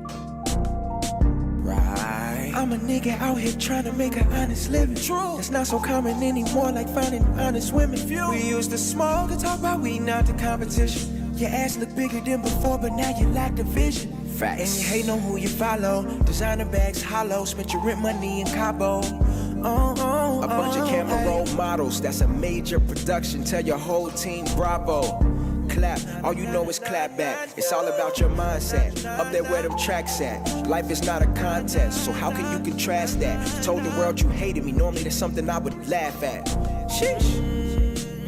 Right. I'm a nigga out here trying to make an honest living. True. It's not so common anymore, like finding honest women. We used to smoke and talk about we not the competition. Your ass look bigger than before, but now you lack the vision. Facts. And you hate on who you follow. Designer bags hollow, spent your rent money in Cabo. A bunch of camera roll models, that's a major production. Tell your whole team bravo. Clap, all you know is clap back. It's all about your mindset. Up there where them tracks at. Life is not a contest, so how can you contrast that? Told the world you hated me, normally that's something I would laugh at. Sheesh.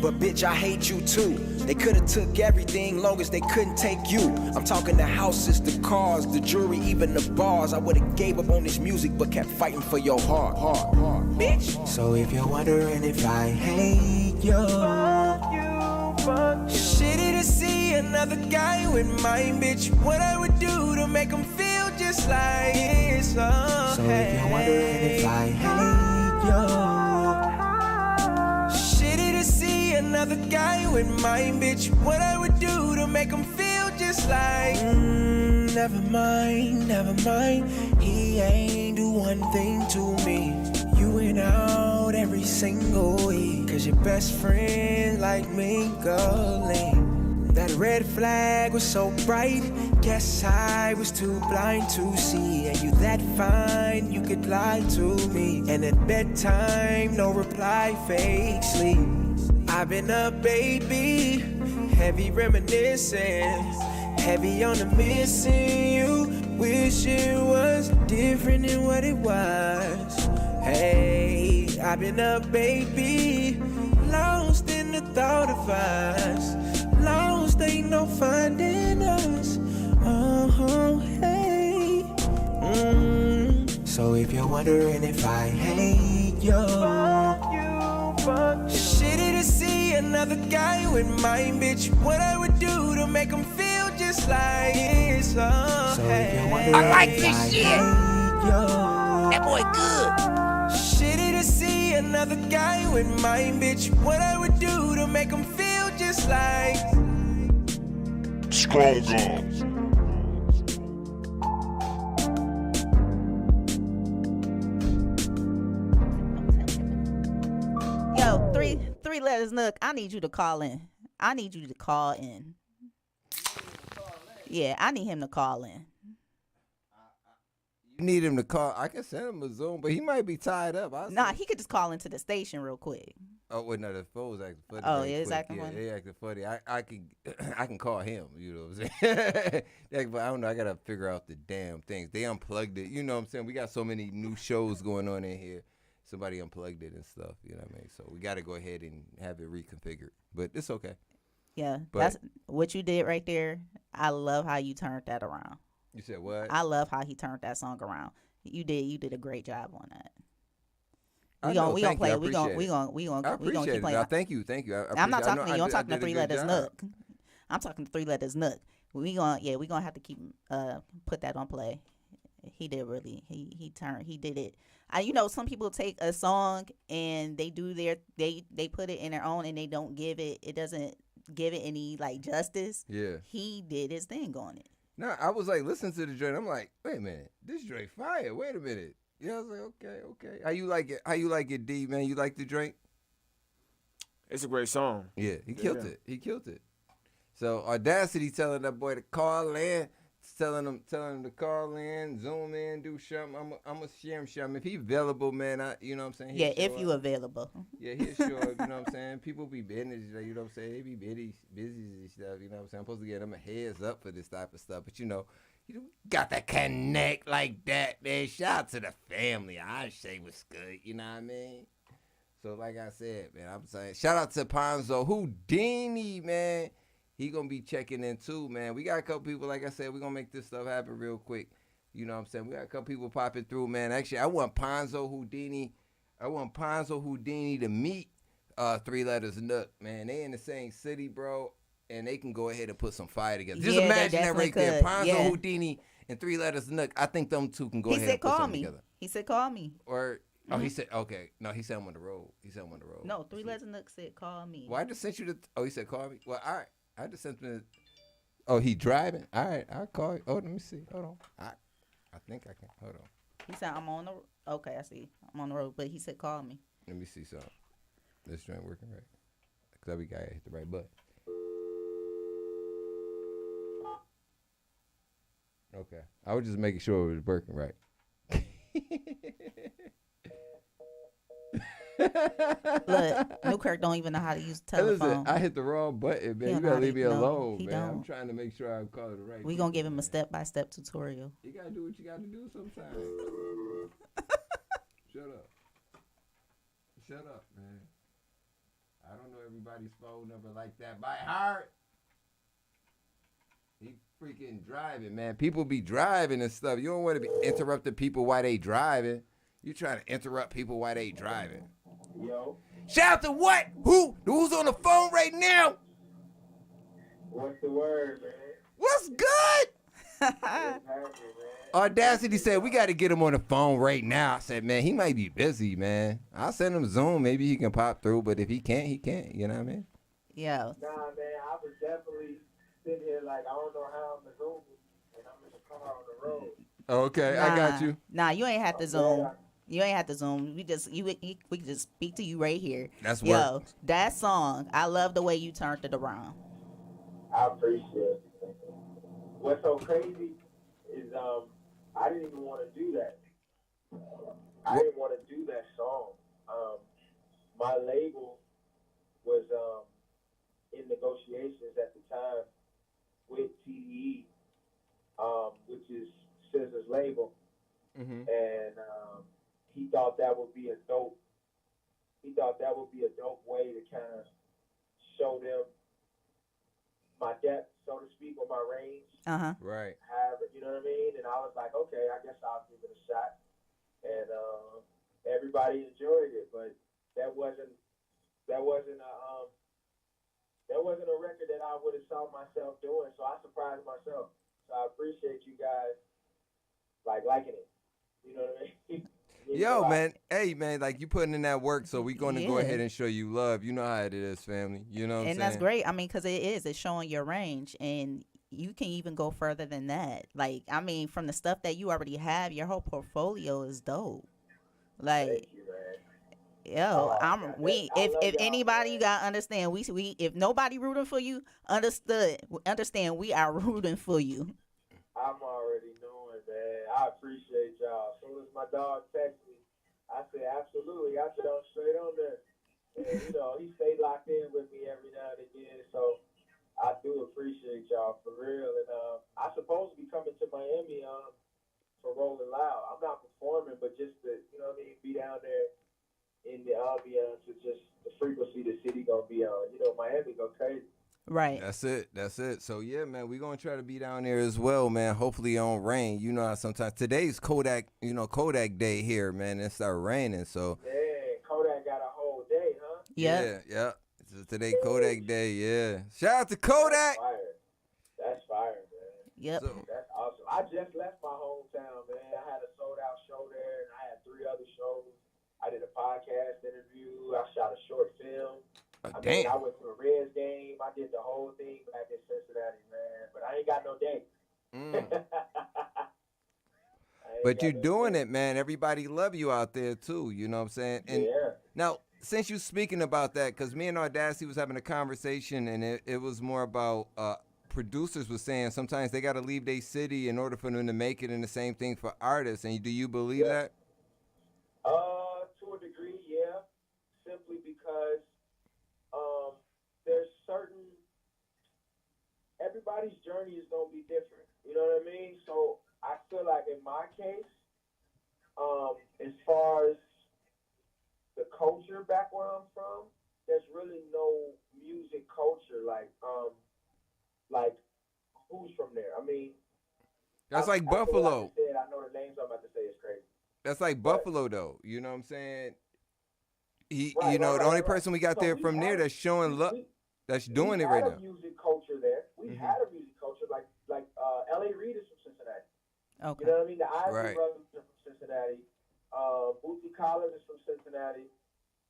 But bitch, I hate you too. They could've took everything long as they couldn't take you. I'm talking the houses, the cars, the jewelry, even the bars. I would've gave up on this music but kept fighting for your heart. Bitch. So if you're wondering if I hate you, shitty to see another guy with mine, bitch. What I would do to make him feel just like this. So if you're wondering if I hate you, shitty to see another guy with mine, bitch. What I would do to make him feel just like never mind. He ain't do one thing to me. You went out every single week, cause your best friend like me going. That red flag was so bright, guess I was too blind to see. And you that fine, you could lie to me. And at bedtime, no reply, fake sleep. I've been up, baby, heavy reminiscing, heavy on the missing you. Wish it was different than what it was. Hey, I've been up, baby, lost in the thought of us. Lost, ain't no finding us. Hey. So if you're wondering if I hate you, shitty to see another guy with mine, bitch. What I would do to make him feel just like this. So if you're wondering I like this shit. That boy good. Shitty to see another guy with mine, bitch. What I would do to make him feel just like Strong Arms. Yo, three letters, Nuk. I need you to call in. Yeah, I need him to call in. You need him to call. I can send him a Zoom, but he might be tied up. He could just call into the station real quick. Oh, wait, no, the phone's acting funny. Oh, yeah, it's acting funny. Yeah, acting funny. I can call him, you know what I'm saying? But I don't know, I got to figure out the damn things. They unplugged it, you know what I'm saying? We got so many new shows going on in here. Somebody unplugged it and stuff, you know what I mean? So we got to go ahead and have it reconfigured. But it's okay. Yeah, that's what you did right there. I love how you turned that around. You said what? I love how he turned that song around. You did a great job on that. We gonna play it. We gonna keep playing. No, thank you. I'm not talking to you. I'm talking to 3-Letters Nuk. I'm talking to 3-Letters Nuk. We gonna have to keep put that on play. He did really. He did it. Some people take a song and they do they put it in their own and they don't give it. It doesn't give it any like justice. Yeah. He did his thing on it. No, I was like listening to the joint. I'm like, wait a minute, this joint fire. Wait a minute. Yeah, I was like, okay. How you like it, D, man? You like the drink? It's a great song. Yeah, he killed it. So Audacity telling that boy to call in, telling him to call in, zoom in, do something. I'm a share him. If he available, man, you know what I'm saying? If you available. Yeah, he'll show up, you know what I'm saying? People be business, you know what I'm saying? They be busy and stuff, you know what I'm saying? I'm supposed to get them a heads up for this type of stuff, but you got to connect like that, man. Shout out to the family. I say what's good, you know what I mean? So like I said, man, I'm saying shout out to Ponzo Houdini, man. He gonna be checking in too, man. We got a couple people, like I said, we gonna make this stuff happen real quick. You know what I'm saying? We got a couple people popping through, man. Actually, I want Ponzo Houdini to meet 3 Letters Nuk, man. They in the same city, bro, and they can go ahead and put some fire together. Just imagine that right there. Ponzo Houdini and 3 Letters Nuk. I think them two can go ahead and put something together. He said call me. Or he said okay. No, he said I'm on the road. No, 3 Letters Nuk said call me. Well, I just sent you the. Oh, he said call me. Well, all right. I just sent him. Oh, he driving. All right, I'll call you. Oh, let me see. Hold on. I think I can. Hold on. He said I'm on the. Okay, I see. I'm on the road, but he said call me. Let me see something. This joint working right. Cause every guy hit the right button. Okay. I was just making sure it was working right. Look, Newkirk don't even know how to use the telephone. Listen, I hit the wrong button, man. You gotta leave me alone, man. I'm trying to make sure I'm calling the right. We gonna give him a step-by-step tutorial. You gotta do what you gotta do sometimes. Shut up, man. I don't know everybody's phone number like that by heart. He freaking driving, man. People be driving and stuff. You don't want to be interrupting people while they driving. You trying to interrupt people while they driving. Yo. Shout out to what? Who's on the phone right now? What's the word, man? What's good? Audacity said, we got to get him on the phone right now. I said, man, he might be busy, man. I'll send him Zoom. Maybe he can pop through, but if he can't, he can't. You know what I mean? Yeah. Nah, man, I was definitely sitting here like, I don't know how I'm Zoom, and I'm in the car on the road. Okay, I got you. Nah, you ain't have to Zoom. You ain't have to Zoom. We can just speak to you right here. That's Yo, that song, I love the way you turned it around. I appreciate it. What's so crazy is I didn't even want to do that. I didn't want to do that song. My label was in negotiations at the time with TDE, which is SZA's label, and he thought that would be a dope. He thought that would be a dope way to kind of show them my depth, so to speak, or my range. Right. However, you know what I mean? And I was like, okay, I guess I'll give it a shot. And everybody enjoyed it, but that wasn't a record that I would have saw myself doing. So I surprised myself. So I appreciate you guys liking it. You know what I mean? Yo, man. Hey, man, like you putting in that work, so we're going to go ahead and show you love. You know how it is, family. You know what I'm saying? And that's great. I mean, because it's showing your range, and you can even go further than that. Like, I mean, from the stuff that you already have, your whole portfolio is dope. Like, thank you, man. yo, if anybody, you gotta understand, we if nobody rooting for you, understand we are rooting for you. I'm already knowing, man. I appreciate y'all. As soon as my dog texted me, I said, absolutely. I jumped straight on there. And, you know, he stayed locked in with me every now and again. So I do appreciate y'all for real. And I'm supposed to be coming to Miami for Rolling Loud. I'm not performing, but just to, you know what I mean, be down there in the ambiance with just the frequency the city gonna be on. You know, Miami go crazy. Right. That's it. So, yeah, man, we're going to try to be down there as well, man. Hopefully it don't rain. You know how sometimes today's Kodak Day here, man. It started raining, so. Yeah, Kodak got a whole day, huh? Yeah. So today Kodak Day, yeah. Shout out to Kodak. That's fire, man. Yep. So, that's awesome. I just left my hometown, man. I had a sold-out show there, and I had 3 other shows. I did a podcast interview. I shot a short film. Damn. I went to a Reds game. I did the whole thing back in Cincinnati, man. But I ain't got no date. But you're doing it, man. Everybody love you out there, too. You know what I'm saying? And now, since you're speaking about that, because me and Audacity was having a conversation, and it was more about producers was saying sometimes they got to leave their city in order for them to make it, and the same thing for artists. And do you believe that? To a degree, yeah. Simply because there's everybody's journey is going to be different. You know what I mean? So I feel like in my case, as far as the culture culture back where I'm from, there's really no music culture. Like who's from there? I mean, That's like Buffalo. I know the names I'm about to say is crazy. That's like Buffalo, though. You know what I'm saying? The only person we got there from there that's showing love, that's doing it right now. We had a music culture there. We had a music culture like L.A. Reid is from Cincinnati. Okay. You know what I mean? The Isley Right. Brothers are from Cincinnati. Bootsy Collins is from Cincinnati.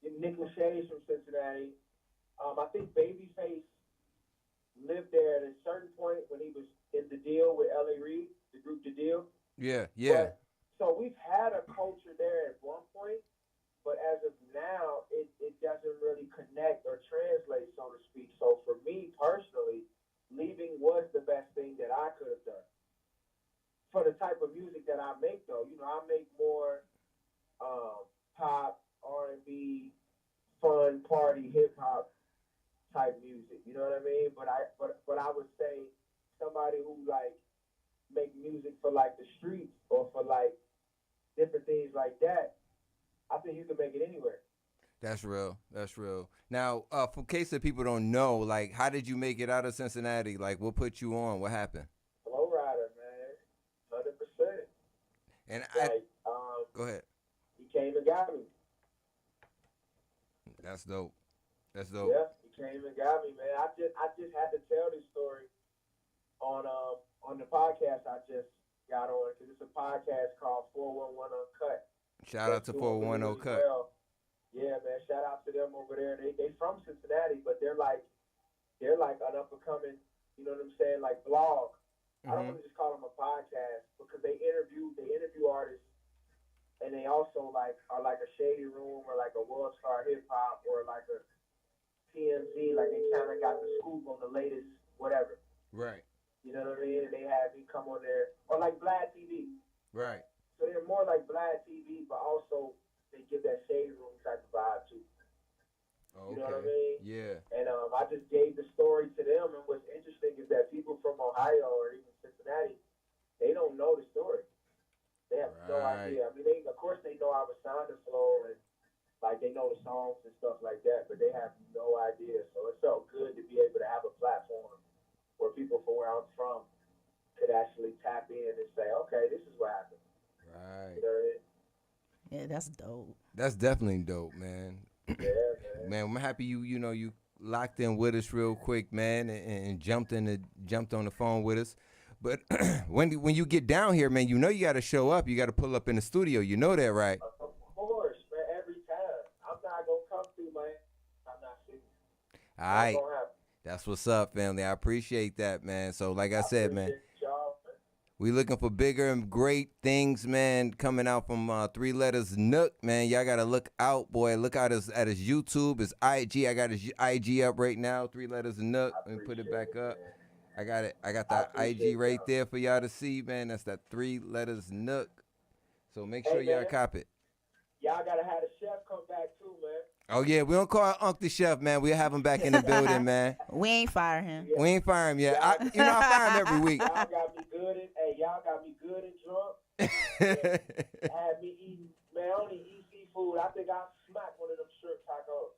Nick Lachey is from Cincinnati. I think Babyface lived there at a certain point when he was in the deal with L.A. Reid, the group The Deal. Yeah. So we've had a culture there at one point, but as of now, it doesn't really connect or translate, so to speak. So for me personally, leaving was the best thing that I could have done. For the type of music that I make, though, I make more pop, R&B, fun, party, hip hop type music. You know what I mean? But I would say somebody who like make music for like the streets or for like different things like that, I think you can make it anywhere. That's real. Now, for case that people don't know, like, how did you make it out of Cincinnati? Like, what put you on? What happened? Flow rider, man, 100%. And go ahead. He came and got me. That's dope. Yeah, he came and got me, man. I just had to tell this story on the podcast I just got on, because it's a podcast called 411 Uncut. Shout out to 411 Uncut. Well. Yeah, man. Shout out to them over there. They from Cincinnati, but they're like an up and coming, you know what I'm saying, like blog. I don't want to just call them a podcast because they interview artists, and they also like are like a Shady Room or like a World Star Hip Hop or like a TMZ. Like they kind of got the scoop on the latest whatever. Right. You know what I mean? And they had me come on there, or like Vlad TV. Right. So they're more like Vlad TV, but also they give that Shade Room type of vibe too. Okay. You know what I mean? Yeah. And I just gave the story to them, and what's interesting is that people from Ohio or even Cincinnati, they don't know the story. They have no idea. I mean, of course they know I was signed to Flow, and like they know the songs and stuff like that, but they have no idea. So it felt good to be able to have a platform where people from where I'm from could actually tap in and say, okay, this is what happened. Right. You know what I mean? Yeah, that's dope. That's definitely dope, man. Yeah, man. Man, I'm happy you locked in with us real quick, man, and jumped on the phone with us. But when you get down here, man, you got to show up. You got to pull up in the studio. You know that, right? Of course, man. Every time. I'm not gonna come through, man. I'm not serious. All right. That's what's up, family. I appreciate that, man. So, like I said, man, we looking for bigger and great things, man, coming out from 3 Letters Nuk, man. Y'all got to look out, boy. Look out at his YouTube, his IG. I got his IG up right now, 3 Letters Nuk. Let me put it back up. I got it. I got the IG right there for y'all to see, man. That's that 3 Letters Nuk. So make sure y'all cop it. Y'all got to have the chef come back too, man. Oh, yeah. We don't call Unc the chef, man. We'll have him back in the building, man. We ain't fire him. We ain't fire him yet. I fire him every week. Y'all got me good and drunk. Had me eating, man, I only eat seafood. I think I smacked one of them shrimp tacos.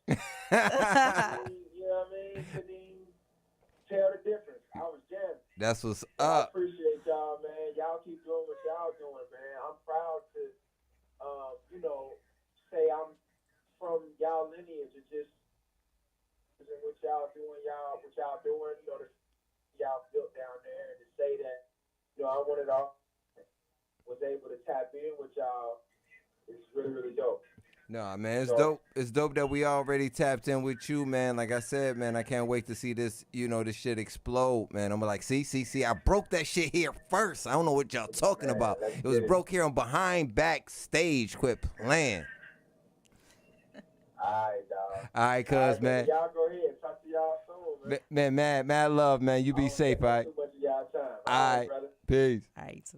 You know what I mean? Couldn't even tell the difference. I was jamming. That's what's I up. appreciate y'all, man. Y'all keep doing what y'all doing, man. I'm proud to, say I'm from y'all lineage and just what y'all doing, y'all built down there, and to say that, I wanted all was able to tap in with y'all. It's really, really dope. No, man, it's dope. It's dope that we already tapped in with you, man. Like I said, man, I can't wait to see this, this shit explode, man. I'm like, see, I broke that shit here first. I don't know what y'all talking about. It was broke here on Behind Backstage. Quit playing. All right, dog. All right, cuz, man. Y'all go ahead. Talk to y'all soon, man. Man, mad love, man. You be safe, all right? Too much of y'all time. All right, brother. Peace. All right, so.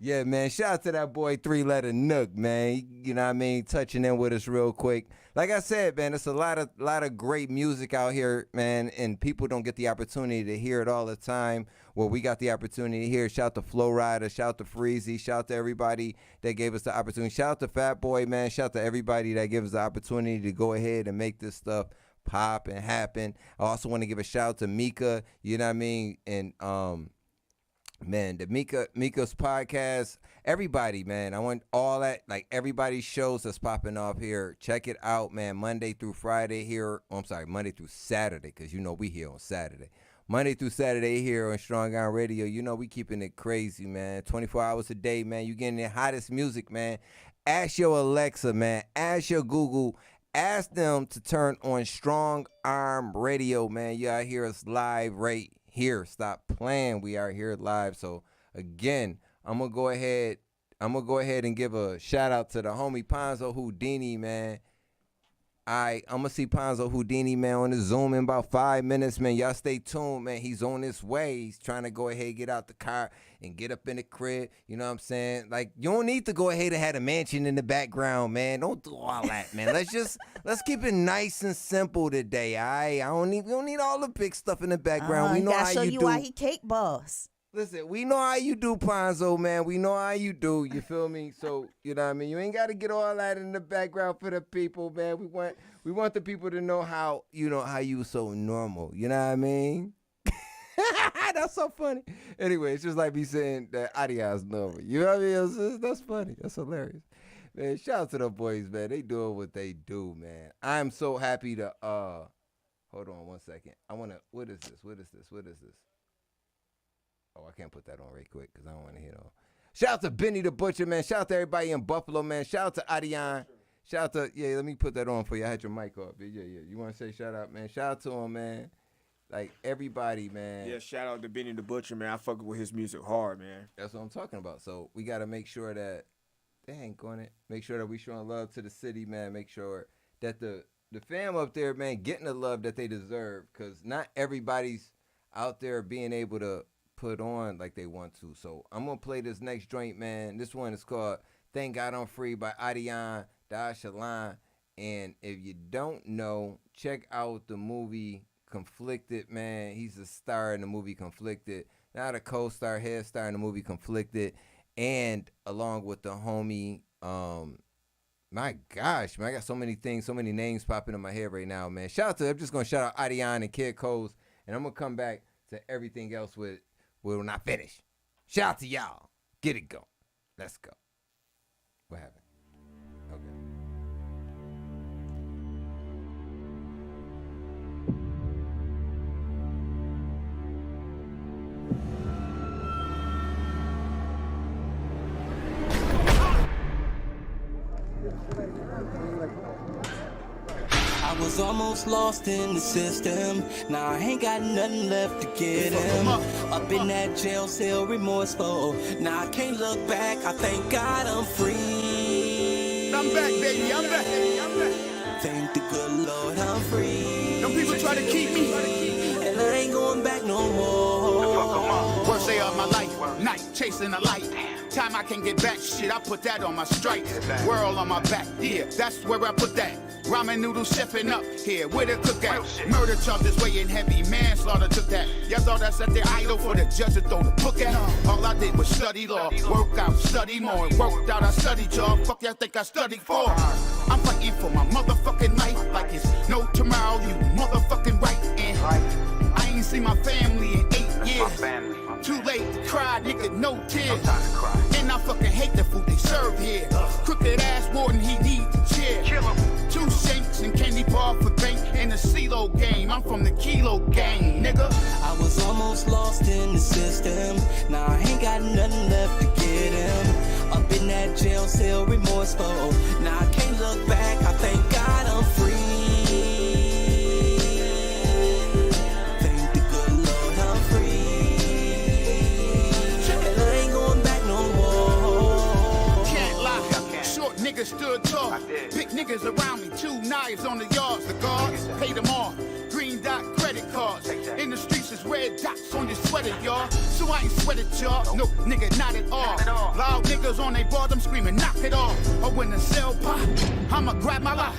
Yeah, man. Shout out to that boy 3-letter Nuk, man. You know what I mean? Touching in with us real quick. Like I said, man, it's a lot of great music out here, man, and people don't get the opportunity to hear it all the time. Well, we got the opportunity to hear. Shout out to Flo Rida, shout out to Freezy, shout out to everybody that gave us the opportunity. Shout out to Fat Boy, man. Shout out to everybody that gave us the opportunity to go ahead and make this stuff pop and happen. I also want to give a shout out to Mika, you know what I mean, and man, the Mika's podcast, everybody, man. I want all that, like everybody's shows that's popping off here. Check it out, man. Monday through Friday here. Oh, I'm sorry, Monday through Saturday, because you know we here on Saturday. Monday through Saturday here on Strong Arm Radio. You know we keeping it crazy, man. 24 hours a day, man. You getting the hottest music, man. Ask your Alexa, man. Ask your Google. Ask them to turn on Strong Arm Radio, man. You out hear us live right here. Stop playing. We are here live. So again, I'm gonna go ahead and give a shout out to the homie Ponzo Houdini, man. I'm gonna see Ponzo Houdini, man, on the Zoom in about 5 minutes, man. Y'all stay tuned, man. He's on his way. He's trying to go ahead, get out the car and get up in the crib. You know what I'm saying? Like, you don't need to go ahead and have a mansion in the background, man. Don't do all that, man. Let's keep it nice and simple today, all right? We don't need all the big stuff in the background. We know how you do. Show you why he cake boss. Listen, we know how you do, Ponzo, man. We know how you do. You feel me? So, you know what I mean? You ain't got to get all that in the background for the people, man. We want the people to know how you so normal. You know what I mean? That's so funny. Anyway, it's just like me saying that adios normal. You know what I mean? That's funny. That's hilarious. Man, shout out to the boys, man. They doing what they do, man. I'm so happy to, hold on one second. What is this? Oh, I can't put that on right quick because I don't want to hit on. Shout out to Benny the Butcher, man. Shout out to everybody in Buffalo, man. Shout out to Adion. Shout out to, let me put that on for you. I had your mic off. Yeah. You want to say shout out, man? Shout out to him, man. Like, everybody, man. Yeah, shout out to Benny the Butcher, man. I fuck with his music hard, man. That's what I'm talking about. So, we got to make sure that, make sure that we showing love to the city, man. Make sure that the fam up there, man, getting the love that they deserve. Because not everybody's out there being able to put on like they want to. So I'm gonna play this next joint, man. This one is called Thank God I'm Free by Adion Dashalan. And if you don't know, check out the movie Conflicted, man. He's a star in the movie Conflicted, not a co-star, head star in the movie Conflicted, and along with the homie, my gosh, man, I got so many things, so many names popping in my head right now, man. I'm just gonna shout out Adion and Kid Coles, and I'm gonna come back to everything else when I finish. Shout out to y'all. Get it going. Let's go. What happened? Okay. I was almost lost in the system. Now I ain't got nothing left to get him. Up in that jail cell, remorseful. Now I can't look back. I thank God I'm free. I'm back, baby. I'm back. Thank the good Lord I'm free. Them people try to keep me, and I ain't going back no more. Worst day of my life, night chasing the light. Time I can get back, shit, I put that on my stripes. World on my back, yeah, that's where I put that. Ramen noodles chefing up here, where the cook at? Murder charges weighing heavy, manslaughter took that. Y'all thought I set their idol for the judge to throw the book at? All I did was study law, work out, study more. Worked out, I studied y'all, fuck y'all think I studied for? I'm fighting for my motherfucking life like it's no tomorrow, you motherfucking right. And I ain't seen my family in 8 years. Too late to cry, nigga, no tears. And I fucking hate the food they serve here. Crooked ass warden, he needs a chair. 2 shanks and candy bar for bank in the CeeLo game. I'm from the Kilo gang, nigga. I was almost lost in the system. Now I ain't got nothing left to get him. Up in that jail cell, remorseful. Now I can't look back. I thank God I'm free. Niggas stood tall, big niggas around me, 2 knives on the yards, the guards paid them off, green dot credit cards, in the streets is red dots on your sweat. sweat it, y'all. So I ain't sweat it, y'all. No, nigga, not at all. Loud niggas on they board, I'm screaming, knock it off. Or when the cell pop, I'ma grab my lot.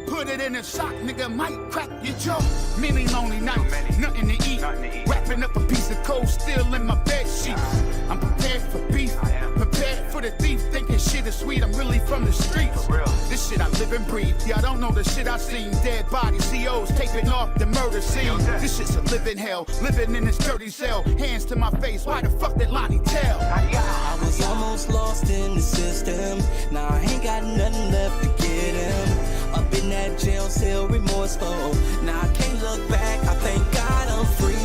Put it in a sock, nigga, might crack your jaw. Many lonely nights, nothing to eat. Wrapping up a piece of cold steel in my bed sheets. I'm prepared for beef, prepared for the thief. Thinking shit is sweet, I'm really from the streets. This shit I live and breathe. Y'all don't know the shit I seen. Dead bodies, COs taping off the murder scene. This shit's a living hell, living in this dirty cell. Hands to my face, why the fuck did Lonnie tell? I was almost lost in the system. Now I ain't got nothing left to get him. Up in that jail cell, remorseful. Now I can't look back, I thank God I'm free.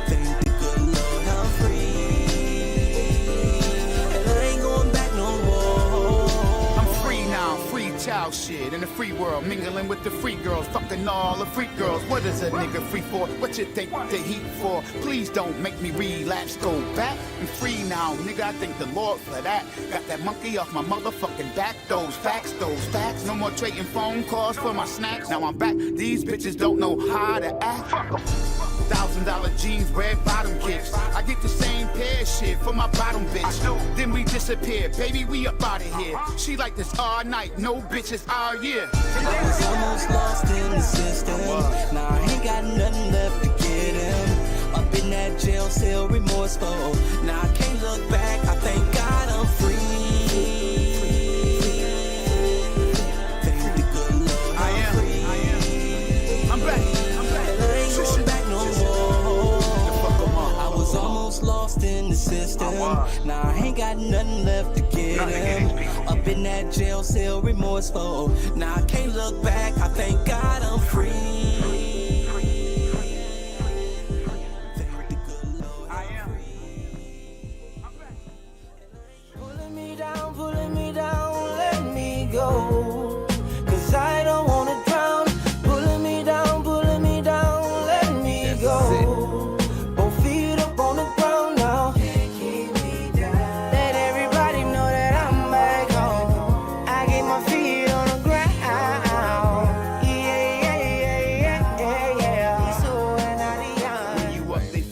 Thank the good Lord I'm free. And I ain't going back no more. I'm free now, free child shit. In the free world, mingling with the free girls. Fucking all the freak girls. What is a nigga free for? What you think the heat for? Please don't make me relapse, go back. I'm free now, nigga, I thank the Lord for that. Got that monkey off my motherfucking back. Those facts. No more trading phone calls for my snacks. Now I'm back, these bitches don't know how to act. $1,000 jeans, red bottom kicks. I get the same pair of shit for my bottom bitch. Then we disappear, baby, we up out of here. She like this all night, no bitches all year. I was almost lost in the system. Now I ain't got nothing left to get him. Up in that jail cell, remorseful. Now I can't look back, I thank God I'm free. Thank the good Lord I'm free. I'm back. And I ain't going back no more. I was almost lost in the system. Now I ain't got nothing left to get him. Up in that jail cell, remorseful. Now I can't look back, I thank God I'm free. Pulling me down, let me go. Cause I don't wanna drown. Pulling me down, let me go. Both feet up on the ground now. Keep me down. Let everybody know that I'm back home. I get my feet on the ground. Yeah.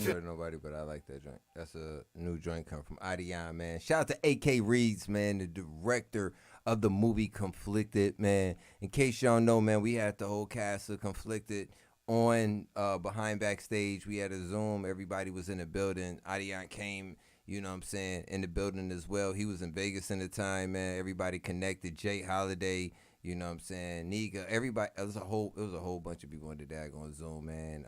So nobody, but I like that joint. That's a new joint coming from Adion, man. Shout out to A.K. Reeds, man, the director of the movie Conflicted, man. In case y'all know, man, we had the whole cast of Conflicted on Behind Backstage. We had a Zoom. Everybody was in the building. Adion came, you know what I'm saying, in the building as well. He was in Vegas in the time, man. Everybody connected. Jay Holiday, you know what I'm saying, Nika, everybody. It was a whole bunch of people on the on Zoom, man.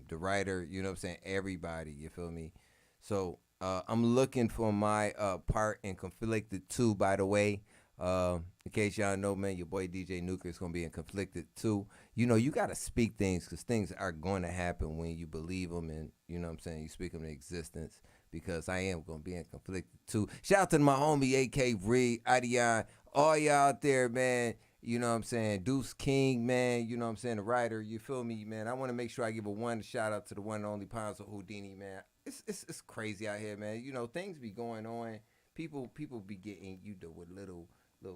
The writer, you know what I'm saying, everybody, you feel me? So I'm looking for my part in Conflicted 2, by the way. In case y'all know, man, your boy DJ Newkirk is going to be in Conflicted 2. You know, you got to speak things because things are going to happen when you believe them and, you know what I'm saying, you speak them into existence, because I am going to be in Conflicted 2. Shout out to my homie, A.K. Reed, Adion, all y'all out there, man. You know what I'm saying? Deuce King, man. You know what I'm saying? The writer. You feel me, man? I want to make sure I give a shout out to the one and only Ponzo Houdini, man. It's crazy out here, man. You know, things be going on. People be getting, you know, with little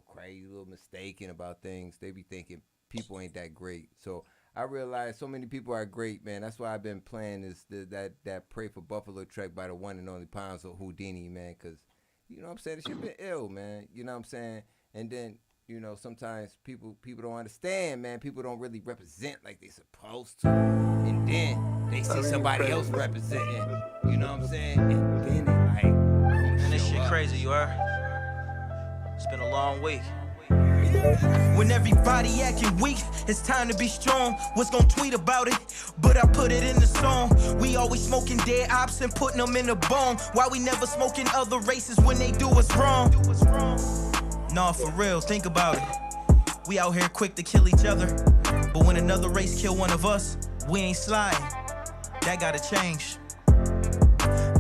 crazy, little mistaken about things. They be thinking people ain't that great. So I realize so many people are great, man. That's why I've been playing that Pray for Buffalo track by the one and only Ponzo Houdini, man. Because, you know what I'm saying? This shit been ill, man. You know what I'm saying? And then, you know, sometimes people don't understand, man. People don't really represent like they supposed to. And then they see somebody else representing, you know what I'm saying? And then they like, man, this shit crazy, you are. It's been a long week. When everybody acting weak, it's time to be strong. Was gon' tweet about it, but I put it in the song. We always smoking dead ops and putting them in the bone. Why we never smoking other races when they do us wrong? Nah, for real, think about it. We out here quick to kill each other, but when another race kill one of us, we ain't sliding. That gotta change.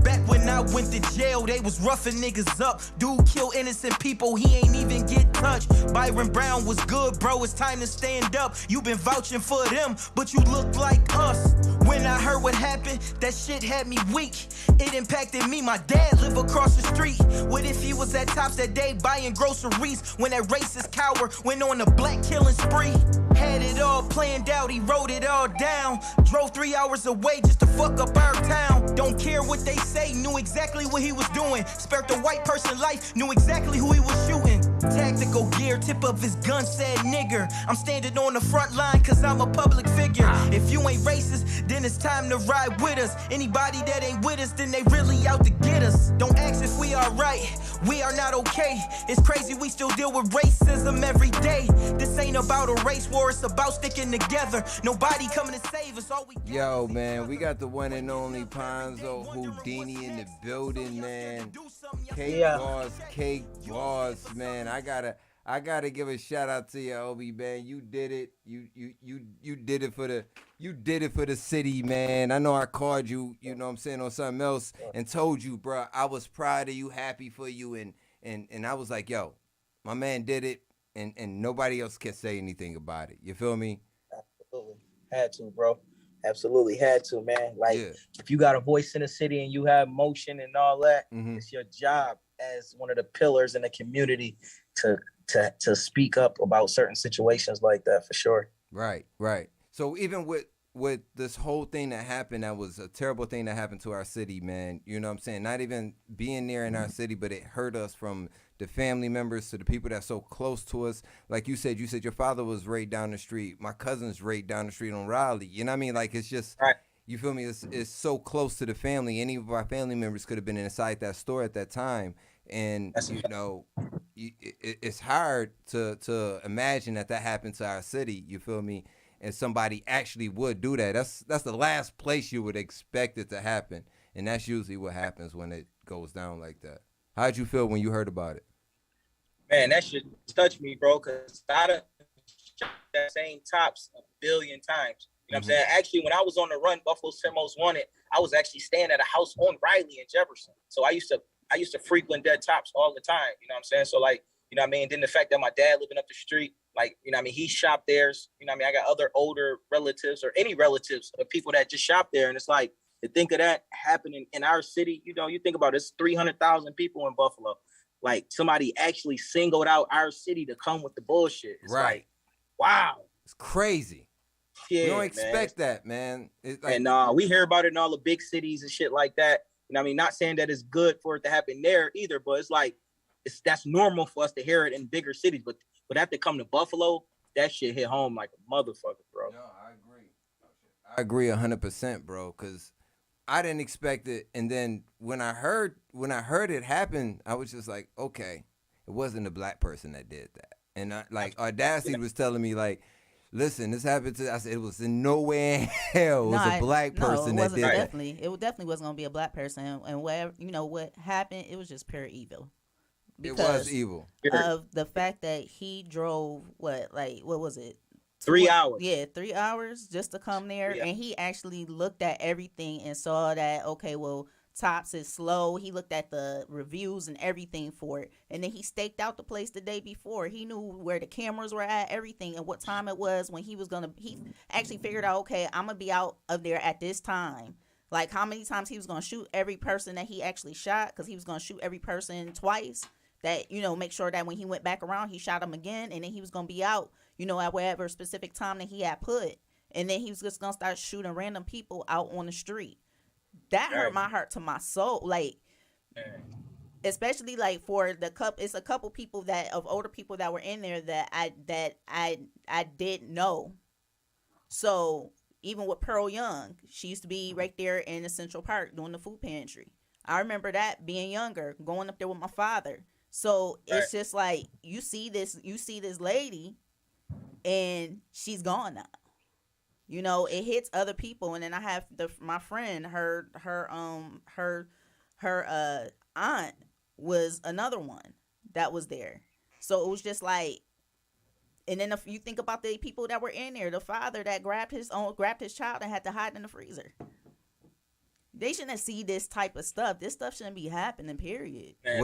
Back when I went to jail, they was roughing niggas up. Dude kill innocent people, he ain't even get touched. Byron Brown was good, bro, it's time to stand up. You been vouching for them, but you look like us. When I heard what happened, that shit had me weak. It impacted me, my dad live across the street. What if he was at Tops that day buying groceries? When that racist coward went on a black killing spree? Had had it all planned out, he wrote it all down. Drove 3 hours away just to fuck up our town. Don't care what they say, knew exactly what he was doing. Spared the white person life, knew exactly who he was shooting. Tactical gear, tip of his gun said nigger. I'm standing on the front line cause I'm a public figure. If you ain't racist, then it's time to ride with us. Anybody that ain't with us, then they really out to get us. Don't ask if we are right, we are not okay. It's crazy we still deal with racism every day. This ain't about a race war, it's about sticking together. Nobody coming to save us, all we Yo, man, we got the one and only Ponzo Houdini in the building, man. Cake Boss, man. I gotta give a shout out to you, Obi, man. You did it. You did it for the city, man. I know I called you, you know what I'm saying, on something else and told you, bro, I was proud of you, happy for you, and I was like, yo, my man did it, and nobody else can say anything about it. You feel me? Absolutely. Had to, bro. Absolutely had to, man. Like, if you got a voice in the city and you have motion and all that, it's your job as one of the pillars in the community to speak up about certain situations like that, for sure. Right. So even with this whole thing that happened, that was a terrible thing that happened to our city, man. You know what I'm saying? Not even being there in our city, but it hurt us from the family members to the people that's so close to us. Like you said your father was right down the street. My cousin's right down the street on Raleigh. You know what I mean? Like, it's just, you feel me? It's so close to the family. Any of our family members could have been inside that store at that time. And, you know, it's hard to imagine that happened to our city. You feel me? And somebody actually would do that. That's the last place you would expect it to happen. And that's usually what happens when it goes down like that. How'd you feel when you heard about it? Man, that shit touched me, bro, because I done shot that same tops a billion times. You know what I'm saying? Actually, when I was on the run, Buffalo Semos Wanted, I was actually staying at a house on Riley in Jefferson. So I used to frequent dead tops all the time. You know what I'm saying? So, like, you know what I mean? Then the fact that my dad living up the street, like, you know what I mean? He shopped theirs. You know what I mean? I got other older relatives or any relatives of people that just shop there. And it's like, to think of that happening in our city, you know, you think about it, it's 300,000 people in Buffalo. Like, somebody actually singled out our city to come with the bullshit. It's like, wow. It's crazy. Yeah, you don't expect that, man. It's like, and we hear about it in all the big cities and shit like that. You know what I mean? Not saying that it's good for it to happen there either, but it's like, that's normal for us to hear it in bigger cities. But have to come to Buffalo, that shit hit home like a motherfucker, bro. No, I agree 100%, bro, because I didn't expect it. And then when I heard it happen, I was just like, okay, it wasn't a black person that did that. And Audacity was telling me, like, listen, this happened to, I said, it was in no way in hell it was a black person that did that. It definitely wasn't going to be a black person. And whatever, you know, what happened, it was just pure evil. It was evil. Of the fact that he drove, what was it? 3 hours. Yeah, 3 hours just to come there. Yeah. And he actually looked at everything and saw that, okay, well, Tops is slow. He looked at the reviews and everything for it. And then he staked out the place the day before. He knew where the cameras were at, everything, and what time it was when he actually figured out, okay, I'm going to be out of there at this time. Like, how many times he was going to shoot every person that he actually shot, because he was going to shoot every person twice. That, you know, make sure that when he went back around, he shot him again, and then he was going to be out, you know, at whatever specific time that he had put. And then he was just going to start shooting random people out on the street. That hurt my heart to my soul. Like, especially like for it's a couple people of older people that were in there that I didn't know. So even with Pearl Young, she used to be right there in the Central Park doing the food pantry. I remember that being younger, going up there with my father. So it's just like, you see this lady and she's gone now. You know, it hits other people. And then I have my friend, her aunt was another one that was there. So it was just like, and then if you think about the people that were in there, the father that grabbed his child and had to hide in the freezer. They shouldn't see this type of stuff. This stuff shouldn't be happening, period. Man,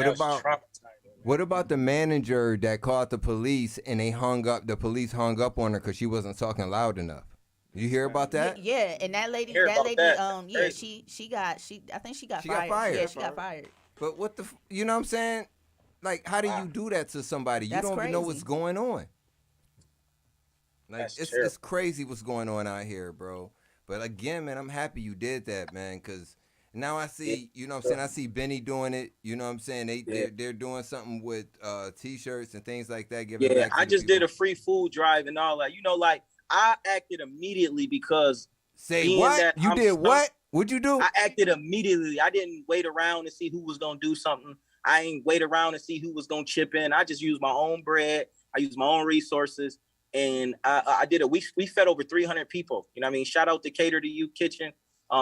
what about the manager that called the police and the police hung up on her because she wasn't talking loud enough? You hear about that? Yeah, and that lady, I think she got fired. Yeah, she got fired. But what you know what I'm saying? Like, how do you do that to somebody? You don't even know what's going on. Like it's crazy what's going on out here, bro. But again, man, I'm happy you did that, man, because now I see, you know what I'm saying, I see Benny doing it, you know what I'm saying, they're doing something with T-shirts and things like that. Giving back to I the just people. did a free food drive and all that. You know, like, I acted immediately because Say what? You did what? What'd you do? I acted immediately. I didn't wait around to see who was going to do something. I ain't wait around to see who was going to chip in. I just used my own bread. I used my own resources. And I did it. We fed over 300 people. You know what I mean? Shout out to Cater to You Kitchen.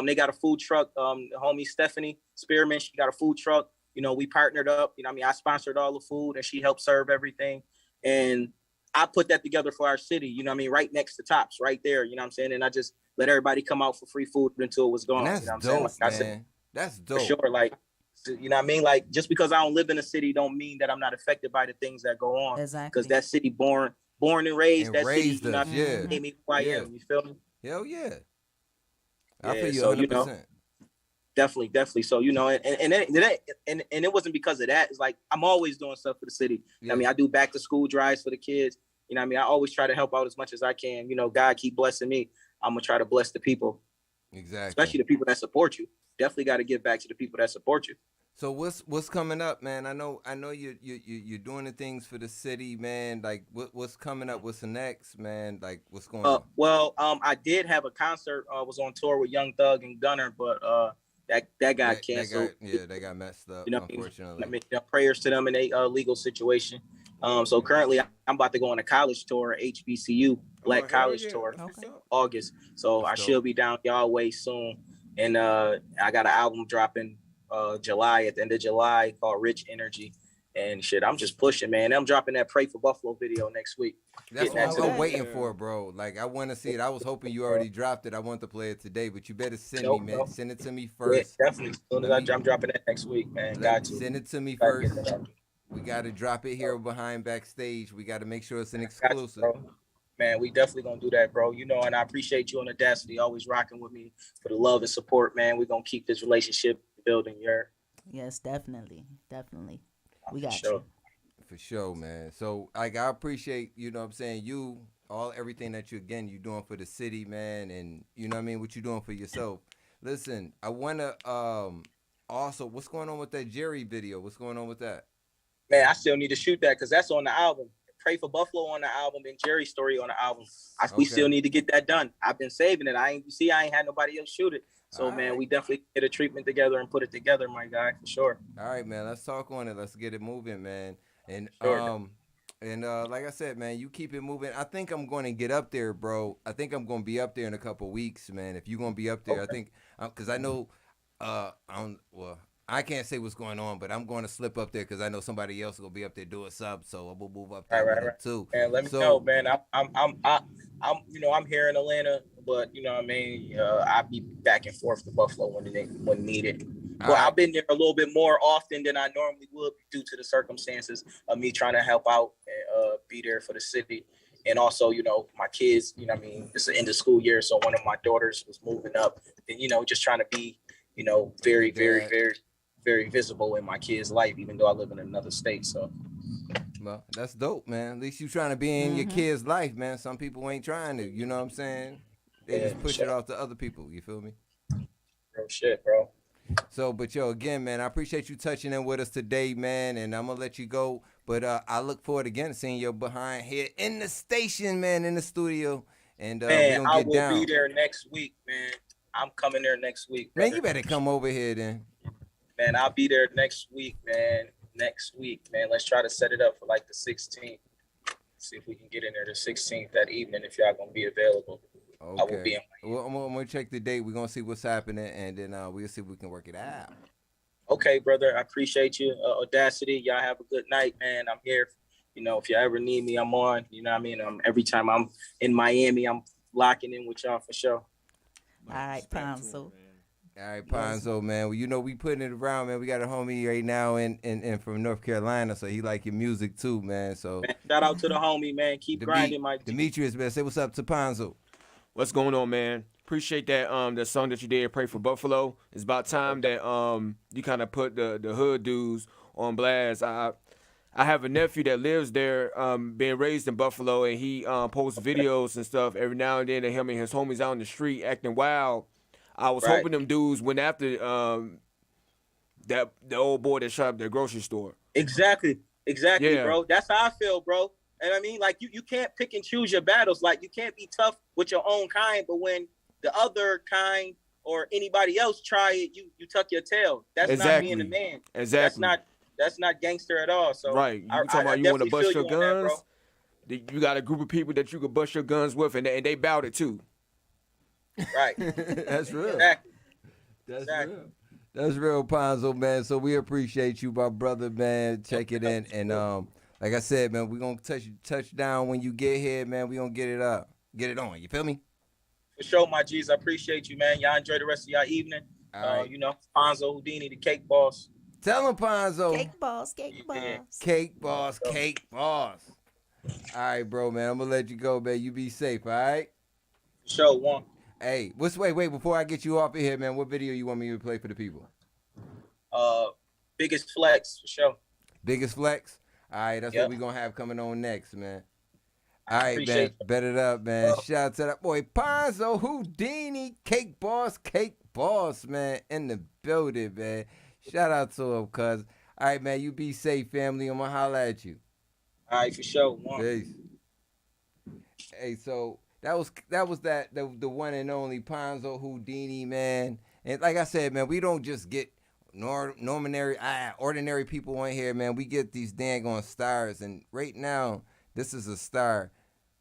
They got a food truck. The homie Stephanie Spearman, she got a food truck. You know, we partnered up. You know what I mean? I sponsored all the food and she helped serve everything. And I put that together for our city. You know what I mean? Right next to Tops, right there. You know what I'm saying? And I just let everybody come out for free food until it was gone. And that's you know what dope, I'm saying? Like man. I said, that's dope. for sure. Like, you know what I mean? Like, just because I don't live in a city don't mean that I'm not affected by the things that go on. Exactly. Because that city born and raised, And that raised city, you know, us, yeah. made me who I am. You feel me? Hell yeah. I Yeah, feel you so, 100%. you know, definitely. So, you know, and it wasn't because of that. It's like, I'm always doing stuff for the city. Yeah. I mean, I do back to school drives for the kids. You know what I mean? I always try to help out as much as I can. You know, God keep blessing me. I'm going to try to bless the people. Exactly. Especially the people that support you. Definitely got to give back to the people that support you. So what's coming up, man? I know you're doing the things for the city, man. Like what's coming up? What's the next, man? Like what's going on? Well, I did have a concert. I was on tour with Young Thug and Gunner, but that got canceled. They got messed up, you know, unfortunately. I mean, prayers to them in a legal situation. So currently, I'm about to go on a college tour, HBCU Black College Tour, August. So I should be down y'all way soon, and I got an album dropping July, at the end of July, called Rich Energy. And shit, I'm just pushing, man. I'm dropping that Pray for Buffalo video next week. That's what I'm waiting for, bro. Like, I want to see it. I was hoping you already dropped it. I want to play it today, but you better send me, man. Send it to me first. Yeah, definitely. As soon as I'm dropping that next week, man. Got you. Send it to me first. We got to drop it here behind backstage. We got to make sure it's an exclusive. Man, we definitely gonna do that, bro. You know, and I appreciate you on Audacity, always rocking with me for the love and support, man. We're gonna keep this relationship building, Yes, definitely. We got you. For sure, man. So, like, I appreciate, you know what I'm saying, everything that you're doing for the city, man, and, you know what I mean, what you're doing for yourself. Listen, I want to, also, what's going on with that Jerry video? What's going on with that? Man, I still need to shoot that because that's on the album. Pray for Buffalo on the album and Jerry's story on the album. We still need to get that done. I've been saving it. I ain't had nobody else shoot it. So, man, we definitely get a treatment together and put it together, my guy, for sure. All right, man. Let's talk on it. Let's get it moving, man. And like I said, man, you keep it moving. I think I'm going to get up there, bro. I think I'm going to be up there in a couple weeks, man. If you're going to be up there, I think, because I know, I can't say what's going on, but I'm going to slip up there because I know somebody else will be up there doing sub, so I will move up there with them too. Man, let me know, man. I'm here in Atlanta, but you know what I mean. I'll be back and forth to Buffalo when needed. Well, I've been there a little bit more often than I normally would due to the circumstances of me trying to help out and be there for the city. And also, you know, my kids, you know what I mean, it's the end of school year, so one of my daughters was moving up and, you know, just trying to be, you know, very, very, very, very visible in my kid's life, even though I live in another state. So, well, that's dope, man. At least you trying to be in your kid's life, man. Some people ain't trying to, you know what I'm saying? They just push it off to other people. You feel me? Real shit, bro. So, but yo, again, man, I appreciate you touching in with us today, man, and I'm gonna let you go. But I look forward again to seeing you behind here in the station, man, in the studio. And man, I will be there next week, man. I'm coming there next week, brother. Man, you better come over here then. Man, I'll be there next week, man. Next week, man. Let's try to set it up for like the 16th. See if we can get in there the 16th that evening if y'all gonna be available. Okay. I will be in. Well, I'm gonna check the date. We're gonna see what's happening, and then we'll see if we can work it out. Okay, brother. I appreciate you. Audacity. Y'all have a good night, man. I'm here. You know, if you ever need me, I'm on. You know what I mean? Every time I'm in Miami, I'm locking in with y'all for sure. All right, Ponzo. All right, Ponzo, man. Well, you know, we putting it around, man. We got a homie right now in from North Carolina, so he like your music too, man. So man, shout out to the homie, man. Keep grinding, Mike. Demetrius, man. Say what's up to Ponzo. What's going on, man? Appreciate that that song that you did, Pray for Buffalo. It's about time that you kind of put the hood dudes on blast. I I have a nephew that lives there, being raised in Buffalo, and he posts videos and stuff every now and then of him and his homies out in the street acting wild. I was hoping them dudes went after the old boy that shot up their grocery store. Exactly, bro. That's how I feel, bro. And I mean, like, you can't pick and choose your battles. Like, you can't be tough with your own kind, but when the other kind or anybody else try it, you tuck your tail. That's not being a man. Exactly. That's not gangster at all. So right. You talking about you want to bust your guns? You got a group of people that you could bust your guns with, and they bout it too. Right. That's real. Exactly. That's real. That's real, Ponzo, man. So we appreciate you, my brother, man. Check it in. And like I said, man, we're going to touch down when you get here, man. We're going to get it up. Get it on. You feel me? For sure, my G's. I appreciate you, man. Y'all enjoy the rest of y'all evening. Right. You know, Ponzo Houdini, the cake boss. Tell him, Ponzo. Cake boss, cake boss. Cake boss, cake boss. All right, bro, man. I'm going to let you go, man. You be safe, all right? Sure, one. Hey, wait, before I get you off of here, man, what video you want me to play for the people? Biggest Flex, for sure. Biggest Flex? All right, that's what we're going to have coming on next, man. All right, man. Bet it up, man. Shout out to that boy, Ponzo Houdini, cake boss, man, in the building, man. Shout out to him, cuz. All right, man, you be safe, family. I'm going to holler at you. All right, for sure. One. Peace. Hey, so that was the one and only Ponzo Houdini, man. And like I said, man, we don't just get ordinary people on here, man. We get these dang on stars, and right now, this is a star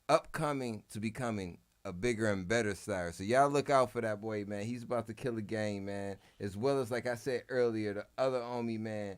upcoming to becoming a bigger and better star. So y'all look out for that boy, man. He's about to kill the game, man. As well as, like I said earlier, the other homie, man,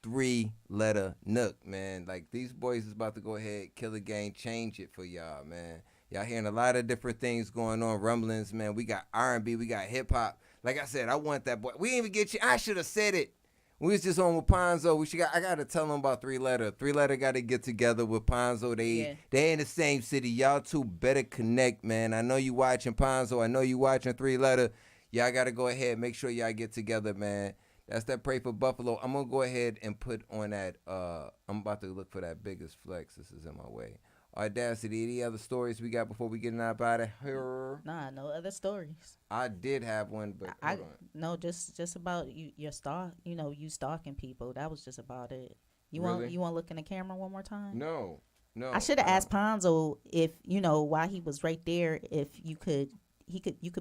3-letter Nuk, man. Like, these boys is about to go ahead, kill the game, change it for y'all, man. Y'all hearing a lot of different things going on, rumblings, man. We got R&B, we got hip-hop. Like I said, I want that boy. We didn't even get you. I should have said it. We was just on with Ponzo. I got to tell him about 3-letter. 3-letter got to get together with Ponzo. They in the same city. Y'all two better connect, man. I know you watching Ponzo. I know you watching 3-letter. Y'all got to go ahead. Make sure y'all get together, man. That's that Pray for Buffalo. I'm going to go ahead and put on that. I'm about to look for that Biggest Flex. This is in my way. Audacity. Any other stories we got before we get out of here? Nah, no other stories. I did have one, but hold on. No, just about your stalk. You know, you stalking people. That was just about it. You Really? want to look in the camera one more time? No. I should have asked Ponzo if while he was right there, if you could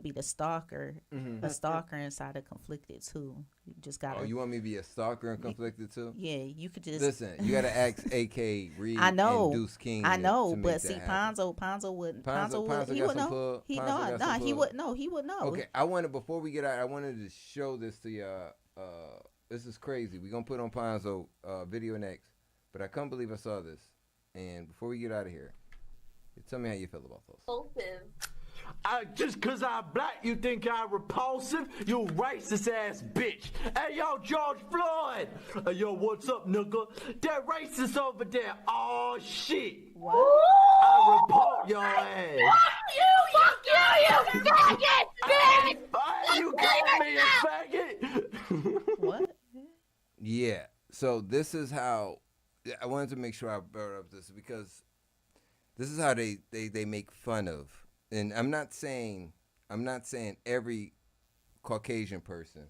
be the stalker, a stalker inside of Conflicted too. You just got. Oh, you want me to be a stalker and Conflicted too? Yeah, you could just listen. You got to ask AK Reed. I know, and Deuce King. I know, to but make see, that happen. Ponzo wouldn't. Ponzo He got would some know. pull. He would know. Okay, before we get out, I wanted to show this to y'all. This is crazy. We're gonna put on Ponzo video next, but I can't believe I saw this. And before we get out of here, tell me how you feel about those. Just cause I'm black, you think I'm repulsive? You racist ass bitch. Hey, yo, George Floyd. Hey, yo, what's up, nigga? That racist over there. Oh, shit. What? I report your ass. Fuck you, you faggot, bitch! Hey, you call me a faggot? What? Yeah. So this is how I wanted to make sure I brought up this because this is how they make fun of. And I'm not saying every Caucasian person,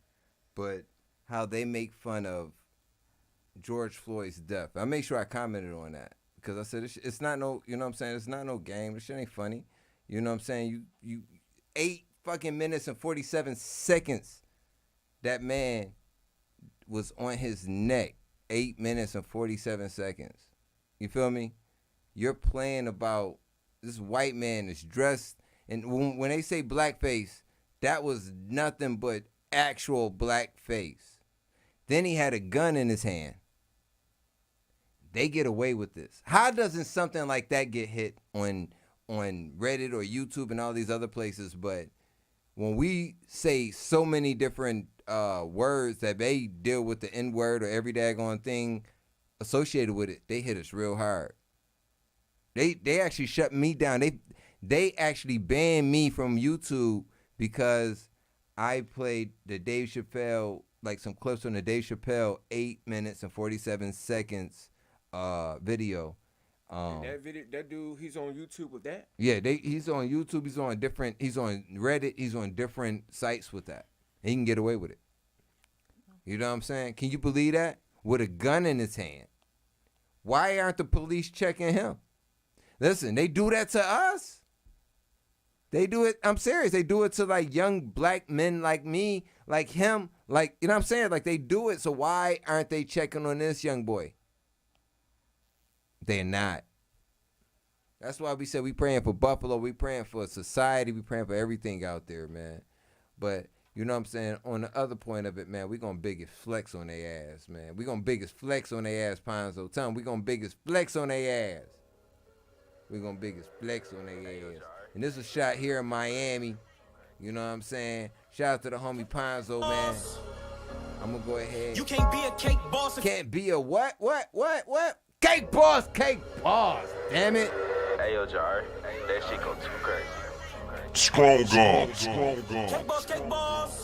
but how they make fun of George Floyd's death. I made sure I commented on that because I said it's not no, you know what I'm saying? It's not no game. This shit ain't funny. You know what I'm saying? You 8 fucking minutes and 47 seconds. That man was on his neck. 8 minutes and 47 seconds. You feel me? You're playing about this white man is dressed, and when they say blackface, that was nothing but actual blackface. Then he had a gun in his hand. They get away with this. How doesn't something like that get hit on Reddit or YouTube and all these other places? But when we say so many different words that they deal with the N-word or every daggone thing associated with it, they hit us real hard. They actually shut me down. They actually banned me from YouTube because I played the Dave Chappelle, like some clips on the Dave Chappelle 8 minutes and 47 seconds video. And that dude, he's on YouTube with that? Yeah, he's on YouTube. He's on Reddit. He's on different sites with that. And he can get away with it. You know what I'm saying? Can you believe that? With a gun in his hand. Why aren't the police checking him? Listen, they do that to us. They do it. I'm serious. They do it to like young black men like me, like him, like, you know what I'm saying? Like they do it. So why aren't they checking on this young boy? They're not. That's why we said we praying for Buffalo. We praying for society. We praying for everything out there, man. But you know what I'm saying? On the other point of it, man, we gonna biggest flex on their ass, man. We gonna biggest flex on their ass, Ponzo. Tell them we gonna biggest flex on their ass. We gonna biggest flex on their ass. And this was shot here in Miami. You know what I'm saying? Shout out to the homie Ponzo, man. I'm gonna go ahead. You can't be a cake boss. Can't be a what? Cake boss. Damn it. Hey, yo, Jar. That shit go too crazy. Strong arm. Cake boss.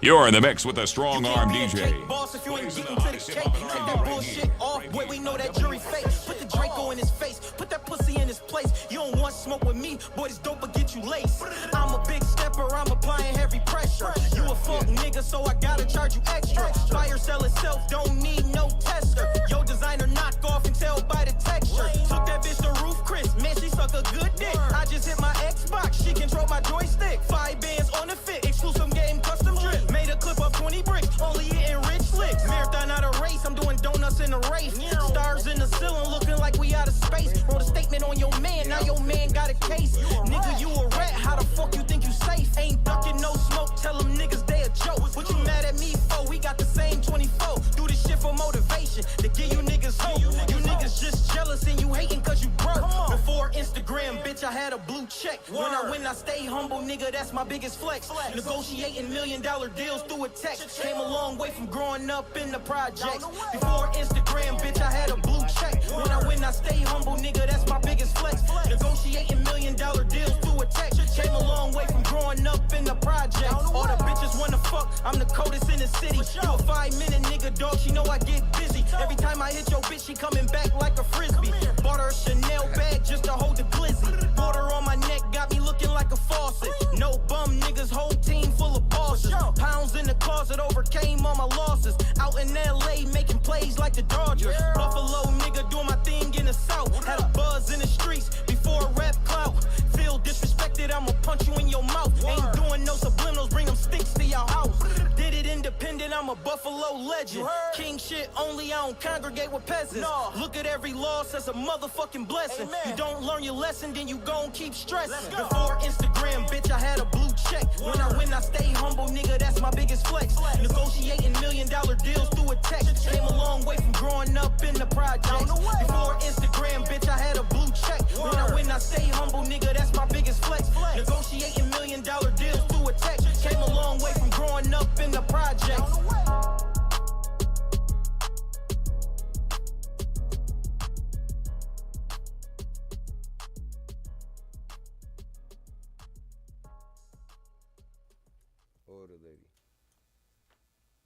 You're in the mix with a strong arm DJ. Boss, if you ain't beaten to the cake, cut that bullshit off. Where we know that jury fake. Put the Draco in his face. Put that pussy in his place. You don't want smoke with me, boy, this dope will get you laced. I'm a big stepper, I'm applying heavy pressure. You a fuck nigga, so I gotta charge you extra. Fire sell itself, don't need no tester. Yo, designer knock off and tell by the texture. Took that bitch to Roof Chris, man, she suck a good dick. I just hit my Xbox, she control my joystick. 5 bands on the fit, exclusive game, custom drip. Made a clip of 20 bricks, only hitting rich licks. Marathon not a race, I'm doing donuts in a race. Stars in the ceiling, looking like we out of space. Wrote a statement on your man, now your man got a case. Nigga, you a rat, how the fuck you think you safe? Ain't ducking no smoke, tell them niggas they a joke. What you mad at me for? We got the same 24. Do this shit for motivation, to give you niggas hope. You niggas just jealous and you hating cause you broke. Before Instagram, bitch, I had a blue check. When I win, I stay humble, nigga, that's my biggest flex. Negotiating $1 million deals through a text. Came a long way from growing up in the projects. Before Instagram, bitch, I had a blue check. When I win, I stay humble, nigga, that's my biggest flex. Negotiating $1 million deals through a text. Came a long way from growing up in the projects. All the bitches wanna fuck, I'm the coldest in the city. You a 5-minute nigga, dog, she know I get busy. Every time I hit your bitch, she coming back like a frisbee. Bought her a Chanel bag just to hold the glizzy. Border on my neck, got me looking like a faucet. No bum niggas, whole team full of bosses. Pounds in the closet, overcame all my losses. Out in LA, making plays like the Dodgers. Buffalo nigga, doing my thing in the South. Had a buzz in the streets before rap clout. Feel disrespected, I'ma punch you in your mouth. Ain't doing no subliminals, bring them sticks to your house. Did it independent, I'm a Buffalo legend. King shit only, I don't congregate with peasants. Look at every loss as a motherfucking blessing. You don't learn your lesson, then you gon' keep stressing. Before Instagram, bitch, I had a blue check. When I win, I stay humble, nigga, that's my biggest flex. Negotiating $1 million deals through a text. Came a long way from growing up in the projects. Before Instagram, bitch, I had a blue check. When I win, I stay humble, nigga, that's my biggest flex. Negotiating $1 million deals through a text. Came a long way from growing up in the projects.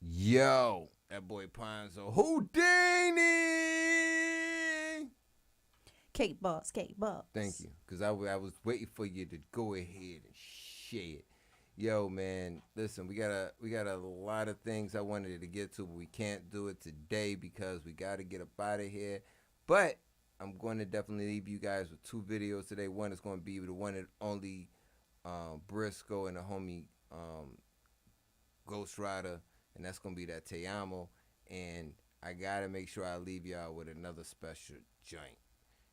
Yo, that boy Ponzo Houdini. Cake boss. Thank you, because I was waiting for you to go ahead and share it. Yo, man, listen, we got a lot of things I wanted to get to, but we can't do it today because we got to get up out of here. But I'm going to definitely leave you guys with 2 videos today. One is going to be the one and only Briscoe and the homie Ghost Rider, and that's going to be that Te Amo. And I got to make sure I leave y'all with another special joint.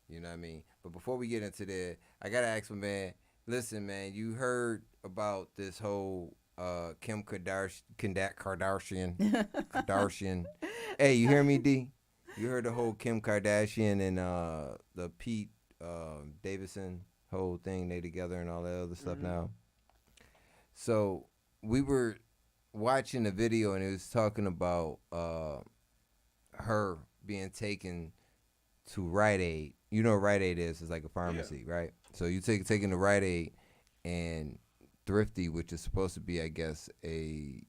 You know what I mean? But before we get into that, I got to ask my man, listen, man, you heard about this whole Kim Kardashian. Hey, you hear me, D? You heard the whole Kim Kardashian and the Pete Davidson whole thing, they together and all that other stuff now? So we were watching the video and it was talking about her being taken to Rite Aid. You know what Rite Aid is? It's like a pharmacy, right? So you taking the Rite Aid and Thrifty, which is supposed to be, I guess, a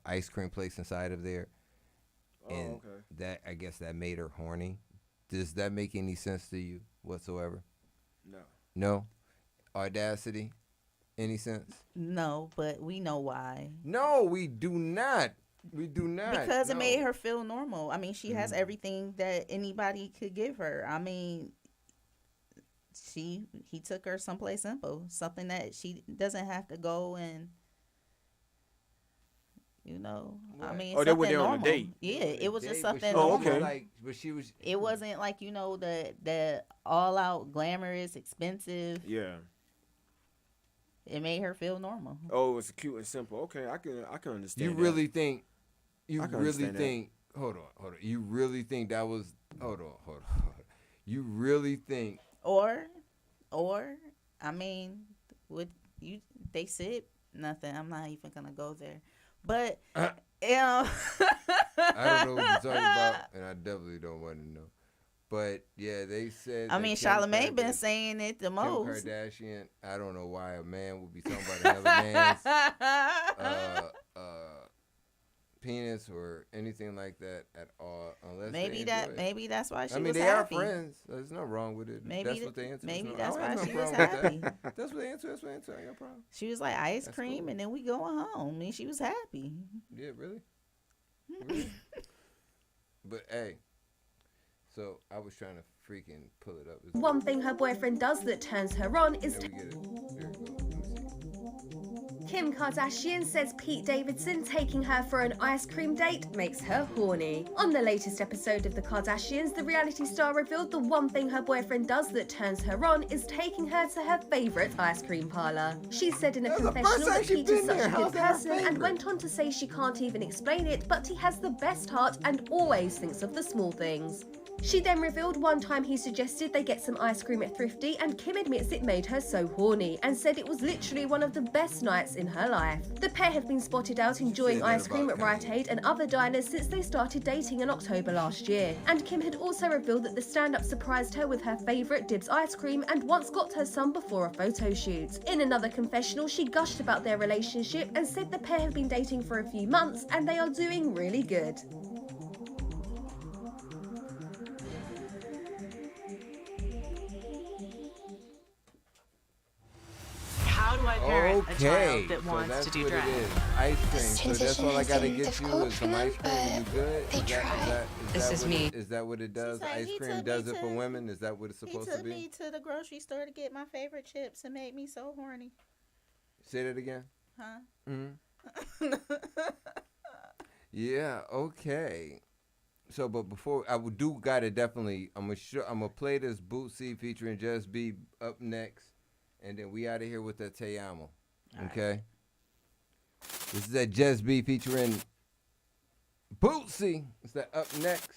ice cream place inside of there. And that, I guess, that made her horny. Does that make any sense to you whatsoever? No. No? Audacity? Any sense? No, but we know why. No, we do not. We do not. Because it made her feel normal. I mean, she has everything that anybody could give her. I mean, he took her someplace simple, something that she doesn't have to go and, you know. Right. I mean, they were there normal. on a date. Yeah, it was just something. Oh, normal. okay. But she was. It wasn't like, you know, the all out glamorous, expensive. Yeah. It made her feel normal. Oh, it was cute and simple. Okay, I can understand. You that. really think? You I can really understand think? that. Hold on. You really think that was? Hold on. You really think? Or, I mean, would you? They said nothing. I'm not even gonna go there. But I don't know what you're talking about, and I definitely don't want to know. But yeah, they said. I mean, Charlamagne been saying it the most. Kim Kardashian. I don't know why a man would be talking about another man's penis or anything like that at all, unless maybe that's why she was happy. I mean, they are friends. There's nothing wrong with it. Maybe that's what they into. Maybe that's why she was happy. happy. That's what they into. That's what they into. I got a problem. She was like ice cream, cool. And then we going home, and she was happy. Yeah, really. Really? But hey. So I was trying to freaking pull it up. One thing her boyfriend does that turns her on is Kim Kardashian says Pete Davidson taking her for an ice cream date makes her horny. On the latest episode of The Kardashians, the reality star revealed the one thing her boyfriend does that turns her on is taking her to her favourite ice cream parlour. She said in a confessional that Pete is such a good person and went on to say she can't even explain it, but he has the best heart and always thinks of the small things. She then revealed one time he suggested they get some ice cream at Thrifty, and Kim admits it made her so horny and said it was literally one of the best nights in her life. The pair have been spotted out enjoying ice cream at Rite Aid and other diners since they started dating in October last year. And Kim had also revealed that the stand-up surprised her with her favourite Dibs ice cream and once got her some before a photo shoot. In another confessional, she gushed about their relationship and said the pair have been dating for a few months and they are doing really good. How do I parent a child that so wants that's to do what drag? It is. Ice cream. So that's all I gotta get you is some ice cream and you good? This is me. Is that what it does? Like, ice cream does it for women? Is that what it's supposed to be? He took me to the grocery store to get my favorite chips and made me so horny. Say that again? Huh? Mm-hmm. Yeah, okay. So, but before I do gotta definitely, I'm gonna play this Bootsy featuring Just B up next, and then we out of here with that Te Amo. Okay. Right. This is that Just B featuring Bootsy. It's that up next.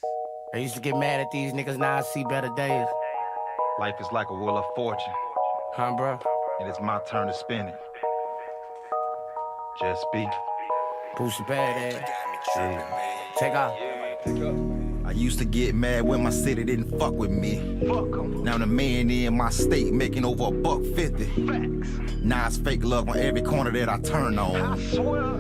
I used to get mad at these niggas, now I see better days. Life is like a wheel of fortune. Huh, bro? And it's my turn to spin it. Just be. Bootsy badass. Take off. I used to get mad when my city didn't fuck with me. Now the man in my state making over $150. Now it's fake love on every corner that I turn on.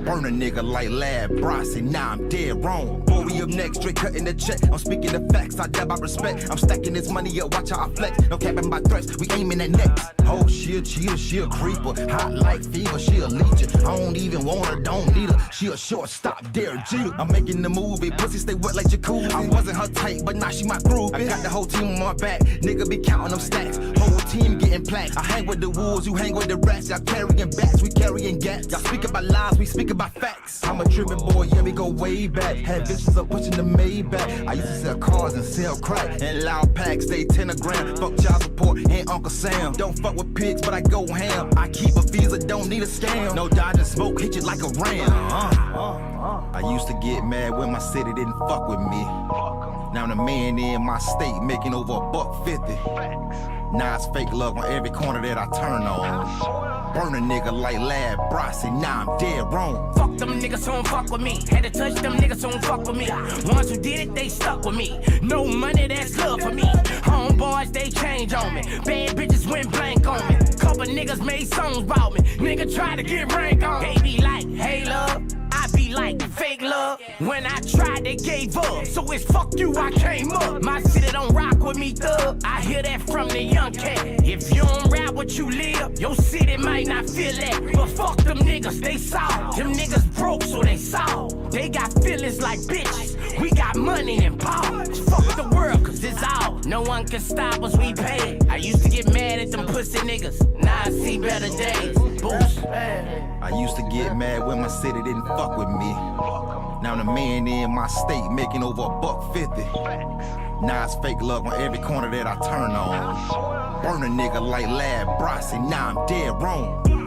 Burn a nigga like Lad Brossie, now I'm dead wrong. Boy, up next, straight cutting the check. I'm speaking the facts, I dab my respect. I'm stacking this money up, watch how I flex. No capping my threats, we aiming at necks. Oh, she a cheater, she a creeper. Hot like fever, she a leecher. I don't even want her, don't need her. She a shortstop, Derek Jeter. I'm making the movie, pussy stay wet like jacuzzi. I wasn't her type, but now she my groupie. I got the whole team on my back, nigga be counting them stacks. Whole team getting plaques. I hang with the wolves, you hang with the rats. Y'all carrying bats, we carrying gats. Y'all speak about lies, we speak about facts. I'm a trippin' boy, yeah, we go way back. Had bitches up pushing the Maybach. I used to sell cars and sell crack. And loud packs, stay 10 a gram. Fuck child support and Uncle Sam. Don't fuck with pigs, but I go ham. I keep a visa, don't need a scam. No dodging smoke, hit you like a ram. I used to get mad when my city didn't fuck with me. Now the man in my state making over $150. Now it's fake love on every corner that I turn on. Burn a nigga like Lad Brossie, now I'm dead wrong. Fuck them niggas who don't fuck with me. Had to touch them niggas who don't fuck with me. Ones who did it, they stuck with me. No money, that's love for me. Homeboys, they change on me. Bad bitches went blank on me. Couple niggas made songs about me. Nigga try to get rank on me. They be like, hey love, I be be like fake love. When I tried, they gave up. So it's fuck you, I came up. My city don't rock with me, thug. I hear that from the young cat. If you don't rap what you live, your city might not feel that. But fuck them niggas, they saw. Them niggas broke, so they saw. They got feelings like bitches. We got money and power. Fuck the world, cause it's all. No one can stop us, we pay it. I used to get mad at them pussy niggas. Now I see better days. Boost. I used to get mad when my city didn't fuck with me. Now the man in my state making over $150. Now it's fake love on every corner that I turn on. Burn a nigga like Lab Bryce, and now I'm dead wrong.